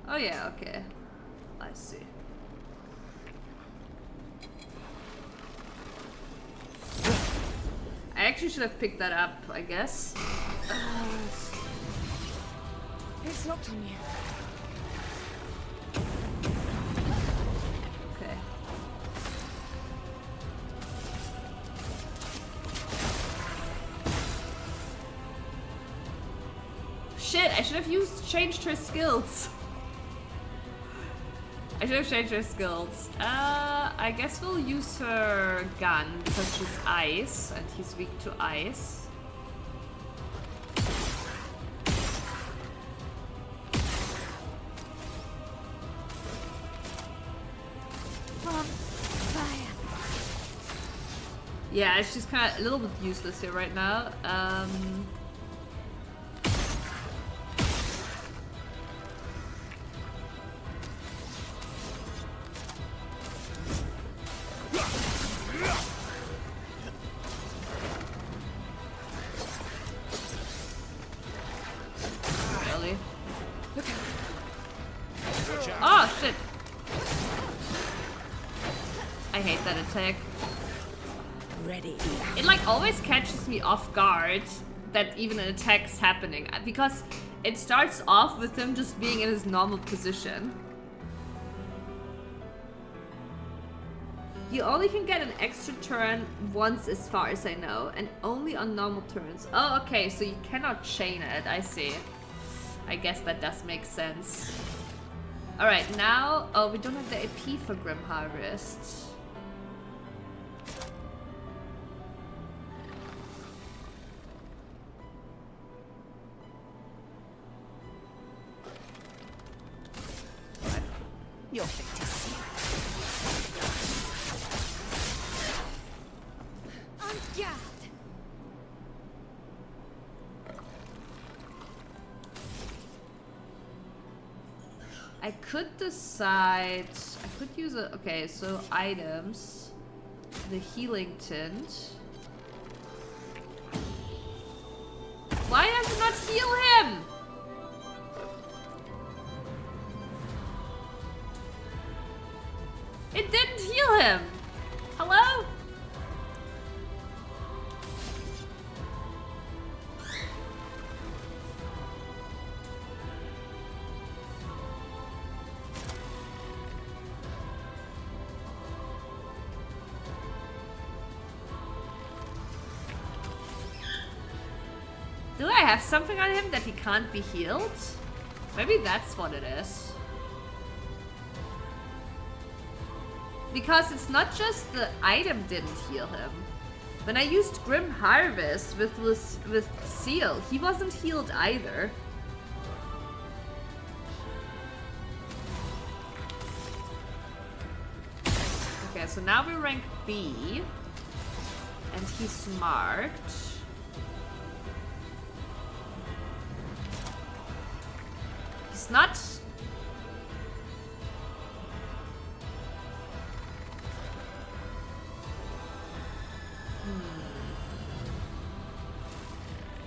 Oh yeah, okay. I see. I actually should have picked that up, I guess. It's locked on you. Okay. Shit, I should have changed her skills. I should have changed her skills. I guess we'll use her gun because she's ice and he's weak to ice. Yeah, she's kind of a little bit useless here right now. Really? Oh shit! I hate that attack. Ready. It like always catches me off guard that even an attack's happening because it starts off with him just being in his normal position. You only can get an extra turn once as far as I know, and only on normal turns. Oh, okay, so you cannot chain it, I see. I guess that does make sense. Alright, now, oh, we don't have the AP for Grim Harvest. Your fate is sealed. On guard. I could decide, I could use a, okay, so items, the healing tint. Why does it not heal him? It didn't heal him! Hello? Do I have something on him that he can't be healed? Maybe that's what it is. Because it's not just the item didn't heal him. When I used Grim Harvest with Seal, he wasn't healed either. Okay, so now we rank B. And he's marked. He's not...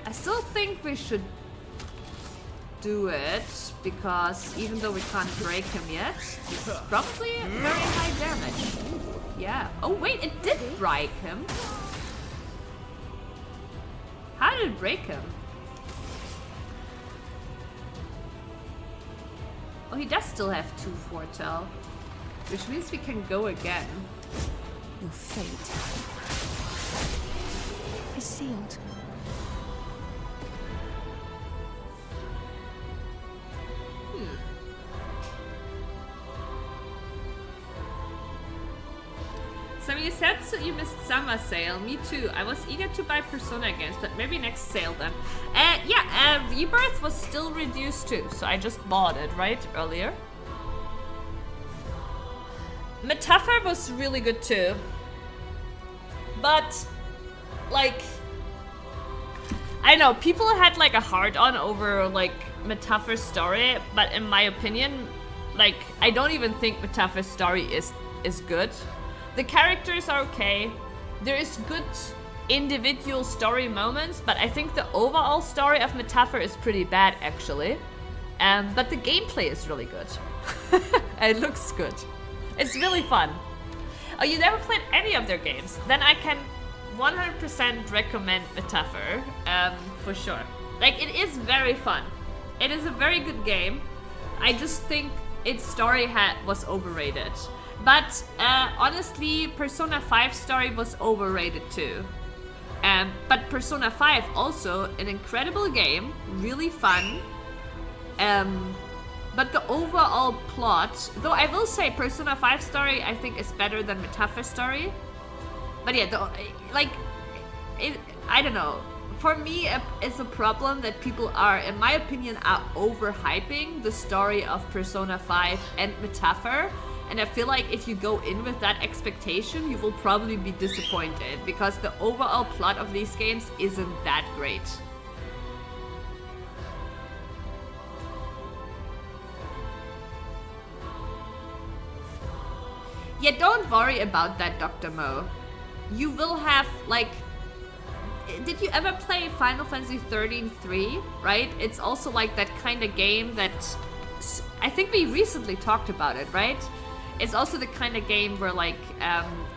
I still think we should do it, because even though we can't break him yet, it's probably very high damage. Yeah. Oh wait, it did break him. did it break him? Oh, he does still have 2 foretell. Which means we can go again. Your fate is sealed. So you said so you missed summer sale. Me too. I was eager to buy Persona games, but maybe next sale then. Yeah, Rebirth was still reduced too, so I just bought it, right? Earlier. Metapher was really good too. But, like... I know, people had like a hard-on over like Metapher's story, but in my opinion, like, I don't even think Metapher's story is good. The characters are okay. There is good individual story moments, but I think the overall story of Metapher is pretty bad actually. But the gameplay is really good. It looks good. It's really fun. Oh, you never played any of their games? Then I can 100% recommend Metapher, for sure. Like, it is very fun. It is a very good game. I just think its story was overrated. But honestly, Persona 5 story was overrated too. But Persona 5 also an incredible game, really fun. But the overall plot, though I will say Persona 5 story I think is better than Metapher story. But yeah, I don't know. For me, it's a problem that people are, in my opinion, are overhyping the story of Persona 5 and Metapher. And I feel like if you go in with that expectation, you will probably be disappointed because the overall plot of these games isn't that great. Yeah, don't worry about that, Dr. Mo. You will have, like... Did you ever play Final Fantasy 13-3? Right? It's also like that kind of game that... I think we recently talked about it, right? It's also the kind of game where, like,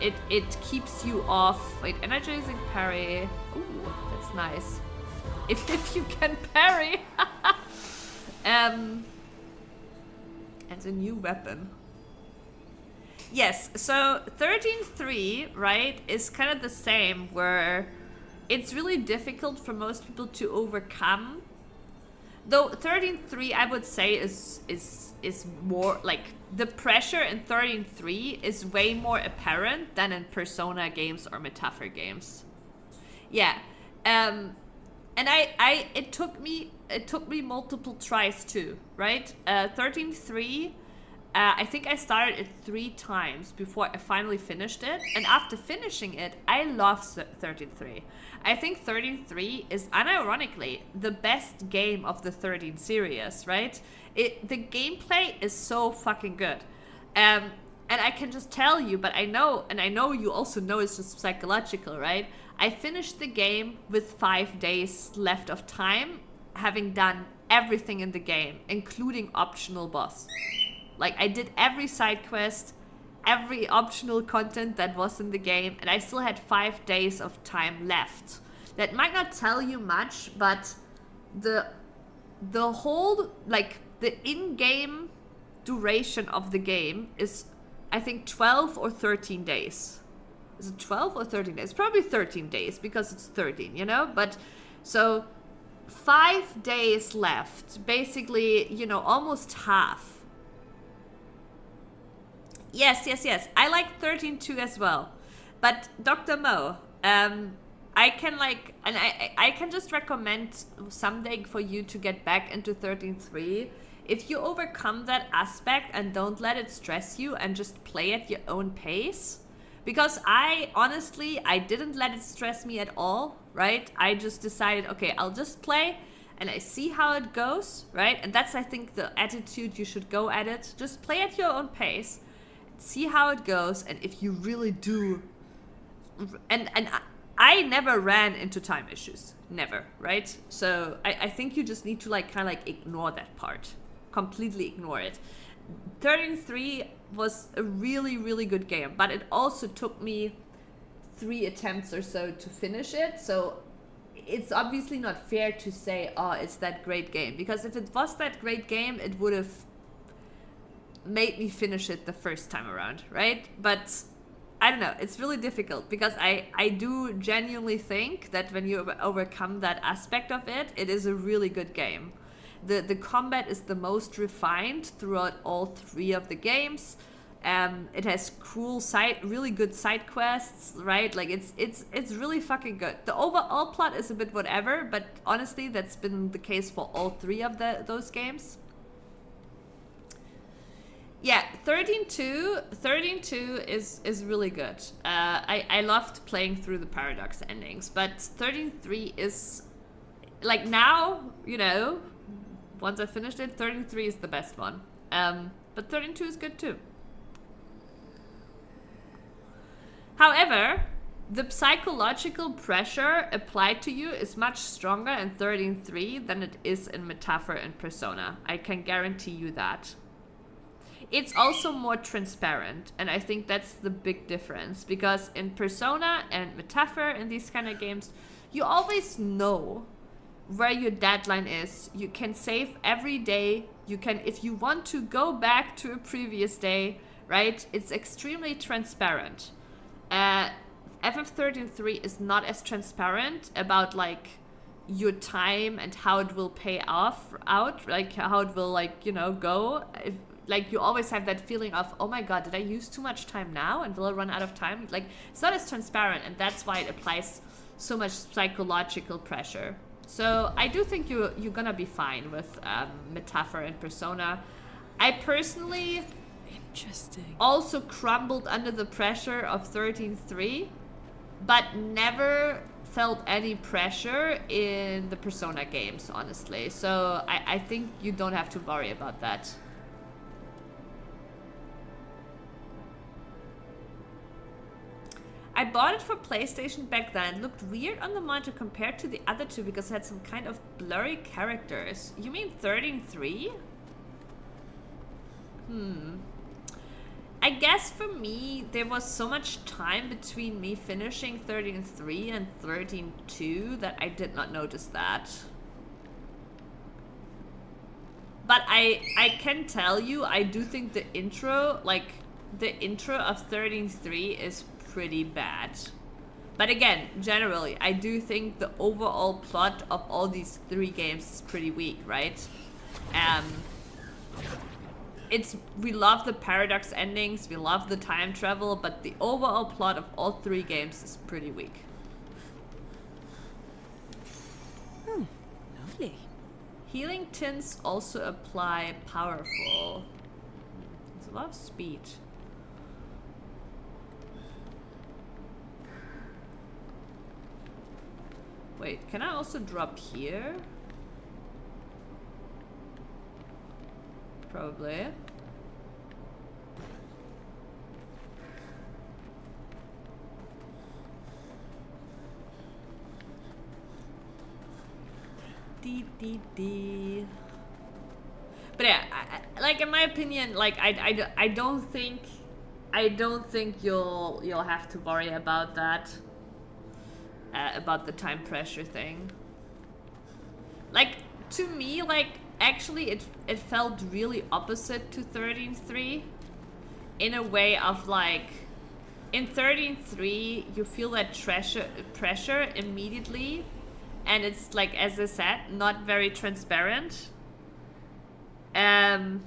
it keeps you off... Wait, energizing parry... Ooh, that's nice. If you can parry! And a new weapon. Yes, so 13.3, right, is kind of the same, where it's really difficult for most people to overcome. Though 13.3, I would say, is more, like, the pressure in 13.3 is way more apparent than in Persona games or Metapher games. Yeah, and it took me multiple tries too, right? 13.3, I think I started it 3 times before I finally finished it. And after finishing it, I love 13.3. I think 13.3 is unironically the best game of the 13 series, right? The gameplay is so fucking good. And I can just tell you, but I know you also know it's just psychological, right? I finished the game with 5 days left of time, having done everything in the game, including optional boss. Like, I did every side quest, every optional content that was in the game, and I still had 5 days of time left. That might not tell you much, but the whole, like, the in-game duration of the game is, I think, 12 or 13 days. Is it 12 or 13 days? Probably 13 days, because it's 13, you know? But, so, 5 days left. Basically, you know, almost half. Yes. I like 13.2 as well. But Dr. Mo, I can like, and I can just recommend someday for you to get back into 13.3. If you overcome that aspect and don't let it stress you and just play at your own pace. Because I didn't let it stress me at all, right? I just decided, okay, I'll just play and I see how it goes, right? And that's, I think, the attitude you should go at it. Just play at your own pace. See how it goes, and if you really do, and I never ran into time issues, never, right? So I think you just need to like kind of like ignore that part, completely ignore it. 13.3 was a really, really good game, but it also took me 3 attempts or so to finish it. So it's obviously not fair to say, oh, it's that great game, because if it was that great game, it would have made me finish it the first time around, right? But I don't know, it's really difficult, because I do genuinely think that when you overcome that aspect of it, it is a really good game. The combat is the most refined throughout all 3 of the games. It has cool really good side quests, right? Like it's really fucking good. The overall plot is a bit whatever, but honestly, that's been the case for all 3 of those games. Yeah, 13.2 is really good. I loved playing through the Paradox endings, but 13.3 is like, now, you know, once I finished it, 13.3 is the best one. But 13.2 is good too. However, the psychological pressure applied to you is much stronger in 13.3 than it is in Metaphor and Persona. I can guarantee you that. It's also more transparent, and I think that's the big difference, because in Persona and Metaphor and these kind of games, you always know where your deadline is. You can save every day. You can, if you want to go back to a previous day, right? It's extremely transparent. FF13.3 is not as transparent about like your time and how it will pay off out, like how it will, like, you know, go. Like, you always have that feeling of, oh my god, did I use too much time now and will I run out of time? Like, it's not as transparent, and that's why it applies so much psychological pressure. So I do think you're gonna be fine with Metaphor and Persona. I personally also crumbled under the pressure of 13.3, but never felt any pressure in the Persona games, honestly. So I think you don't have to worry about that. I bought it for PlayStation back then. It looked weird on the monitor compared to the other 2 because it had some kind of blurry characters. You mean 13.3? I guess for me, there was so much time between me finishing 13.3 and 13.2 that I did not notice that. But I can tell you, I do think the intro, like, the intro of 13.3 is pretty bad. But again, generally, I do think the overall plot of all these 3 games is pretty weak, right? We love the Paradox endings, we love the time travel, but the overall plot of all 3 games is pretty weak. Lovely. Healing tints also apply powerful. There's a lot of speed. Wait, can I also drop here? Probably. D. But yeah, like, in my opinion, like, I don't think you'll have to worry about that. About the time pressure thing. Like, to me, like, actually it felt really opposite to 13.3 in a way of, like, in 13.3 you feel that pressure immediately, and it's, like, as I said, not very transparent. And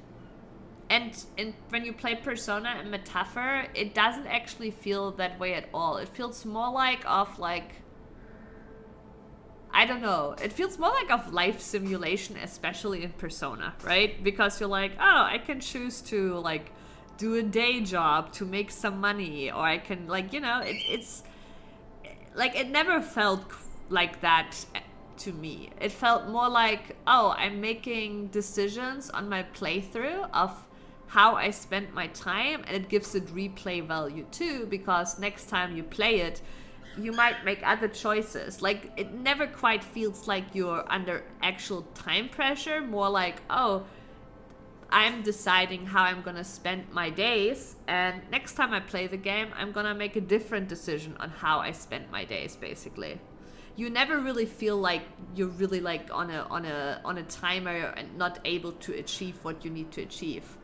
when you play Persona and Metaphor, it doesn't actually feel that way at all. It feels more like I don't know. It feels more like of life simulation, especially in Persona, right? Because you're like, oh, I can choose to, like, do a day job to make some money, or I can, like, you know, it's like, it never felt like that to me. It felt more like, oh, I'm making decisions on my playthrough of how I spent my time, and it gives it replay value too, because next time you play it, you might make other choices. Like, it never quite feels like you're under actual time pressure, more like, oh, I'm deciding how I'm gonna spend my days, and next time I play the game, I'm gonna make a different decision on how I spend my days, basically. you never really feel like you're really like on a timer and not able to achieve what you need to achieve.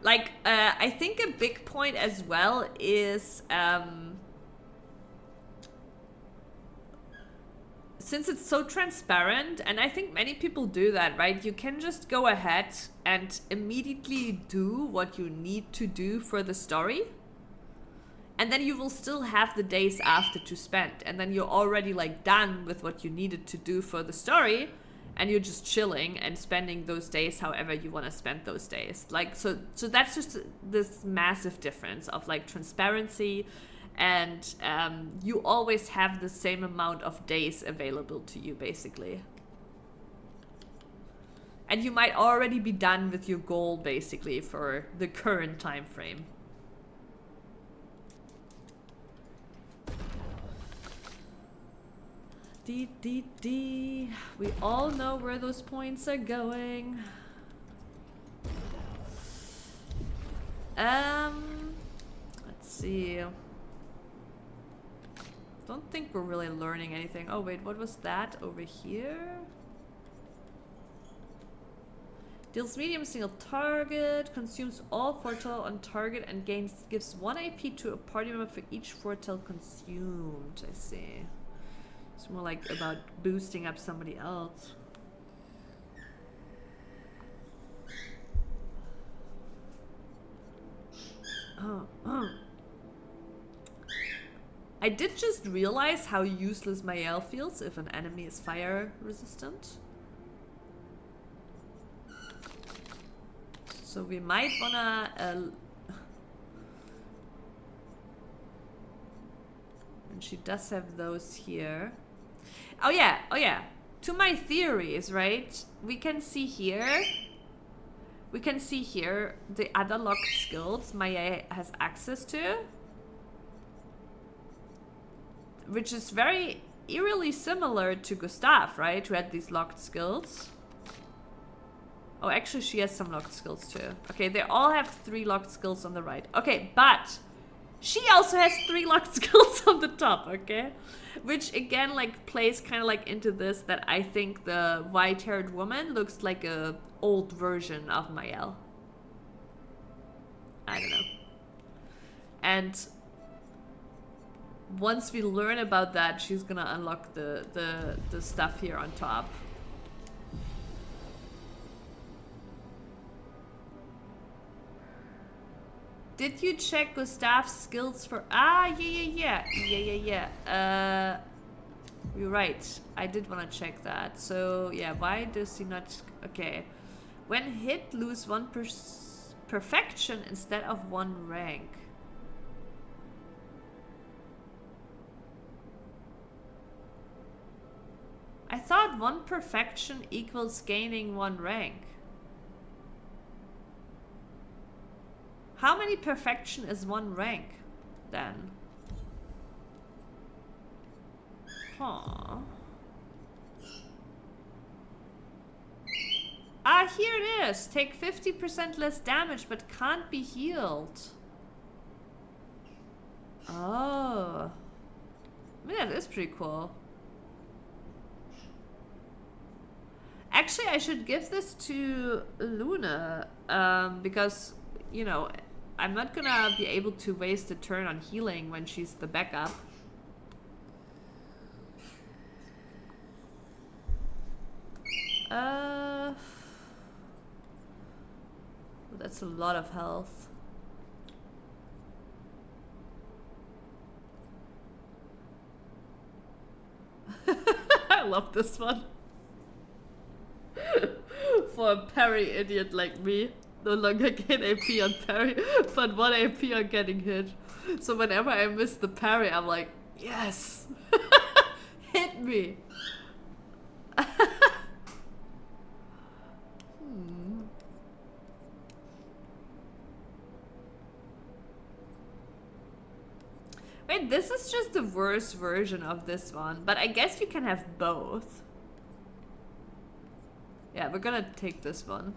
Like, I think a big point as well is, since it's so transparent, and I think many people do that, right? You can just go ahead and immediately do what you need to do for the story. And then you will still have the days after to spend. And then you're already like done with what you needed to do for the story. And you're just chilling and spending those days however you want to spend those days. Like, so that's just this massive difference of like transparency, and you always have the same amount of days available to you, basically. And you might already be done with your goal, basically, for the current time frame. We all know where those points are going. Let's see. Don't think we're really learning anything. Oh wait, what was that over here? Deals medium single target, consumes all foretell on target, and gives 1 AP to a party member for each foretell consumed. I see. It's more like about boosting up somebody else. I did just realize how useless Mael feels if an enemy is fire resistant. So we might wanna and she does have those here. Oh yeah. To my theories, right? We can see here the other locked skills Maya has access to, which is very eerily similar to Gustav, right? Who had these locked skills. Oh, actually she has some locked skills too. Okay, they all have 3 locked skills on the right. Okay, but she also has 3 locked skills on the top, okay? Which again, like, plays kind of like into this, that I think the white-haired woman looks like a old version of Mael. I don't know. And once we learn about that, she's gonna unlock the stuff here on top. Did you check Gustav's skills for... Ah, yeah. You're right. I did want to check that. So, yeah, why does he not... Okay. When hit, lose 1 perfection instead of 1 rank. I thought 1 perfection equals gaining 1 rank. How many perfection is 1 rank, then? Huh. Ah, here it is! Take 50% less damage, but can't be healed. Oh. I mean, that is pretty cool. Actually, I should give this to Luna, because, you know, I'm not gonna be able to waste a turn on healing when she's the backup. That's a lot of health. I love this one. For a parry idiot like me. No longer gain AP on parry, but 1 AP on getting hit. So whenever I miss the parry, I'm like, yes! Hit me! Wait, this is just the worst version of this one, but I guess you can have both. Yeah, we're gonna take this one.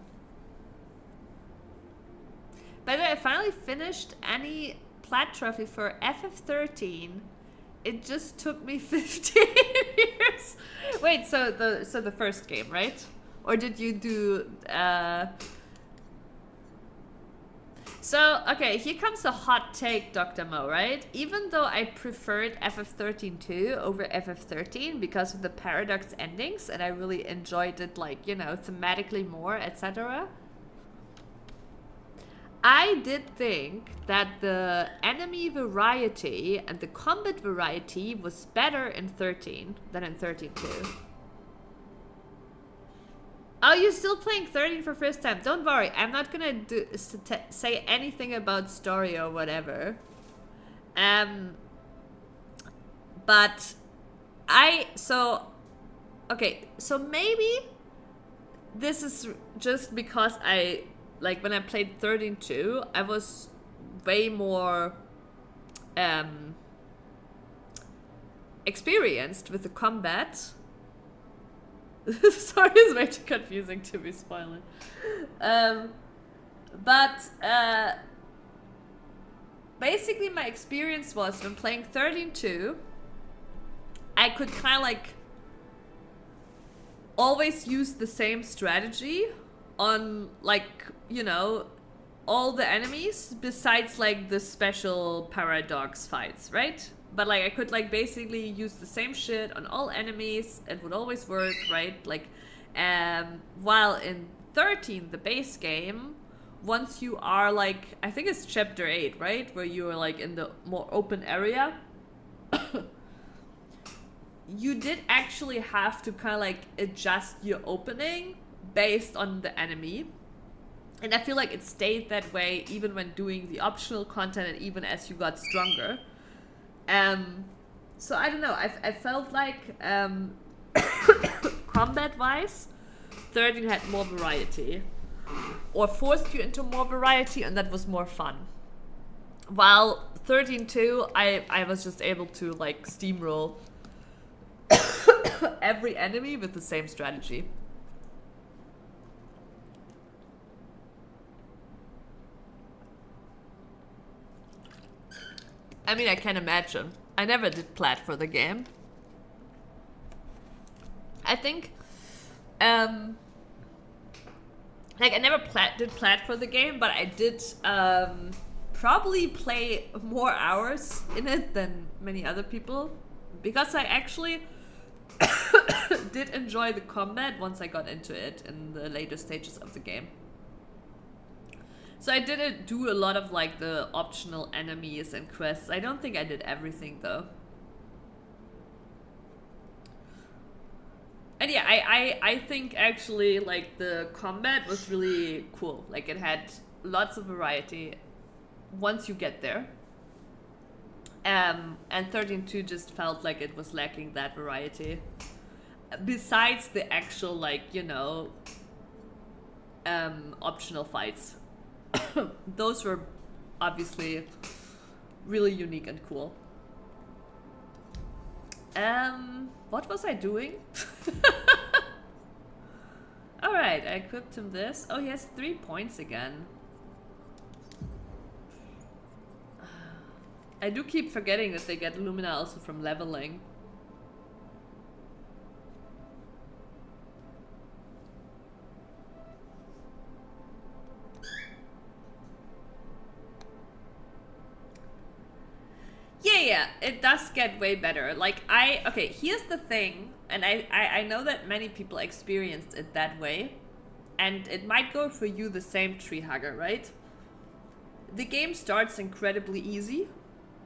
By the way, I finally finished any plat trophy for FF13. It just took me 15 years. Wait, so the first game, right? Or did you do So, okay, here comes a hot take, Dr. Mo, right? Even though I preferred FF13-2 over FF13 because of the paradox endings, and I really enjoyed it, like, you know, thematically more, etc. I did think that the enemy variety and the combat variety was better in 13 than in 13-2. Oh, you're still playing 13 for first time. Don't worry, I'm not gonna say anything about story or whatever. But okay, so maybe this is just because I, like, when I played 13-2, I was way more experienced with the combat. Sorry, it's way too confusing to be spoiling. Basically my experience was when playing 13-2, I could kind of like always use the same strategy on, like, you know, all the enemies besides like the special paradox fights, right? But like I could like basically use the same shit on all enemies. It would always work, right? Like, while in 13, the base game, once you are like, I think it's chapter 8, right? Where you are like in the more open area. You did actually have to kind of like adjust your opening based on the enemy. And I feel like it stayed that way even when doing the optional content and even as you got stronger. So I don't know, I felt like combat-wise, 13 had more variety. Or forced you into more variety, and that was more fun. While 13-2, I was just able to like steamroll every enemy with the same strategy. I mean, I can imagine. I never did plat for the game. I think, like, I never did plat for the game, but I did probably play more hours in it than many other people, because I actually did enjoy the combat once I got into it in the later stages of the game. So I didn't do a lot of like the optional enemies and quests. I don't think I did everything though. And yeah, I think actually like the combat was really cool. Like it had lots of variety once you get there. And 13-2 just felt like it was lacking that variety. Besides the actual, like, you know, optional fights. Those were obviously really unique and cool. What was I doing? Alright, I equipped him this. Oh, he has 3 points again. I do keep forgetting that they get Lumina also from leveling. Yeah, it does get way better. Like, okay, here's the thing, and I know that many people experienced it that way, and it might go for you the same, Tree Hugger, right? The game starts incredibly easy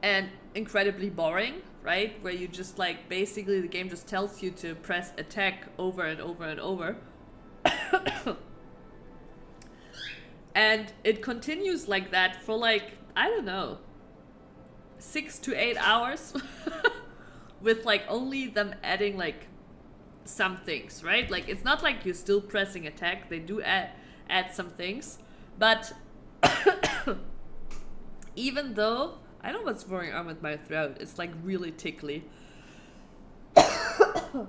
and incredibly boring, right? Where you just, like, basically the game just tells you to press attack over and over and over. And it continues like that for, like, I don't know, 6 to 8 hours with like only them adding like some things, right? Like it's not like you're still pressing attack. They do add some things, but even though I don't know what's going on with my throat, it's like really tickly. Do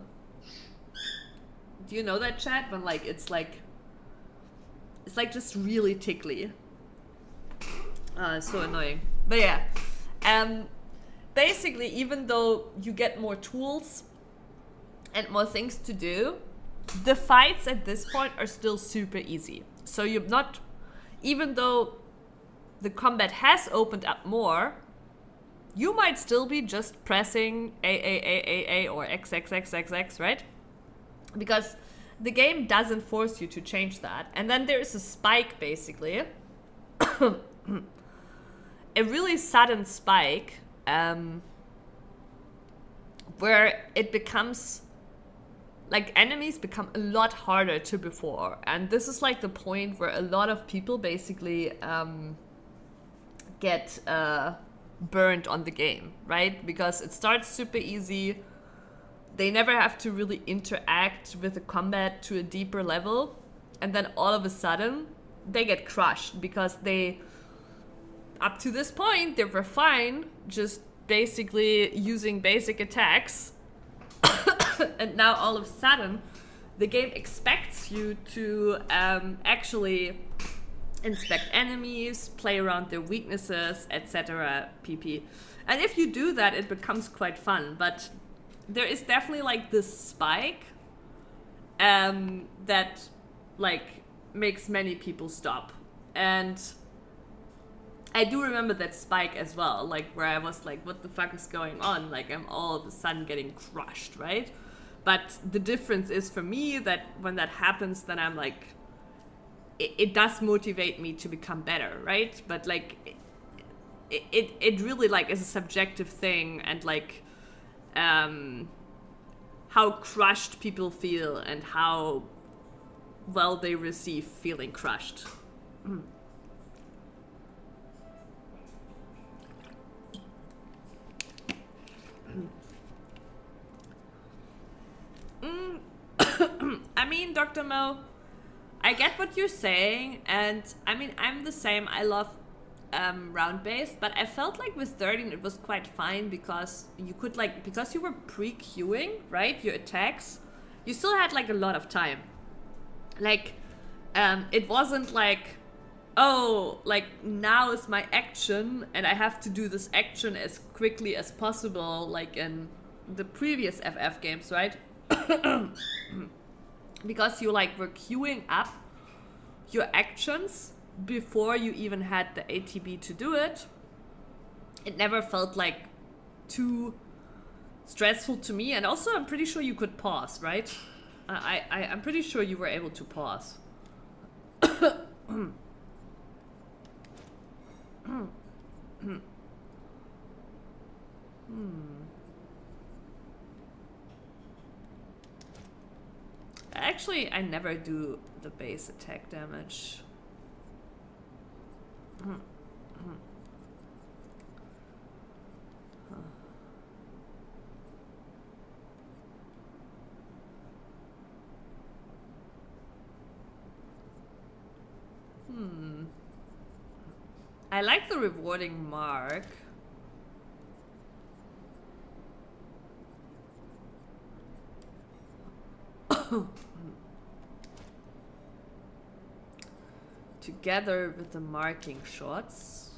you know that, chat? When like it's like just really tickly. So annoying. But yeah, basically, even though you get more tools and more things to do, the fights at this point are still super easy. So you're not, even though the combat has opened up more, you might still be just pressing A or XXXXX, right? Because the game doesn't force you to change that. And then there is a spike, basically. A really sudden spike, where it becomes, like, enemies become a lot harder to before. And this is like the point where a lot of people basically get burned on the game, right? Because it starts super easy. They never have to really interact with the combat to a deeper level. And then all of a sudden, they get crushed because they, up to this point, they were fine just basically using basic attacks. And now all of a sudden, the game expects you to actually inspect enemies, play around their weaknesses, etc. pp. And if you do that, it becomes quite fun. But there is definitely like this spike that like makes many people stop. And I do remember that spike as well, like where I was like, what the fuck is going on? Like I'm all of a sudden getting crushed, right? But the difference is for me that when that happens, then I'm like, it does motivate me to become better, right? But like, it really like is a subjective thing, and like, how crushed people feel and how well they receive feeling crushed. I mean, Dr. Mo, I get what you're saying, and I mean, I'm the same. I love round-based, but I felt like with 13 it was quite fine because you could like, because you were pre-queuing, right, your attacks, you still had like a lot of time. Like, it wasn't like, oh, like now is my action and I have to do this action as quickly as possible, like in the previous FF games, right? Because you like were queuing up your actions before you even had the ATB to do it. It never felt like too stressful to me, and also I'm pretty sure you could pause, right? I'm pretty sure you were able to pause. Actually, I never do the base attack damage. I like the rewarding mark. Together with the marking shots.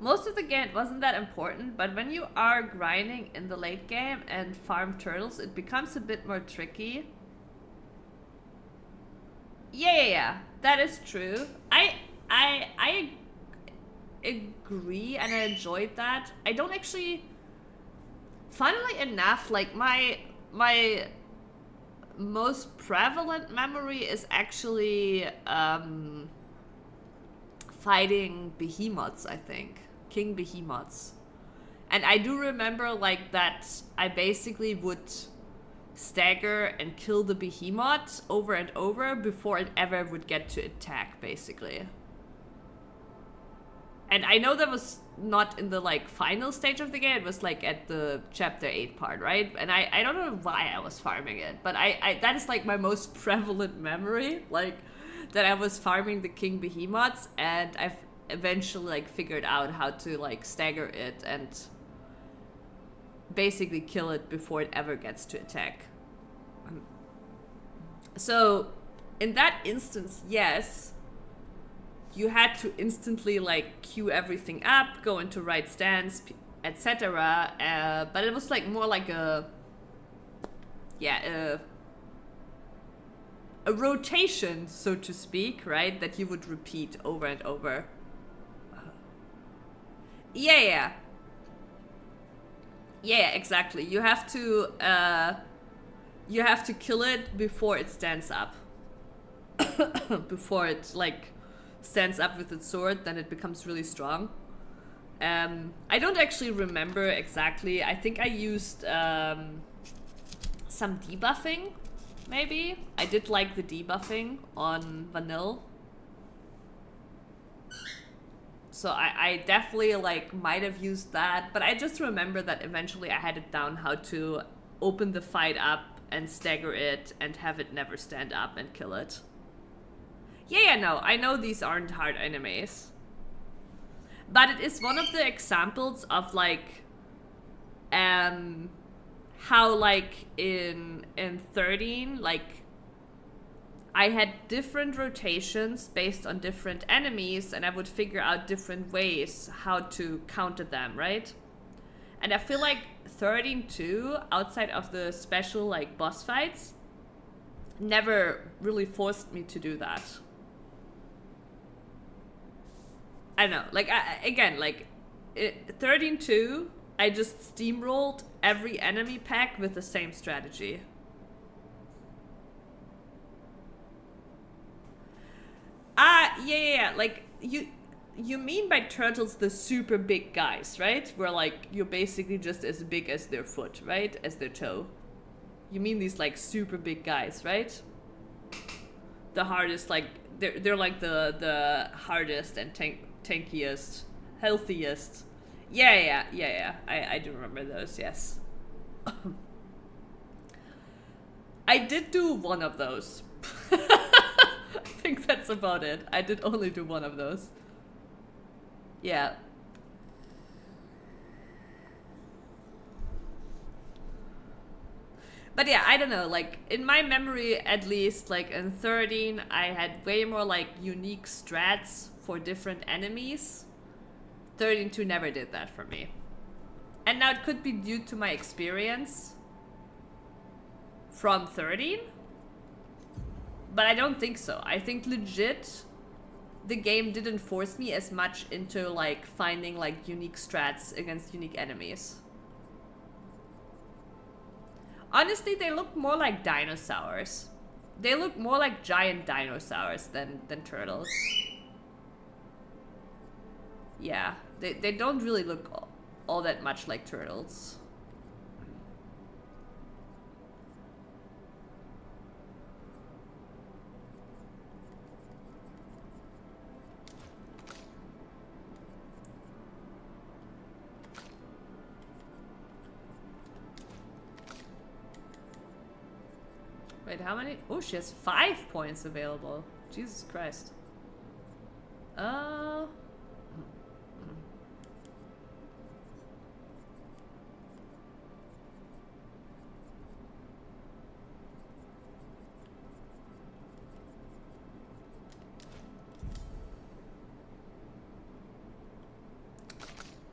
Most of the game wasn't that important, but when you are grinding in the late game and farm turtles, it becomes a bit more tricky. Yeah, that is true. I agree, and I enjoyed that. I don't actually, funnily enough, like my most prevalent memory is actually fighting behemoths, I think. King behemoths. And I do remember like that I basically would stagger and kill the behemoth over and over before it ever would get to attack, basically. And I know that was not in the like final stage of the game, it was like at the chapter 8 part, right? And I don't know why I was farming it, but I that is like my most prevalent memory, like that I was farming the king behemoths, and eventually like figured out how to like stagger it and basically kill it before it ever gets to attack. So in that instance, yes, you had to instantly like queue everything up, go into right stance, etc. But it was like more like a rotation, so to speak, right? That you would repeat over and over. Yeah, exactly. You have to kill it before it stands up. Before it like stands up with its sword, then it becomes really strong. I don't actually remember exactly. I think I used some debuffing, maybe. I did like the debuffing on Vanille. So I definitely like might have used that, but I just remember that eventually I had it down how to open the fight up and stagger it and have it never stand up and kill it. No, I know these aren't hard enemies. But it is one of the examples of like how like in 13, like I had different rotations based on different enemies, and I would figure out different ways how to counter them, right? And I feel like 13-2, outside of the special like boss fights, never really forced me to do that. I don't know, like, again, like, 13-2, I just steamrolled every enemy pack with the same strategy. Yeah, like, you mean by turtles the super big guys, right? Where, like, you're basically just as big as their foot, right? As their toe. You mean these, like, super big guys, right? The hardest, like, they're like the hardest and tankiest, healthiest. Yeah. I do remember those, yes. I did do one of those. I think that's about it. I did only do one of those. Yeah. But yeah, I don't know, like, in my memory, at least, like, in 13, I had way more, like, unique strats for different enemies. 13-2 never did that for me. And now it could be due to my experience from 13, but I don't think so. I think legit, the game didn't force me as much into, like, finding, like, unique strats against unique enemies. Honestly, they look more like dinosaurs. They look more like giant dinosaurs than turtles. Yeah, they don't really look all that much like turtles. Wait, how many? Oh, she has 5 points available. Jesus Christ.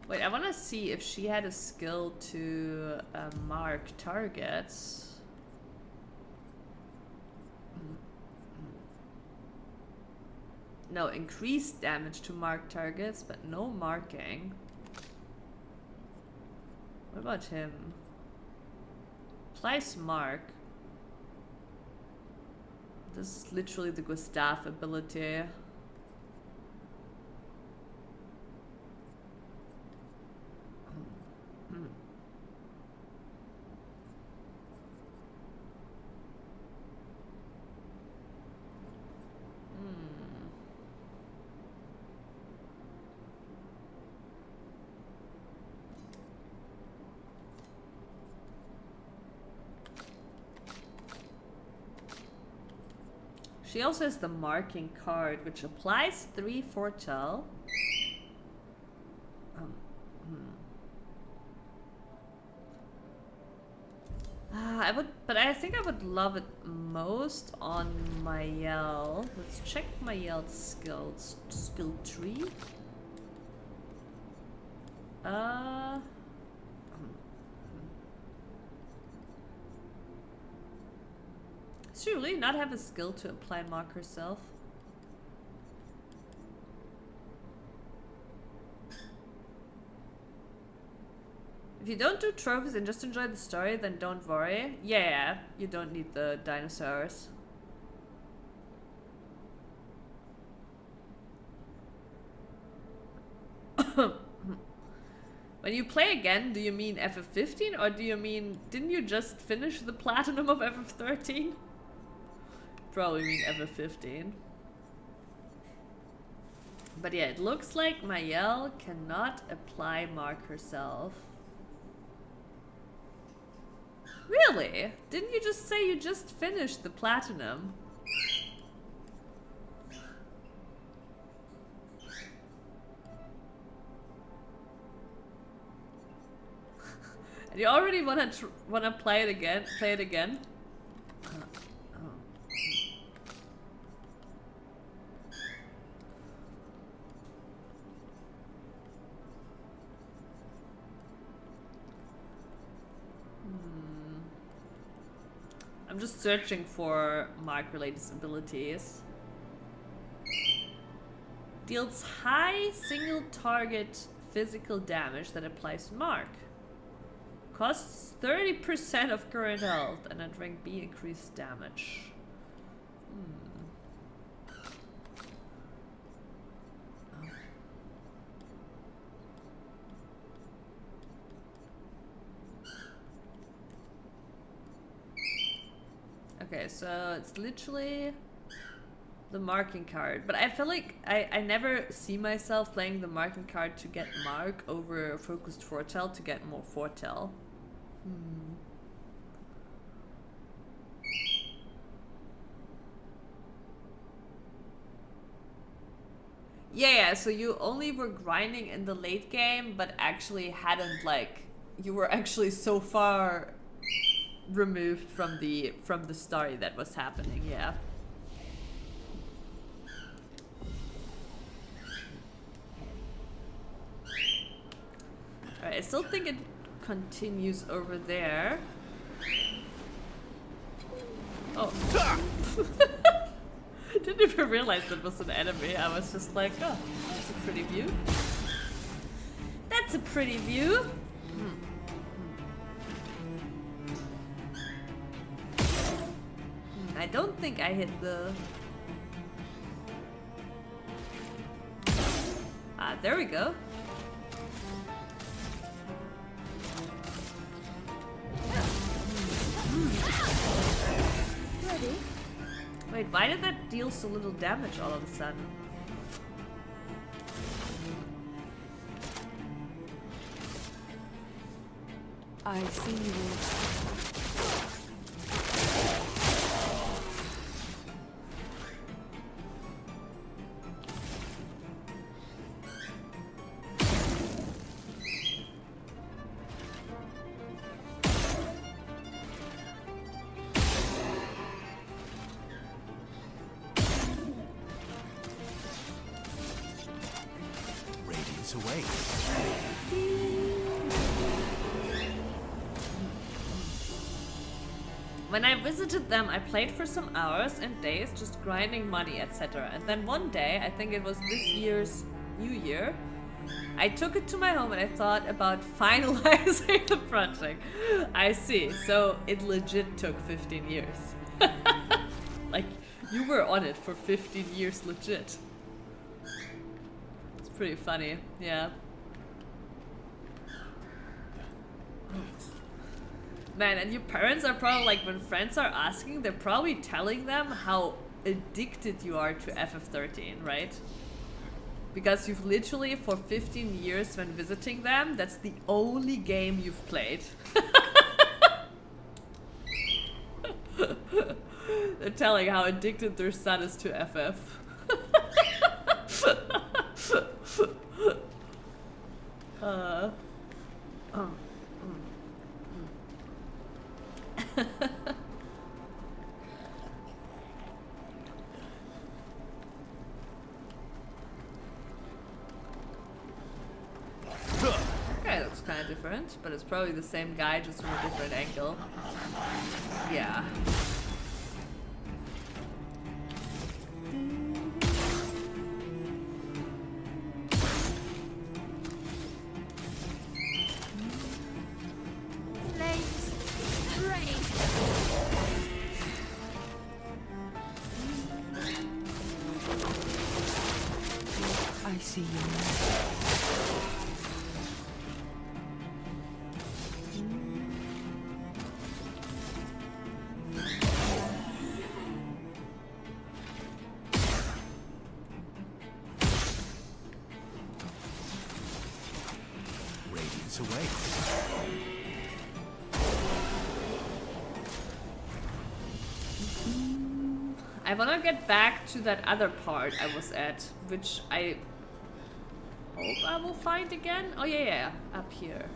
Wait, I want to see if she had a skill to mark targets. No, increased damage to mark targets, but no marking. What about him? Place mark. This is literally the Gustav ability. She also has the marking card, which applies 3 foretell. But I think I would love it most on Mayel. Let's check Mayel's skill tree. Does she really not have a skill to apply mark herself? If you don't do trophies and just enjoy the story, then don't worry. Yeah, you don't need the dinosaurs. When you play again, do you mean FF15 or do you mean, didn't you just finish the platinum of FF13? Probably mean FF15. But yeah, it looks like Mayel cannot apply mark herself. Really? Didn't you just say you just finished the platinum? And you already wanna play it again? Play it again? I'm just searching for mark-related abilities. Deals high single target physical damage that applies to mark. Costs 30% of current health and at rank B increased damage. Okay, so it's literally the marking card. But I feel like I never see myself playing the marking card to get mark over focused foretell to get more foretell. Yeah, so you only were grinding in the late game, but actually hadn't, like, you were actually so far removed from the story that was happening. Yeah. Alright, I still think it continues over there. Oh. Didn't even realize that was an enemy. I was just like, oh, that's a pretty view. That's a pretty view. I don't think I hit the... Ah, there we go. Ready? Wait, why did that deal so little damage all of a sudden? I see you. When I visited them, I played for some hours and days, just grinding money, etc. And then one day, I think it was this year's New Year, I took it to my home and I thought about finalizing the project. I see. So it legit took 15 years. Like, you were on it for 15 years legit. It's pretty funny, yeah. Man, and your parents are probably like, when friends are asking, they're probably telling them how addicted you are to FF13, right? Because you've literally, for 15 years when visiting them, that's the only game you've played. They're telling how addicted their son is to FF. Okay, looks kind of different, but it's probably the same guy, just from a different angle. Yeah. I see you now. Radiance away. I wanna get back to that other part I was at, which I hope I will find again. Oh yeah, up here.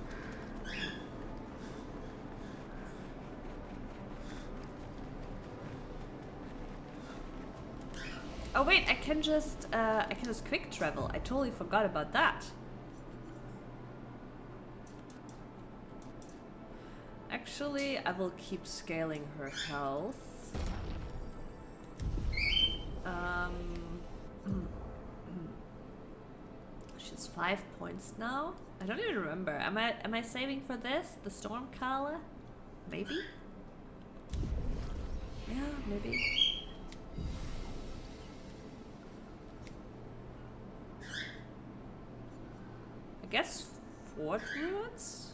Oh wait, I can just quick travel. I totally forgot about that. Actually, I will keep scaling her health. She's 5 points now. I don't even remember. Am I saving for this? The Storm Kala? Maybe? Yeah, maybe. I guess Fort Ruins?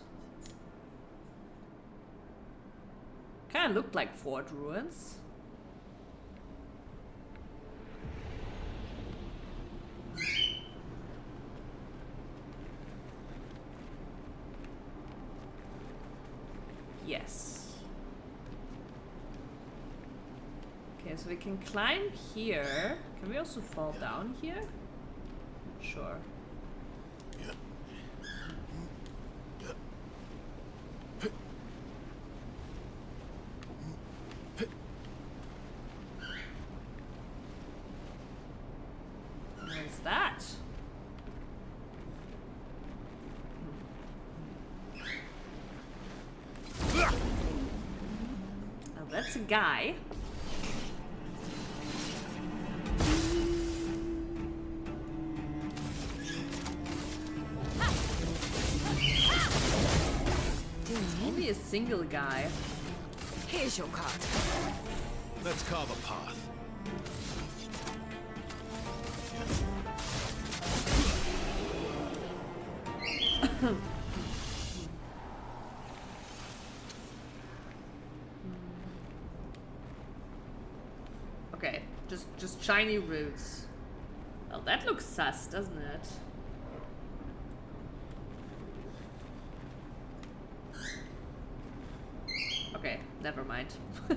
Kinda looked like Fort Ruins. Yes. Okay, so we can climb here. Can we also fall down here? Sure. Where's that? Oh, that's a guy. Only a single guy. Here's your card. Let's carve a path. Okay, just shiny roots. Well, that looks sus, doesn't it? Okay, never mind. We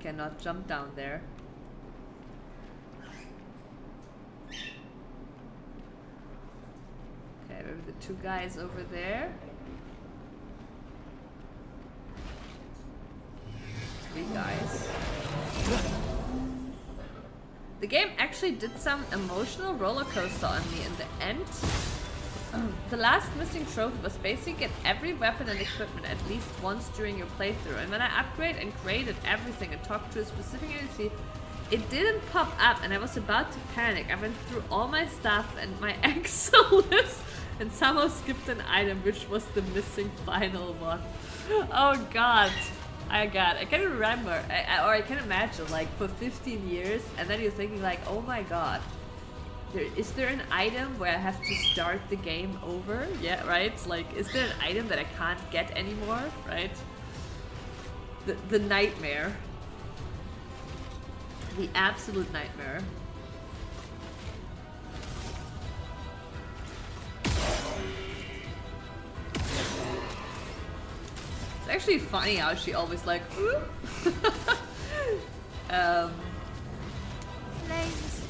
cannot jump down there. Okay, maybe the two guys over there. Three guys. The game actually did some emotional roller coaster on me in the end. The last missing trophy was basically get every weapon and equipment at least once during your playthrough, and when I upgrade and graded everything and talked to a specific NPC, it didn't pop up and I was about to panic. I went through all my stuff and my Excel list and somehow skipped an item which was the missing final one. Oh god. I can remember, or I can imagine, like, for 15 years, and then you're thinking, like, oh my god, is there an item where I have to start the game over? Yeah, right? Like, is there an item that I can't get anymore? Right? The nightmare. The absolute nightmare. It's actually funny how she always like Flames.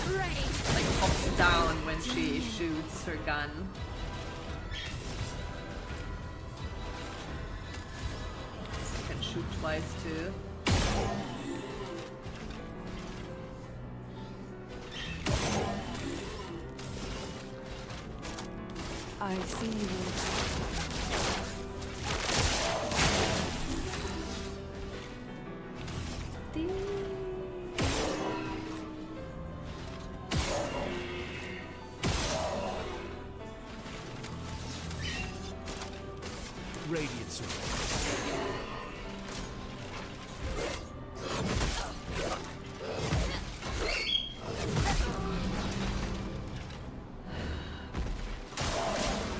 Rain. like pops down when she shoots her gun. She can shoot twice too. I see you. Radiant sword.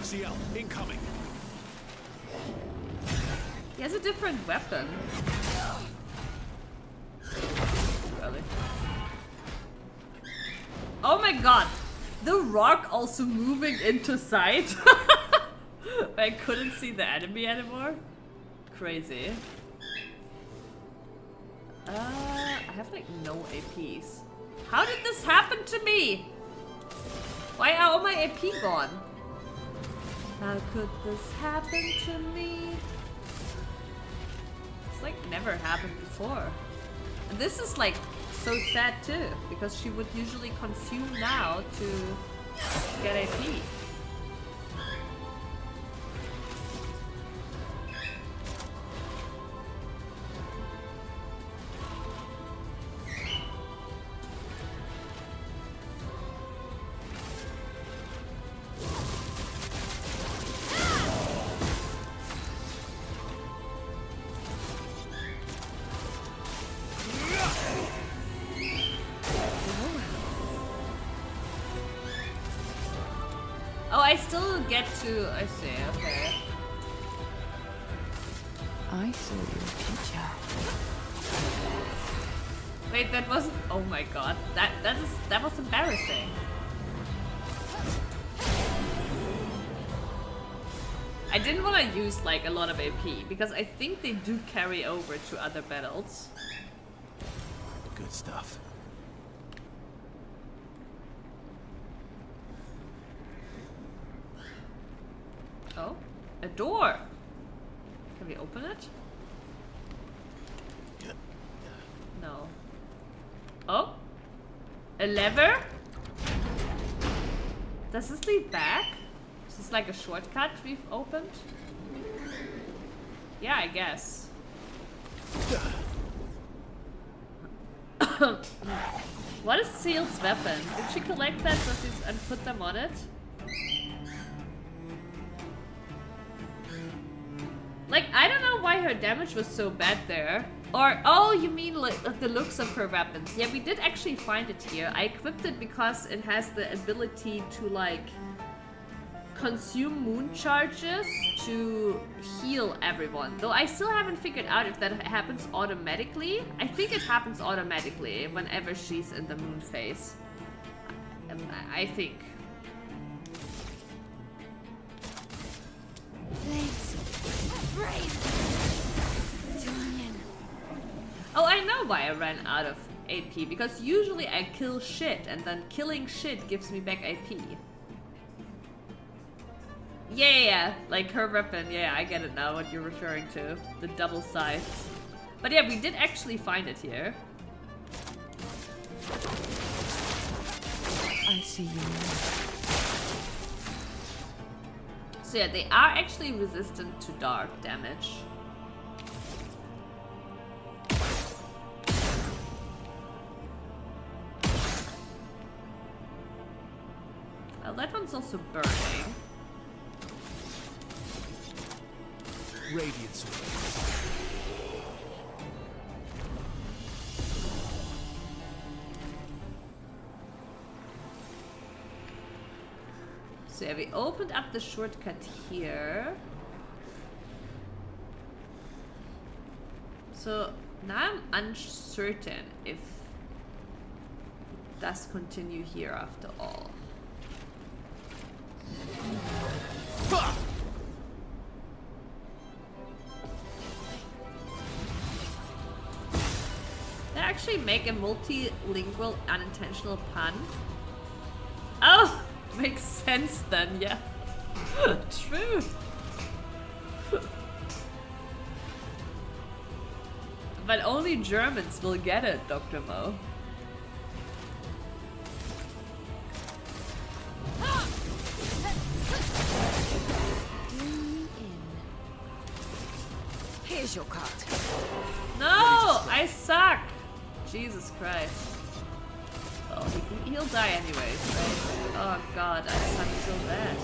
CL, incoming. He has a different weapon. Really? Oh my god! The rock also moving into sight. I couldn't see the enemy anymore. Crazy. I have like no APs. How did this happen to me? Why are all my AP gone? How could this happen to me? It's like never happened before. And this is like so sad too, because she would usually consume now to get AP. Oh, I still get to. I see. Okay. I saw your future. Wait, that wasn't. Oh my god, that was embarrassing. I didn't want to use like a lot of AP because I think they do carry over to other battles. Good stuff. Oh, a door. Can we open it? No. Oh, a lever? Does this lead back? Is this like a shortcut we've opened? Yeah, I guess. What is Seal's weapon? Did she collect that and put them on it? Like, I don't know why her damage was so bad there. Or, oh, you mean like the looks of her weapons. Yeah, we did actually find it here. I equipped it because it has the ability to, like, consume moon charges to heal everyone. Though I still haven't figured out if that happens automatically. I think it happens automatically whenever she's in the moon phase. I think. Oh, I know why I ran out of AP. Because usually I kill shit and then killing shit gives me back AP. Yeah, like her weapon. Yeah, I get it now what you're referring to. The double scythe. But yeah, we did actually find it here. I see you now. So yeah, they are actually resistant to dark damage. Well, that one's also burning. Radiant sword. So yeah, we opened up the shortcut here. So now I'm uncertain if it does continue here after all. That actually make a multilingual unintentional pun? Oh, makes sense then, yeah. True. But only Germans will get it, Dr. Mo. Here's your card. No, I suck. Jesus Christ. Oh, he'll die anyways, right? Oh god, I suck so bad.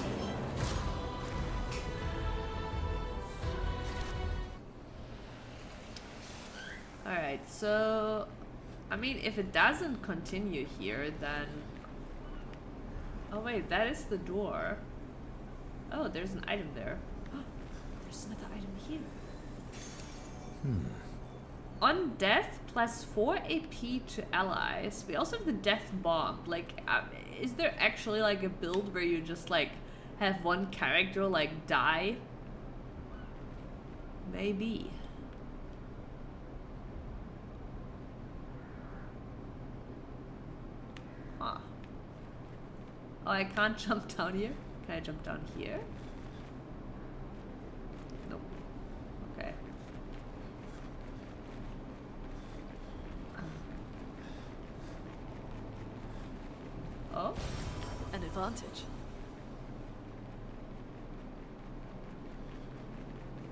Alright, so... I mean, if it doesn't continue here, then... Oh wait, that is the door. Oh, there's an item there. There's another item here. On death, plus 4 AP to allies. We also have the death bomb. Like, is there actually like a build where you just like have one character like die? Maybe. Huh. Oh, I can't jump down here? Can I jump down here? Nope. Okay. Oh? An advantage.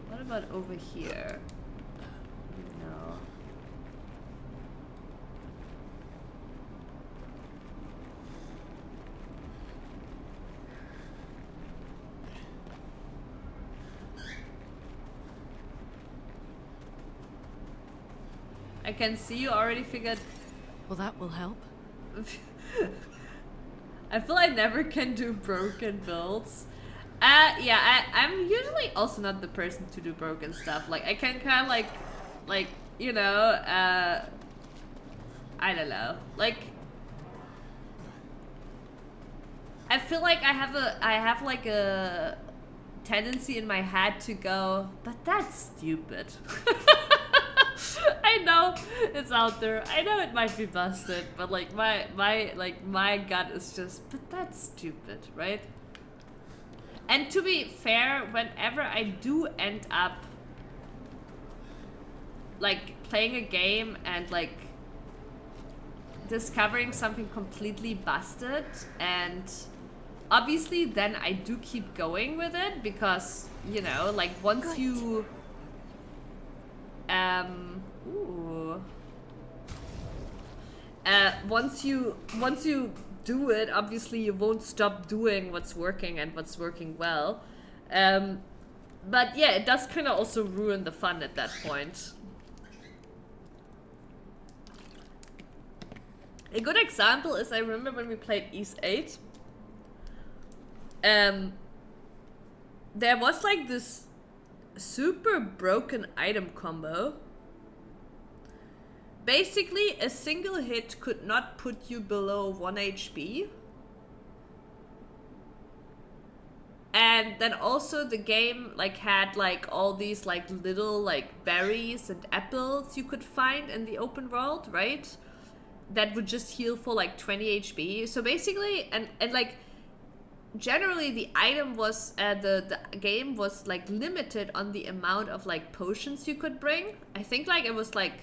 What about over here? No. I can see you already figured. Well, that will help. I feel I never can do broken builds. Yeah, I'm usually also not the person to do broken stuff. Like, I can kind of like, you know, I don't know. Like, I feel like I have like a tendency in my head to go, but that's stupid. I know it's out there. I know it might be busted, but like my gut is just, but that's stupid, right? And to be fair, whenever I do end up like playing a game and like discovering something completely busted, and obviously then I do keep going with it because, you know, like once you once you do it, obviously you won't stop doing what's working and what's working well. But yeah, it does kind of also ruin the fun at that point. A good example is I remember when we played East 8. There was like this super broken item combo. Basically, a single hit could not put you below 1 HP. And then also the game like had like all these like little like berries and apples you could find in the open world, right? That would just heal for like 20 HP. So basically, and like generally the item was the game was like limited on the amount of like potions you could bring. I think like it was like,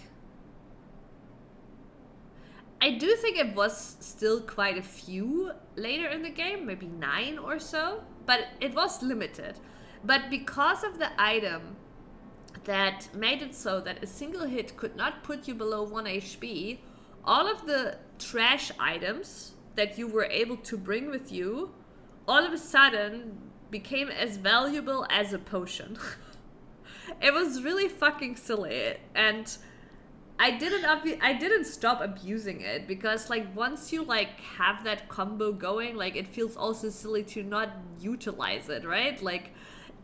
I do think it was still quite a few later in the game, maybe 9 or so, but it was limited. But because of the item that made it so that a single hit could not put you below 1 HP, all of the trash items that you were able to bring with you all of a sudden became as valuable as a potion. It was really fucking silly, and I didn't stop abusing it because like once you like have that combo going, like it feels also silly to not utilize it, right? Like,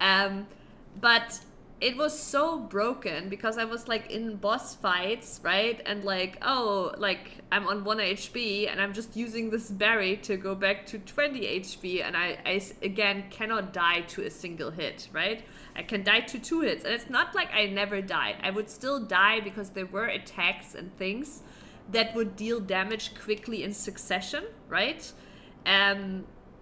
but it was so broken because I was like in boss fights, right? And like, oh, like I'm on 1 HP and I'm just using this berry to go back to 20 HP, and I again cannot die to a single hit, right? I can die to 2 hits, and it's not like I never died. I would still die because there were attacks and things that would deal damage quickly in succession, right?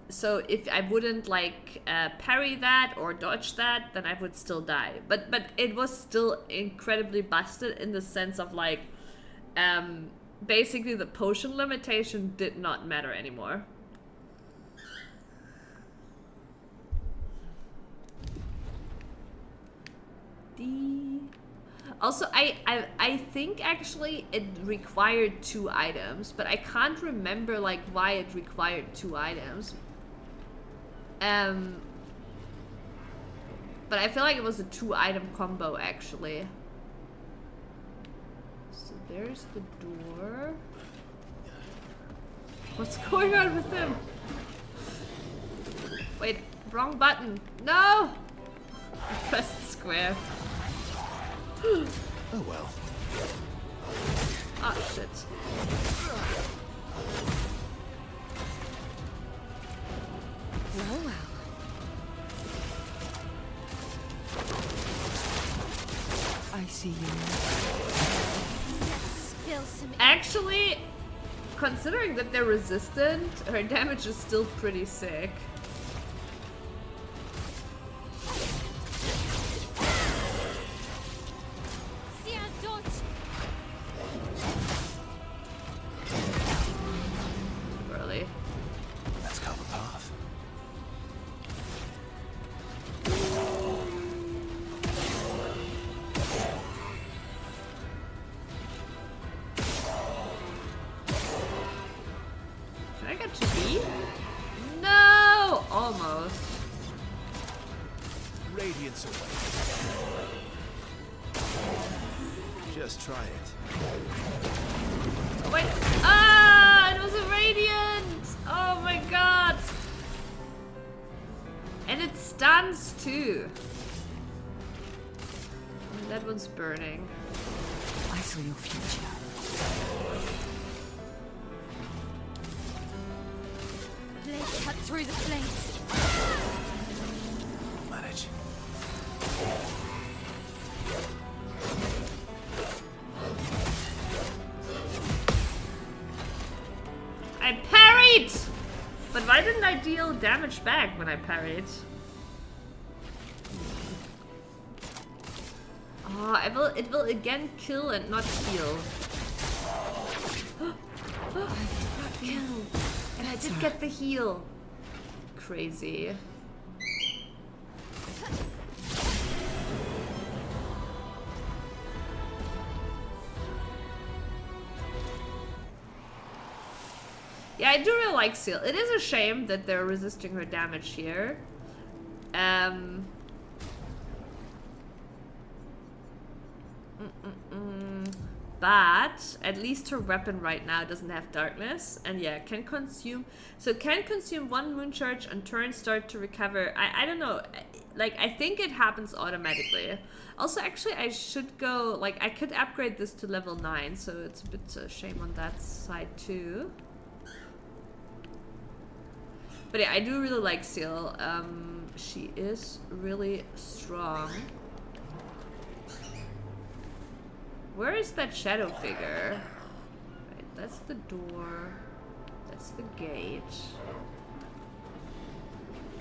So if I wouldn't like parry that or dodge that, then I would still die. But it was still incredibly busted in the sense of like, basically the potion limitation did not matter anymore. Also, I think actually it required 2 items, but I can't remember like why it required 2 items. But I feel like it was a 2-item combo actually. So there's the door. What's going on with him? Wait, wrong button. No! I pressed square. Oh well. Oh shit. Well. I see you. Spill some. Actually, considering that they're resistant, her damage is still pretty sick. See a dodge. Really? Let's cover the path. Can I get to B? No! Almost. Radiance away. Just try it. Oh, wait. Ah! It was a radiant! Oh my god! And it stuns too. And that one's burning. I saw your future. Blade cut through the flames. I'll manage. I parried! But why didn't I deal damage back when I parried? Oh, it will again kill and not heal. Kill. And I did get the heal. Crazy. Yeah, I do really like Seal. It is a shame that they're resisting her damage here. But at least her weapon right now doesn't have darkness, and yeah, can consume. So can consume 1 moon charge and turn start to recover. I don't know, like I think it happens automatically. Also, actually, I should go like I could upgrade this to level 9, so it's a bit a shame on that side too. But yeah, I do really like Seal. She is really strong. Where is that shadow figure? Right, that's the door. That's the gate.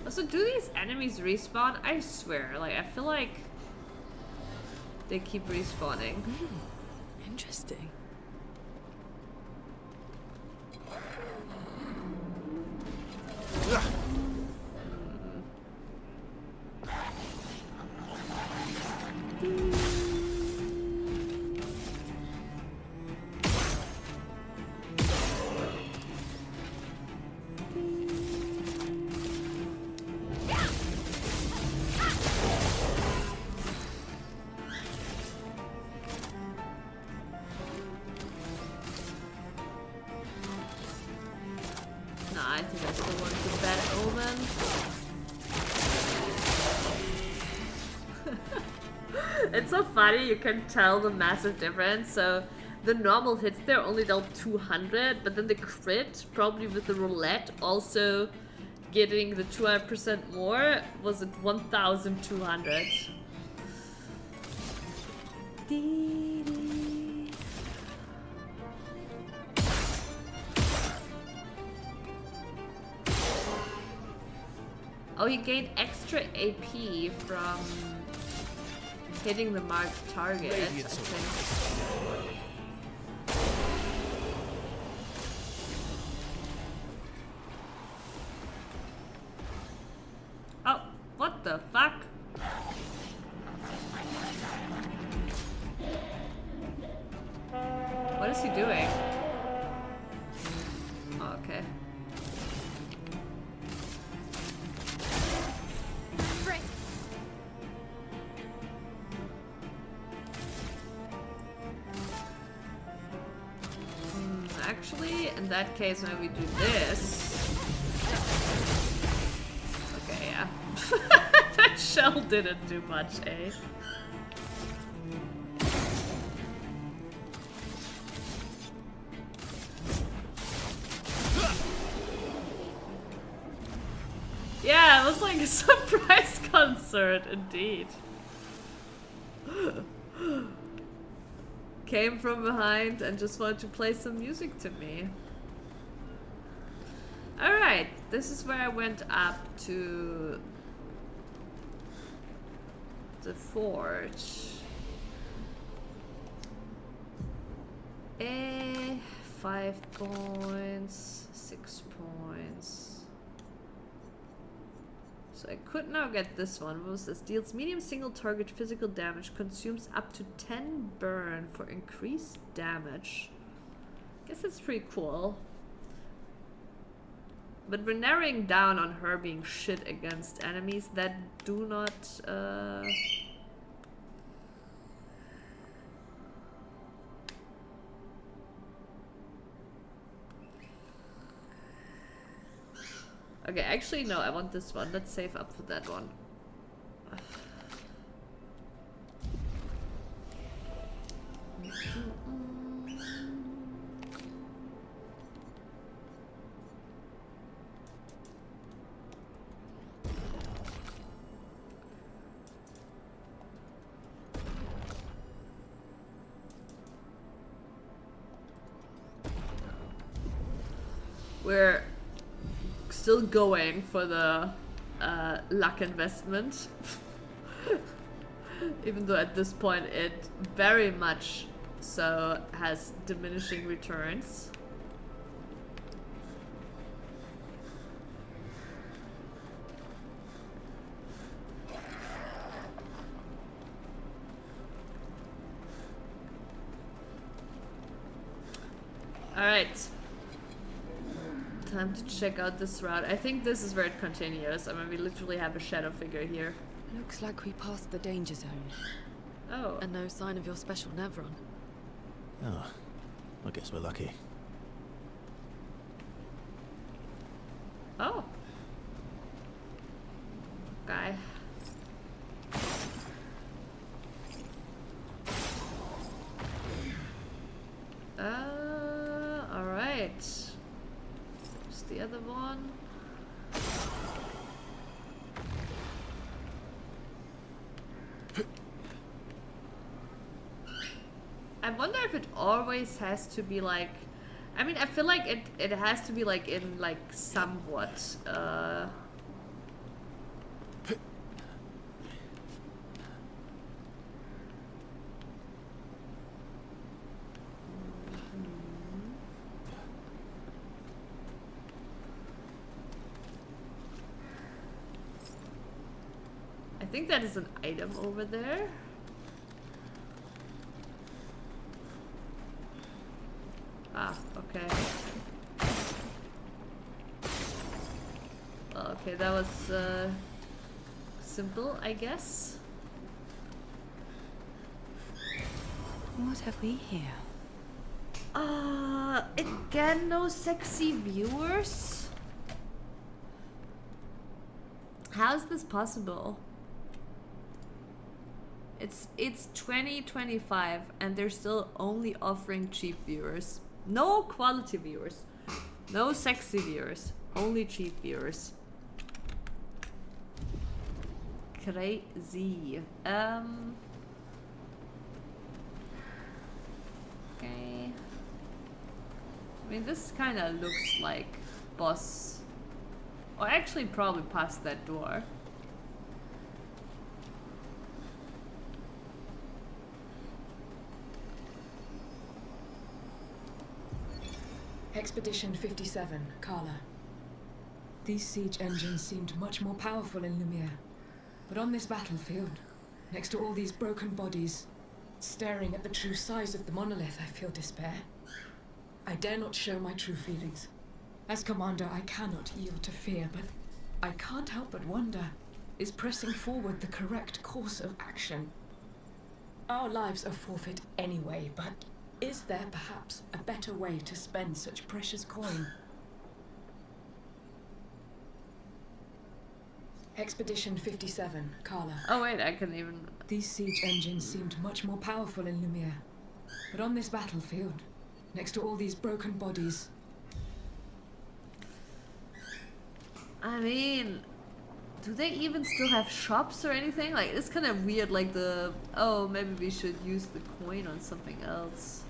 Also, do these enemies respawn? I swear, like, I feel like they keep respawning. Interesting. Nah, I think I still want the bad omen. It's so funny, you can tell the massive difference. So the normal hits there only dealt 200, but then the crit, probably with the roulette, also getting the 200% more, was at 1,200. Oh, he gained extra AP from hitting the marked target, I think. Oh, what the fuck? What is he doing? Oh, okay. Actually, in that case, when we do this... Okay, yeah. That shell didn't do much, eh? Yeah, it was like a surprise concert, indeed. Came from behind and just wanted to play some music to me. Alright, this is where I went up to the forge. 5 points, 6 points. So I could now get this one. What was this? Deals medium single target physical damage. Consumes up to 10 burn for increased damage. Guess that's pretty cool. But we're narrowing down on her being shit against enemies that do not... Okay, actually no, I want this one. Let's save up for that one. We're still going for the luck investment. Even though at this point it very much so has diminishing returns. Alright. Time to check out this route. I think this is where it continues. I mean, we literally have a shadow figure here. Looks like we passed the danger zone. Oh. And no sign of your special Nevron. Oh, I guess we're lucky. Oh. Guy. Alright. The other one. I wonder if it always has to be like, I mean, I feel like it has to be like in like somewhat I think that is an item over there. Ah, okay. Okay, that was simple, I guess. What have we here? Again, no sexy viewers? How is this possible? It's 2025 and they're still only offering cheap viewers. No quality viewers. No sexy viewers. Only cheap viewers. Crazy. Okay. I mean, this kind of looks like boss Or actually probably past that door. Expedition 57, Carla. These siege engines seemed much more powerful in Lumiere. But on this battlefield, next to all these broken bodies, staring at the true size of the monolith, I feel despair. I dare not show my true feelings. As commander, I cannot yield to fear, but I can't help but wonder, is pressing forward the correct course of action? Our lives are forfeit anyway, but is there perhaps a better way to spend such precious coin? Expedition 57, Carla. Oh wait, I can even... These siege engines seemed much more powerful in Lumiere. But on this battlefield, next to all these broken bodies... I mean... Do they even still have shops or anything? Like, it's kind of weird, like the... Oh, maybe we should use the coin on something else.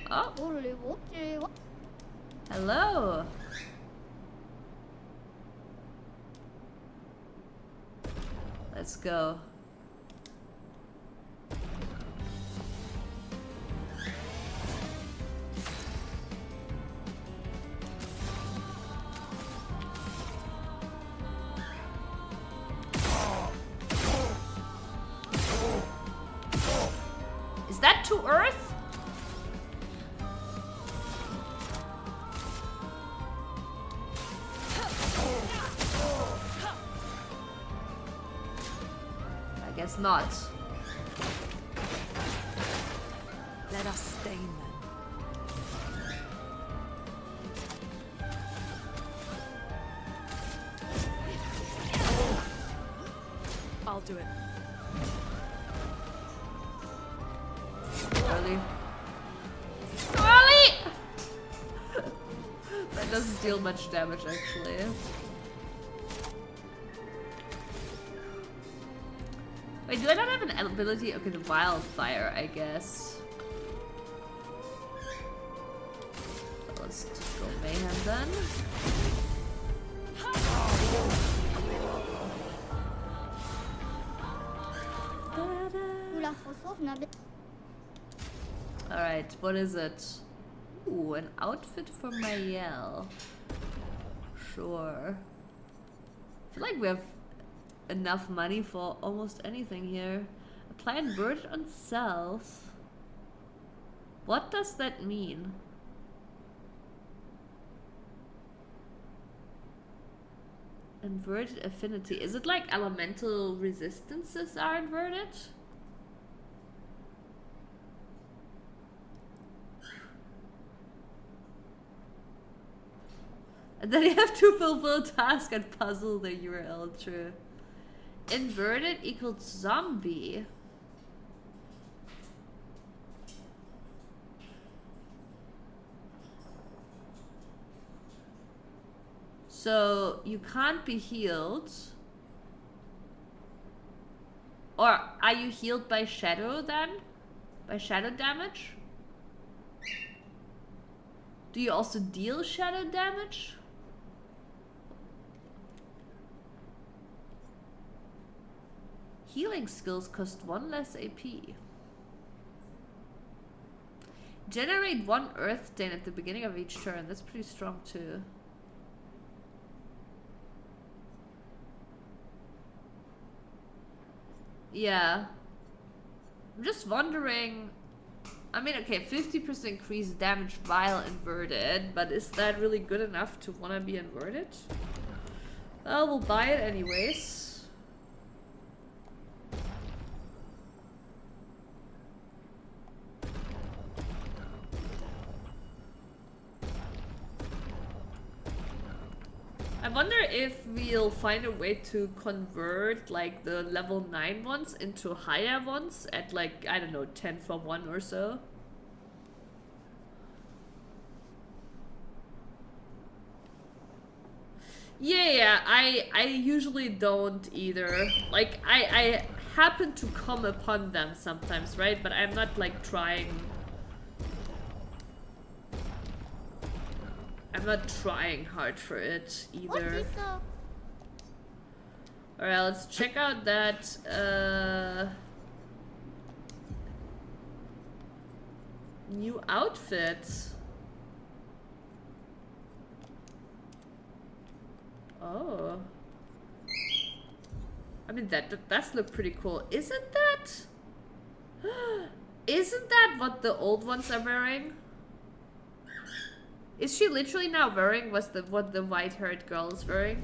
Oh! Hello! Let's go. Is that to Earth? I guess not. Let us stain them. I'll do it. Early. Early! That doesn't deal much damage actually. Wait, do I not have an ability? Okay, the wildfire, I guess. So let's just go mayhem then. Alright, what is it? Ooh, an outfit for Mayel. Sure. I feel like we have enough money for almost anything here. Apply invert on self. What does that mean? Inverted affinity. Is it like elemental resistances are inverted? And then you have to fulfill task and puzzle the URL, true. Inverted equals zombie. So you can't be healed. Or are you healed by shadow then? By shadow damage? Do you also deal shadow damage? Healing skills cost 1 less AP. Generate 1 earth stain at the beginning of each turn. That's pretty strong too. Yeah. I'm just wondering. I mean, okay, 50% increased damage while inverted, but is that really good enough to want to be inverted? Well, we'll buy it anyways. I wonder if we'll find a way to convert like the level 9 ones into higher ones at like, I don't know, 10 for 1 or so. Yeah, I usually don't either. Like, I happen to come upon them sometimes, right? But I'm not like trying. I'm not trying hard for it either. Alright, let's check out that new outfit. Oh. I mean, that does look pretty cool. Isn't that? Isn't that what the old ones are wearing? Is she literally now wearing what the white-haired girl is wearing?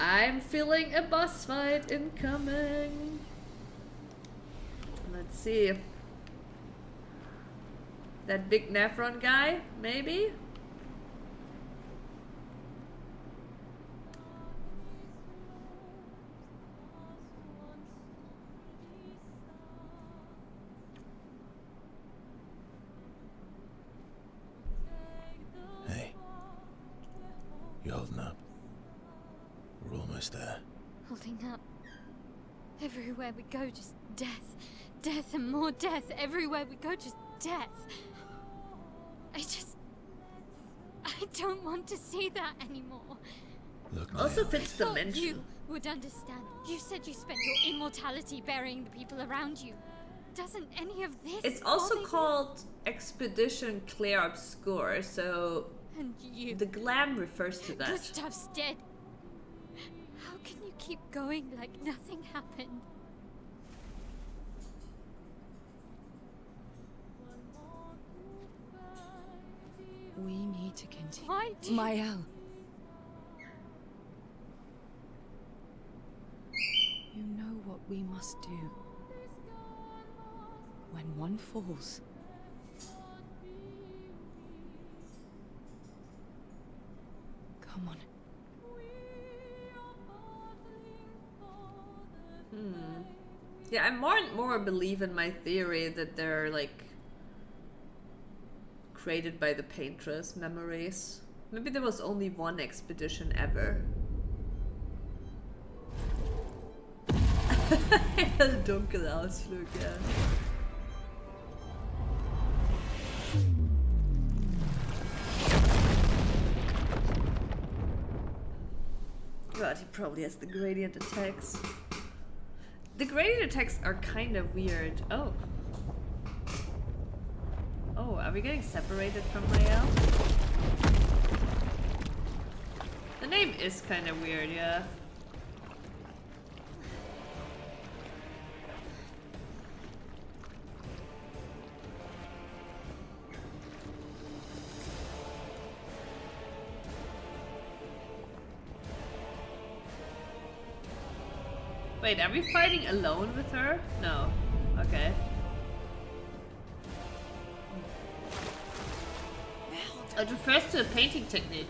I'm feeling a boss fight incoming. Let's see. That big Nephron guy, maybe? Hey. You holding up? We're almost there. Holding up. Everywhere we go, just death. Death and more death. Everywhere we go, just death. I don't want to see that anymore. Look, Also Naomi. fits the Thought mention. you would understand. You said you spent your immortality burying the people around you. Doesn't any of this It's also bother you? called Expedition Claire Obscure, so And you. the glam refers to that. Gustav's dead. How can you keep going like nothing happened? We need to continue. Why do Mael. You know what we must do. When one falls, come on. Yeah, I more and more believe in my theory that they're like created by the Paintress memories. Maybe there was only one expedition ever. Dunkelausflug, ja. God, he probably has the gradient attacks. The gradient attacks are kind of weird. Oh. Oh, are we getting separated from Mael? The name is kind of weird, yeah. Wait, are we fighting alone with her? No. Okay. It refers to a painting technique.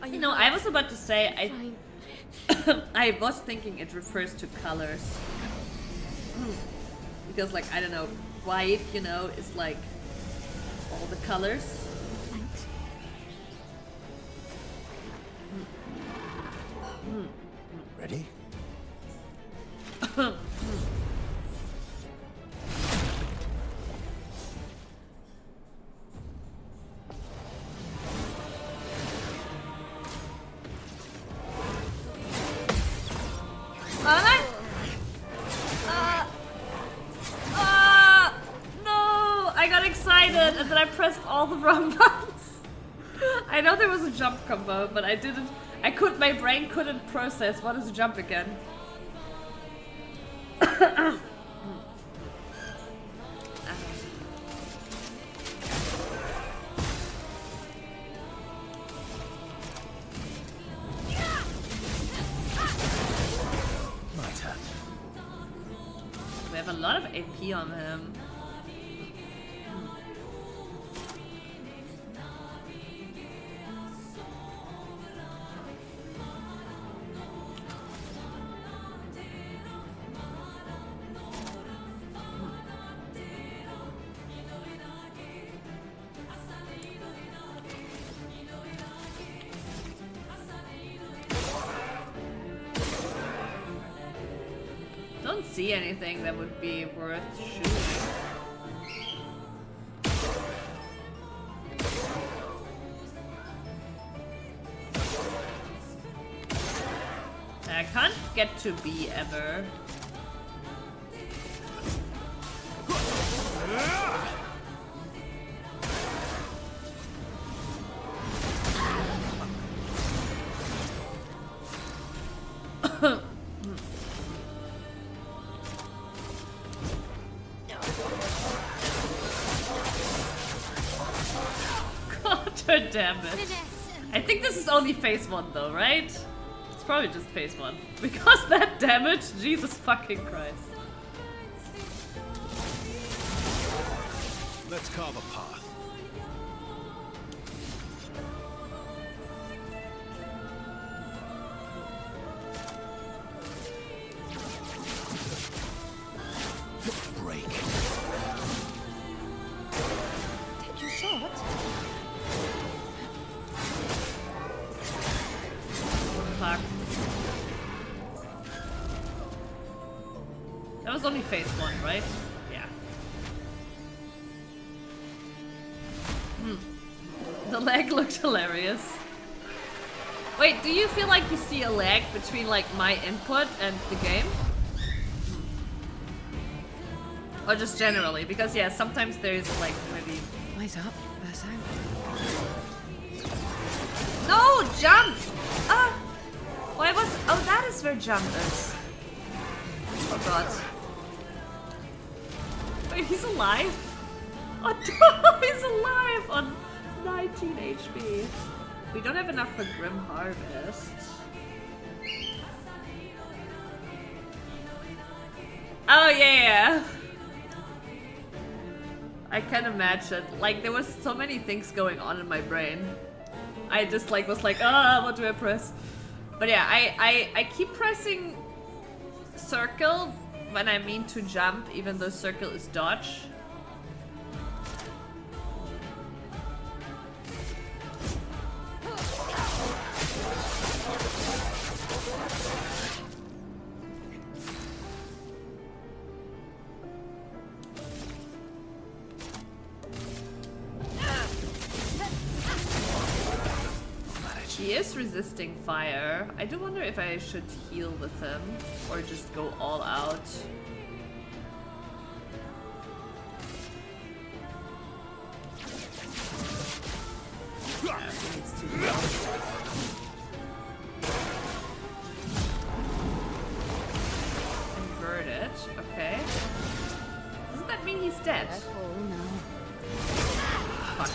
You know, I was about to say, I was thinking it refers to colors. Because, like, I don't know, white, you know, is like all the colors. Ready? No! I got excited and then I pressed all the wrong buttons. I know there was a jump combo, but I didn't. My brain couldn't process what is a jump again. My turn. AP on him. Don't see anything that would be worth shooting. I can't get to B ever. God damn it. I think this is only phase 1 though, right? It's probably just phase 1. Because that damage, Jesus fucking Christ. Let's carve a path. Break. Take your shot. Fuck. That was only phase 1, right? Yeah. The lag looked hilarious. Wait, do you feel like you see a lag between like my input and the game? Or just generally? Because yeah, sometimes there's like maybe... Eyes up, Verso. No! Jump! Ah! Why was... Oh, that is where jump is. Oh god. Wait, he's alive? Oh no, he's alive on 19 HP. We don't have enough for Grim Harvest. Oh yeah! I can imagine. Like, there was so many things going on in my brain. I just like was like, ah, what do I press? But yeah, I keep pressing circle when I mean to jump, even though circle is dodge. He is resisting fire. I do wonder if I should heal with him or just go all out. Yeah, he needs to heal. Invert it. Okay. Doesn't that mean he's dead? Fuck.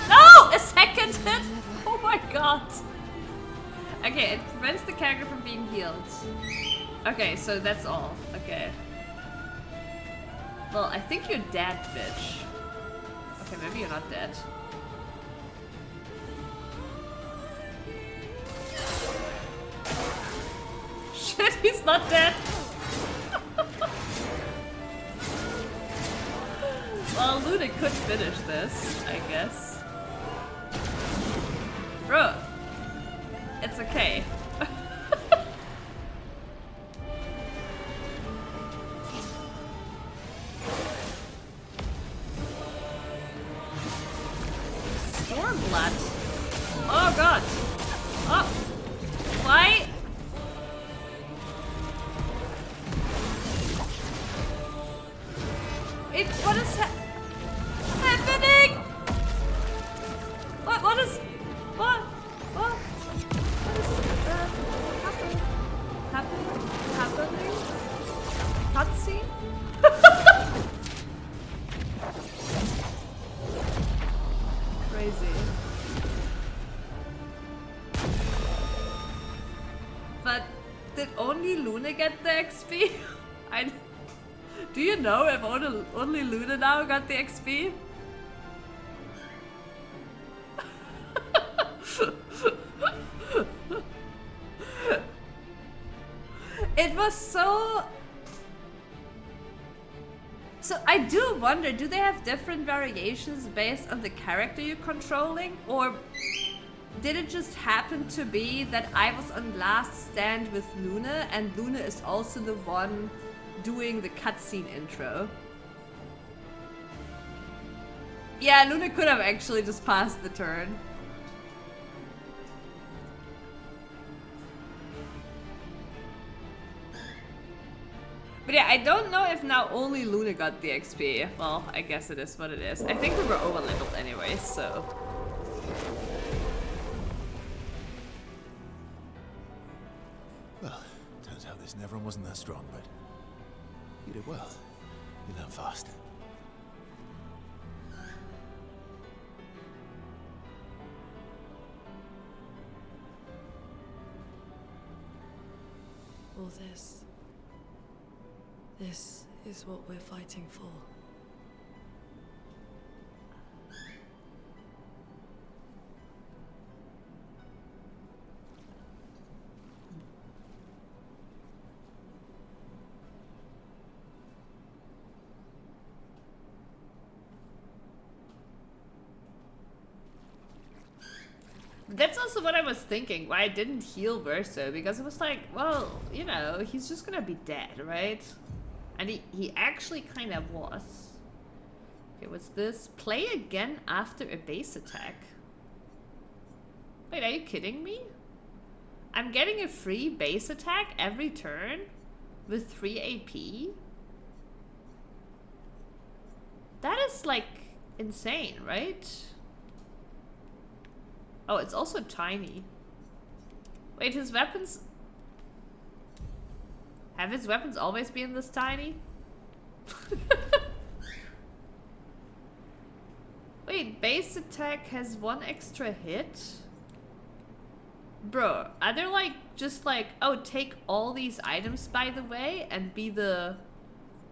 No! A second hit! Oh my god! Okay, it prevents the character from being healed. Okay, so that's all. Okay. Well, I think you're dead, bitch. Okay, maybe you're not dead. Shit, he's not dead! Well, Luna could finish this, I guess. Bro, it's okay. Stormblood? Oh god. Oh. Why? What is happening? What is... What is happening? Cutscene? Crazy. But did only Luna get the XP? Do you know if only Luna now got the XP? It was so... So I do wonder, do they have different variations based on the character you're controlling? Or did it just happen to be that I was on last stand with Luna and Luna is also the one doing the cutscene intro? Yeah, Luna could have actually just passed the turn. But yeah, I don't know if now only Luna got the XP. Well, I guess it is what it is. I think we were over-leveled anyway, so... Well, turns out this Neveron wasn't that strong, but you did well. You learn fast. All this. This is what we're fighting for. That's also what I was thinking, why I didn't heal Verso, because it was like, well, you know, he's just gonna be dead, right? And he actually kind of was. Okay, what's this? Play again after a base attack. Wait, are you kidding me? I'm getting a free base attack every turn with 3 AP? That is like insane, right? Oh, it's also tiny. Wait, his weapons... Have his weapons always been this tiny? Wait, base attack has 1 extra hit? Bro, are there like, just like, oh, take all these items by the way and be the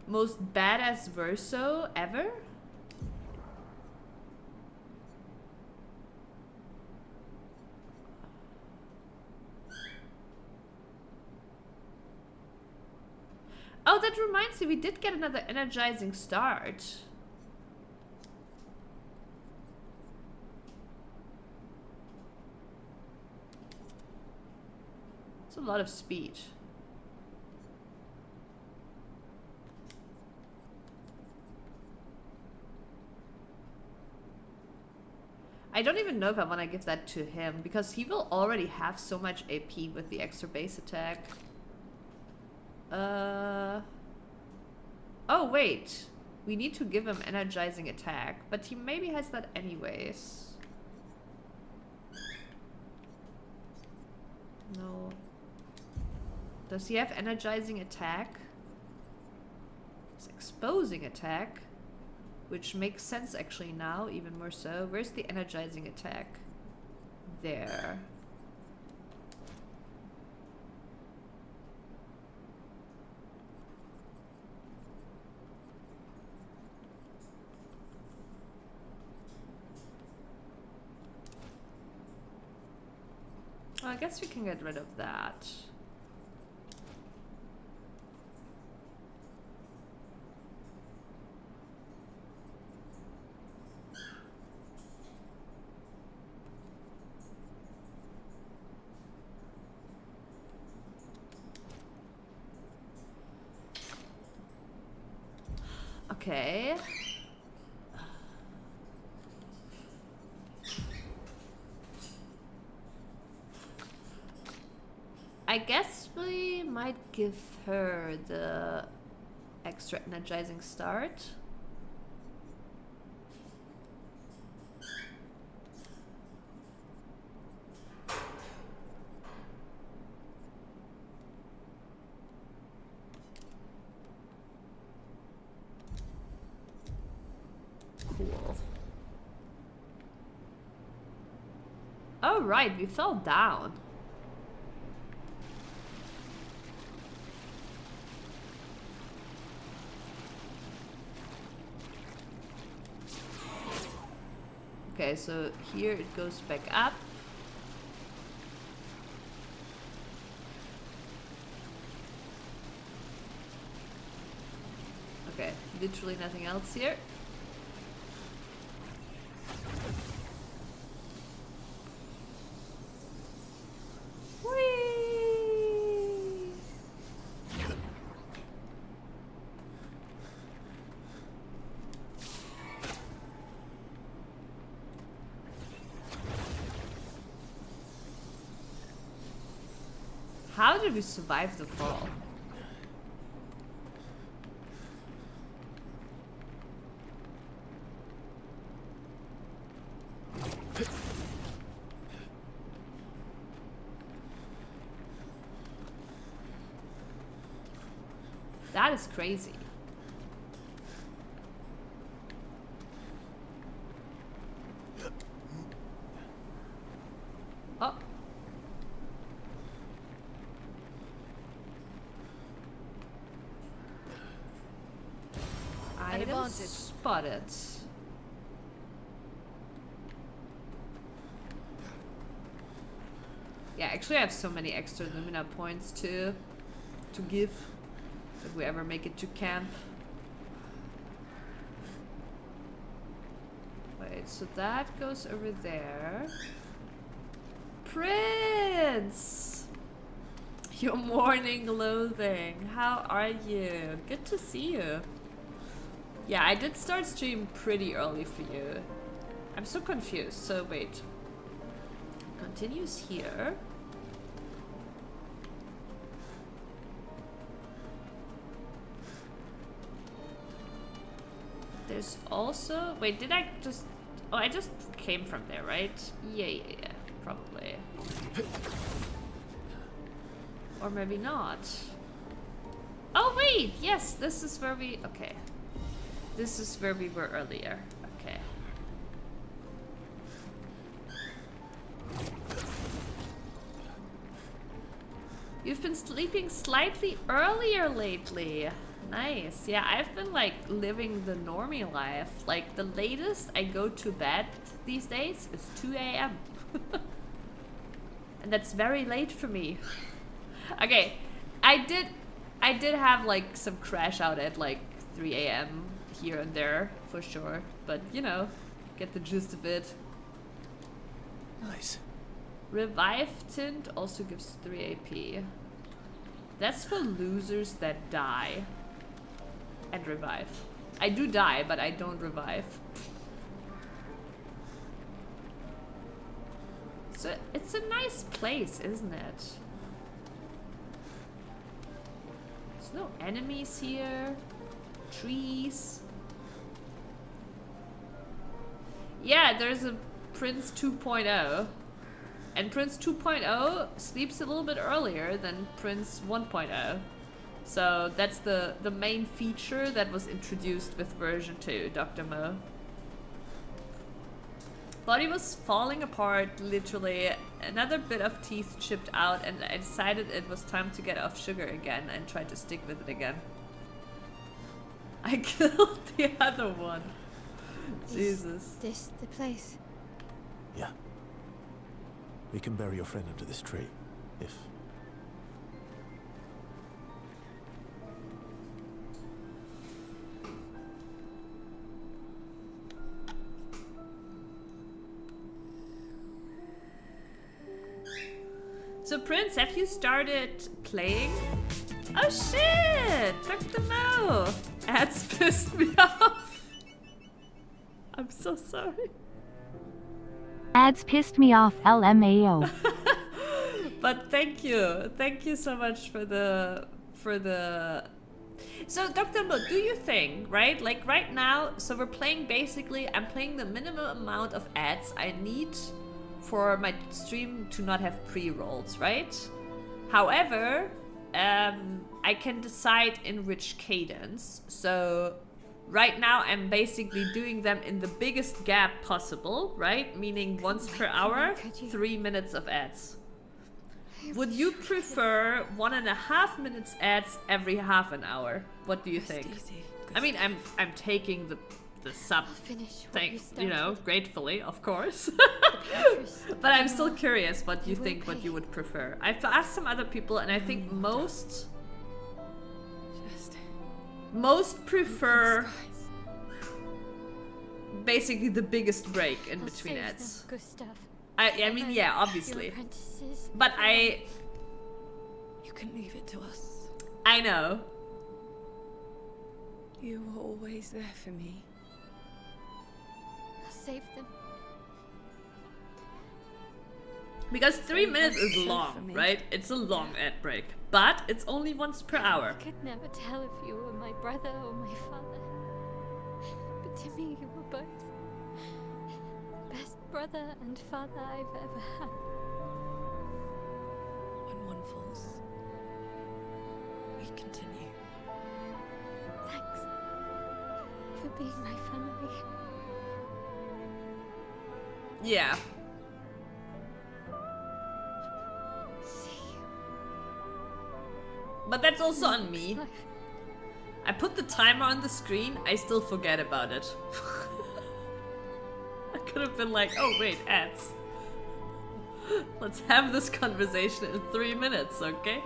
most badass Verso ever? Oh, that reminds me, we did get another energizing start. It's a lot of speed. I don't even know if I want to give that to him, because he will already have so much AP with the extra base attack. Oh wait, we need to give him energizing attack, but he maybe has that anyways. No. Does he have energizing attack? It's exposing attack, which makes sense actually now, even more so. Where's the energizing attack? There. Well, I guess we can get rid of that. Okay. I guess we might give her the extra energizing start. Cool. Oh right, we fell down. Okay, so here it goes back up. Okay, literally nothing else here. Whee! How did we survive the fall? That is crazy. Oh. Item advantage. spotted. Yeah, actually I have so many extra Lumina points to give if we ever make it to camp. Wait, so that goes over there. Prince! Your morning loathing. How are you? Good to see you. Yeah, I did start stream pretty early for you. I'm so confused. So wait. Continues here. There's also... Wait, did I just... Oh, I just came from there, right? Yeah, probably. Or maybe not. Oh, wait! Yes, this is where we... Okay. This is where we were earlier. Okay. You've been sleeping slightly earlier lately. Nice. Yeah, I've been like living the normie life. Like the latest I go to bed these days is 2 a.m. And that's very late for me. Okay, I did have like some crash out at like 3 a.m. here and there for sure, but you know, get the gist of it. Nice. Revive Tint also gives 3 AP. That's for losers that die and revive. I do die, but I don't revive. So it's a nice place, isn't it? There's no enemies here. Trees. Yeah, there's a Prince 2.0. And Prince 2.0 sleeps a little bit earlier than Prince 1.0. So that's the main feature that was introduced with version 2, Dr. Mo. Body was falling apart, literally. Another bit of teeth chipped out, and I decided it was time to get off sugar again and try to stick with it again. I killed the other one. Jesus. Is this the place? Yeah. We can bury your friend under this tree, if... So Prince, have you started playing? Oh shit! Dr. Mo! Ads pissed me off. I'm so sorry. Ads pissed me off, LMAO. But thank you so much for the So Dr. Mo, do you think, right, like right now, so we're playing basically, I'm playing the minimum amount of ads I need for my stream to not have pre-rolls, right? However, I can decide in which cadence. So right now I'm basically doing them in the biggest gap possible, right? Meaning once per hour, 3 minutes of ads. Would you prefer 1.5 minutes ads every half an hour? What do you think? I mean, I'm taking the the sub finish what thing, you you know, started. gratefully, of course. Beatrice, But I'm still curious what you You think, what okay? you would prefer. I've asked some other people, and I think most prefer basically the biggest break in I'll between save ads. them, Gustav. I mean, yeah, Your obviously. apprentices. But I You can leave it to us. know. You were always there for me. I'll save them. Because 3 minutes is so long, for me. right? It's a long ad break. But it's only once per hour. I could never tell if you were my brother or my father. But to me, you were both. The best brother and father I've ever had. When one falls, we continue. Thanks for being my family. Yeah. See you. But that's also on me. Life. I put the timer on the screen, I still forget about it. I could have been like, oh wait, ads. Let's have this conversation in 3 minutes, okay?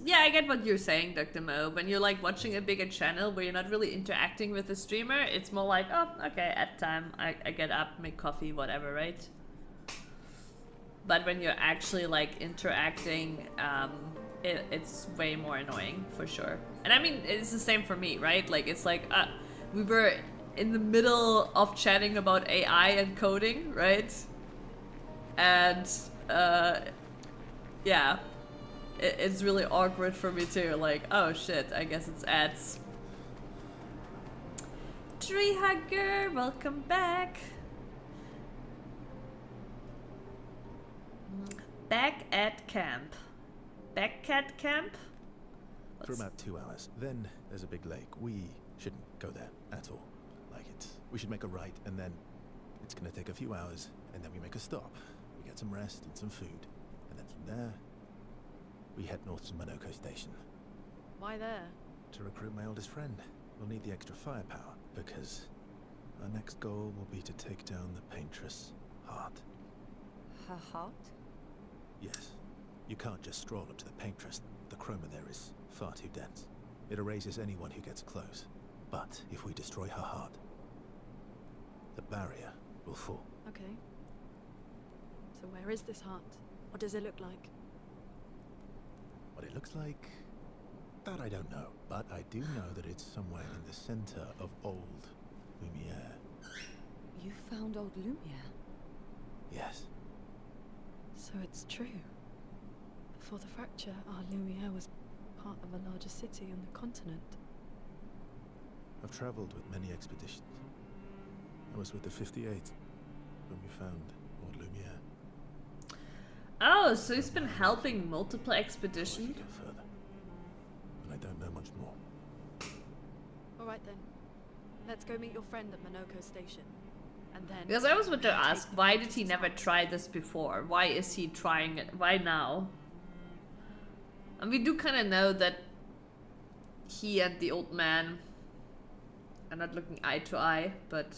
Yeah, I get what you're saying, Dr. Mo. When you're like watching a bigger channel where you're not really interacting with the streamer, it's more like, oh, okay, at time, I get up, make coffee, whatever, right? But when you're actually like interacting, it's way more annoying, for sure. And I mean, it's the same for me, right? Like, it's like, we were in the middle of chatting about AI and coding, right? And, yeah. It's really awkward for me too, like, oh shit, I guess it's ads. Tree Hugger, welcome back. Back at camp. Back at camp? For about 2 hours. Then there's a big lake. We shouldn't go there at all. Like it. We should make a right, and then it's gonna take a few hours, and then we make a stop. We get some rest and some food. And then from there, we head north to Monoko Station Why there? to recruit my oldest friend. We'll need the extra firepower, because our next goal will be to take down the Paintress Heart. Her heart? Yes. You can't just stroll up to the Paintress. The chroma there is far too dense. It erases anyone who gets close. But if we destroy her heart, the barrier will fall. Okay. So where is this heart? What does it look like? What it looks like, that I don't know. But I do know that it's somewhere in the center of old Lumiere. You found old Lumiere? Yes. So it's true. Before the fracture, our Lumiere was part of a larger city on the continent. I've traveled with many expeditions. I was with the 58th when we found old Lumiere. Oh, so he's been helping multiple expeditions? Go further. But I don't know much more. Alright then. Let's go meet your friend at Monoko Station. And then... Because I was about to ask, why did he never try this before? Why is he trying it? Why now? And we do kind of know that he and the old man are not looking eye to eye, but...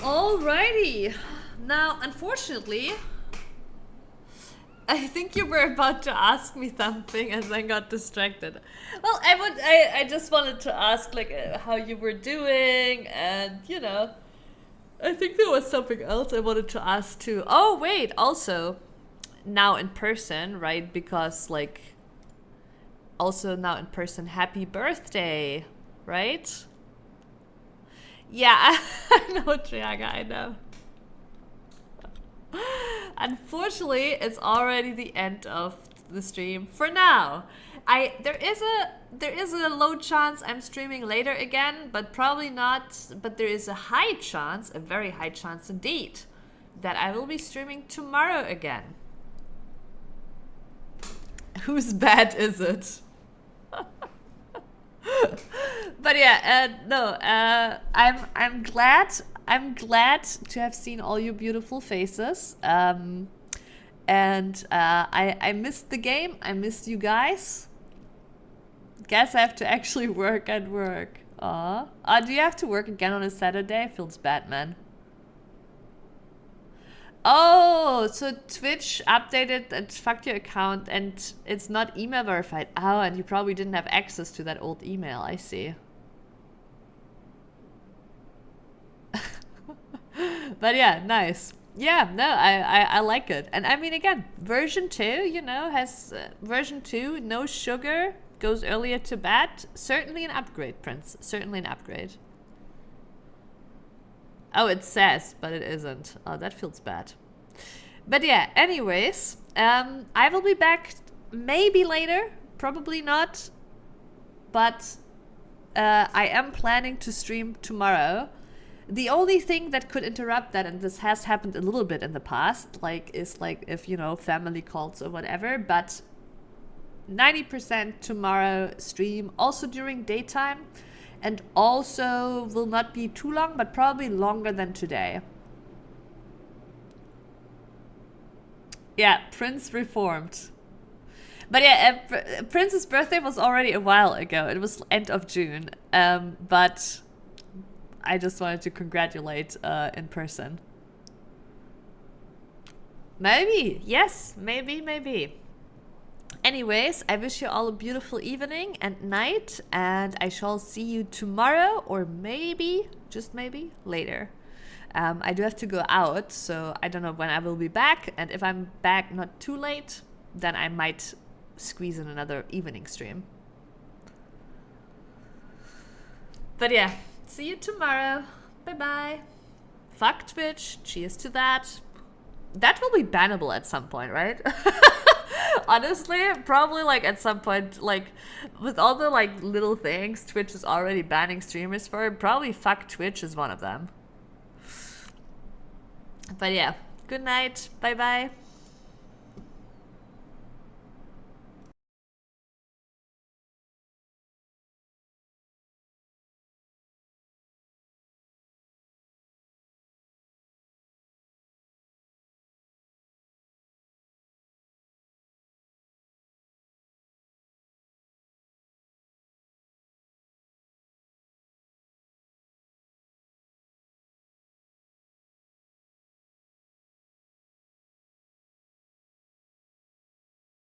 Alrighty. Now, unfortunately, I think you were about to ask me something and then got distracted. Well, I just wanted to ask, like, how you were doing, and, you know, I think there was something else I wanted to ask too. Oh, wait, also, now in person, right? Because, like, also now in person, happy birthday, right? Yeah, I know, Triaga, I know. Unfortunately, it's already the end of the stream for now. There is a low chance I'm streaming later again, but probably not. But there is a high chance, a very high chance indeed, that I will be streaming tomorrow again. Whose bed is it? But yeah, no. I'm glad to have seen all your beautiful faces. And I missed the game. I missed you guys. Guess I have to actually work at work. Aw. Do you have to work again on a Saturday? Feels bad, man. Oh, so Twitch updated and fucked your account and it's not email verified. Oh, and you probably didn't have access to that old email. I see. But yeah, nice. Yeah, no, I like it. And I mean, again, version 2, you know, has version 2, no sugar, goes earlier to bed. Certainly an upgrade, Prince. Certainly an upgrade. Oh, it says, but it isn't. Oh, that feels bad. But yeah, anyways, I will be back maybe later, probably not. But I am planning to stream tomorrow. The only thing that could interrupt that, and this has happened a little bit in the past, is if, you know, family calls or whatever, but 90% tomorrow stream, also during daytime, and also will not be too long, but probably longer than today. Yeah, Prince reformed. But yeah, Prince's birthday was already a while ago. It was end of June, but I just wanted to congratulate in person. Maybe, yes, maybe. Anyways, I wish you all a beautiful evening and night, and I shall see you tomorrow, or maybe, just maybe, later. I do have to go out, so I don't know when I will be back, and if I'm back not too late, then I might squeeze in another evening stream. But yeah, see you tomorrow. Bye-bye. Fuck Twitch. Cheers to that. That will be bannable at some point, right? Honestly, probably like at some point, like with all the like little things Twitch is already banning streamers for, probably fuck Twitch is one of them. But yeah, good night. Bye-bye.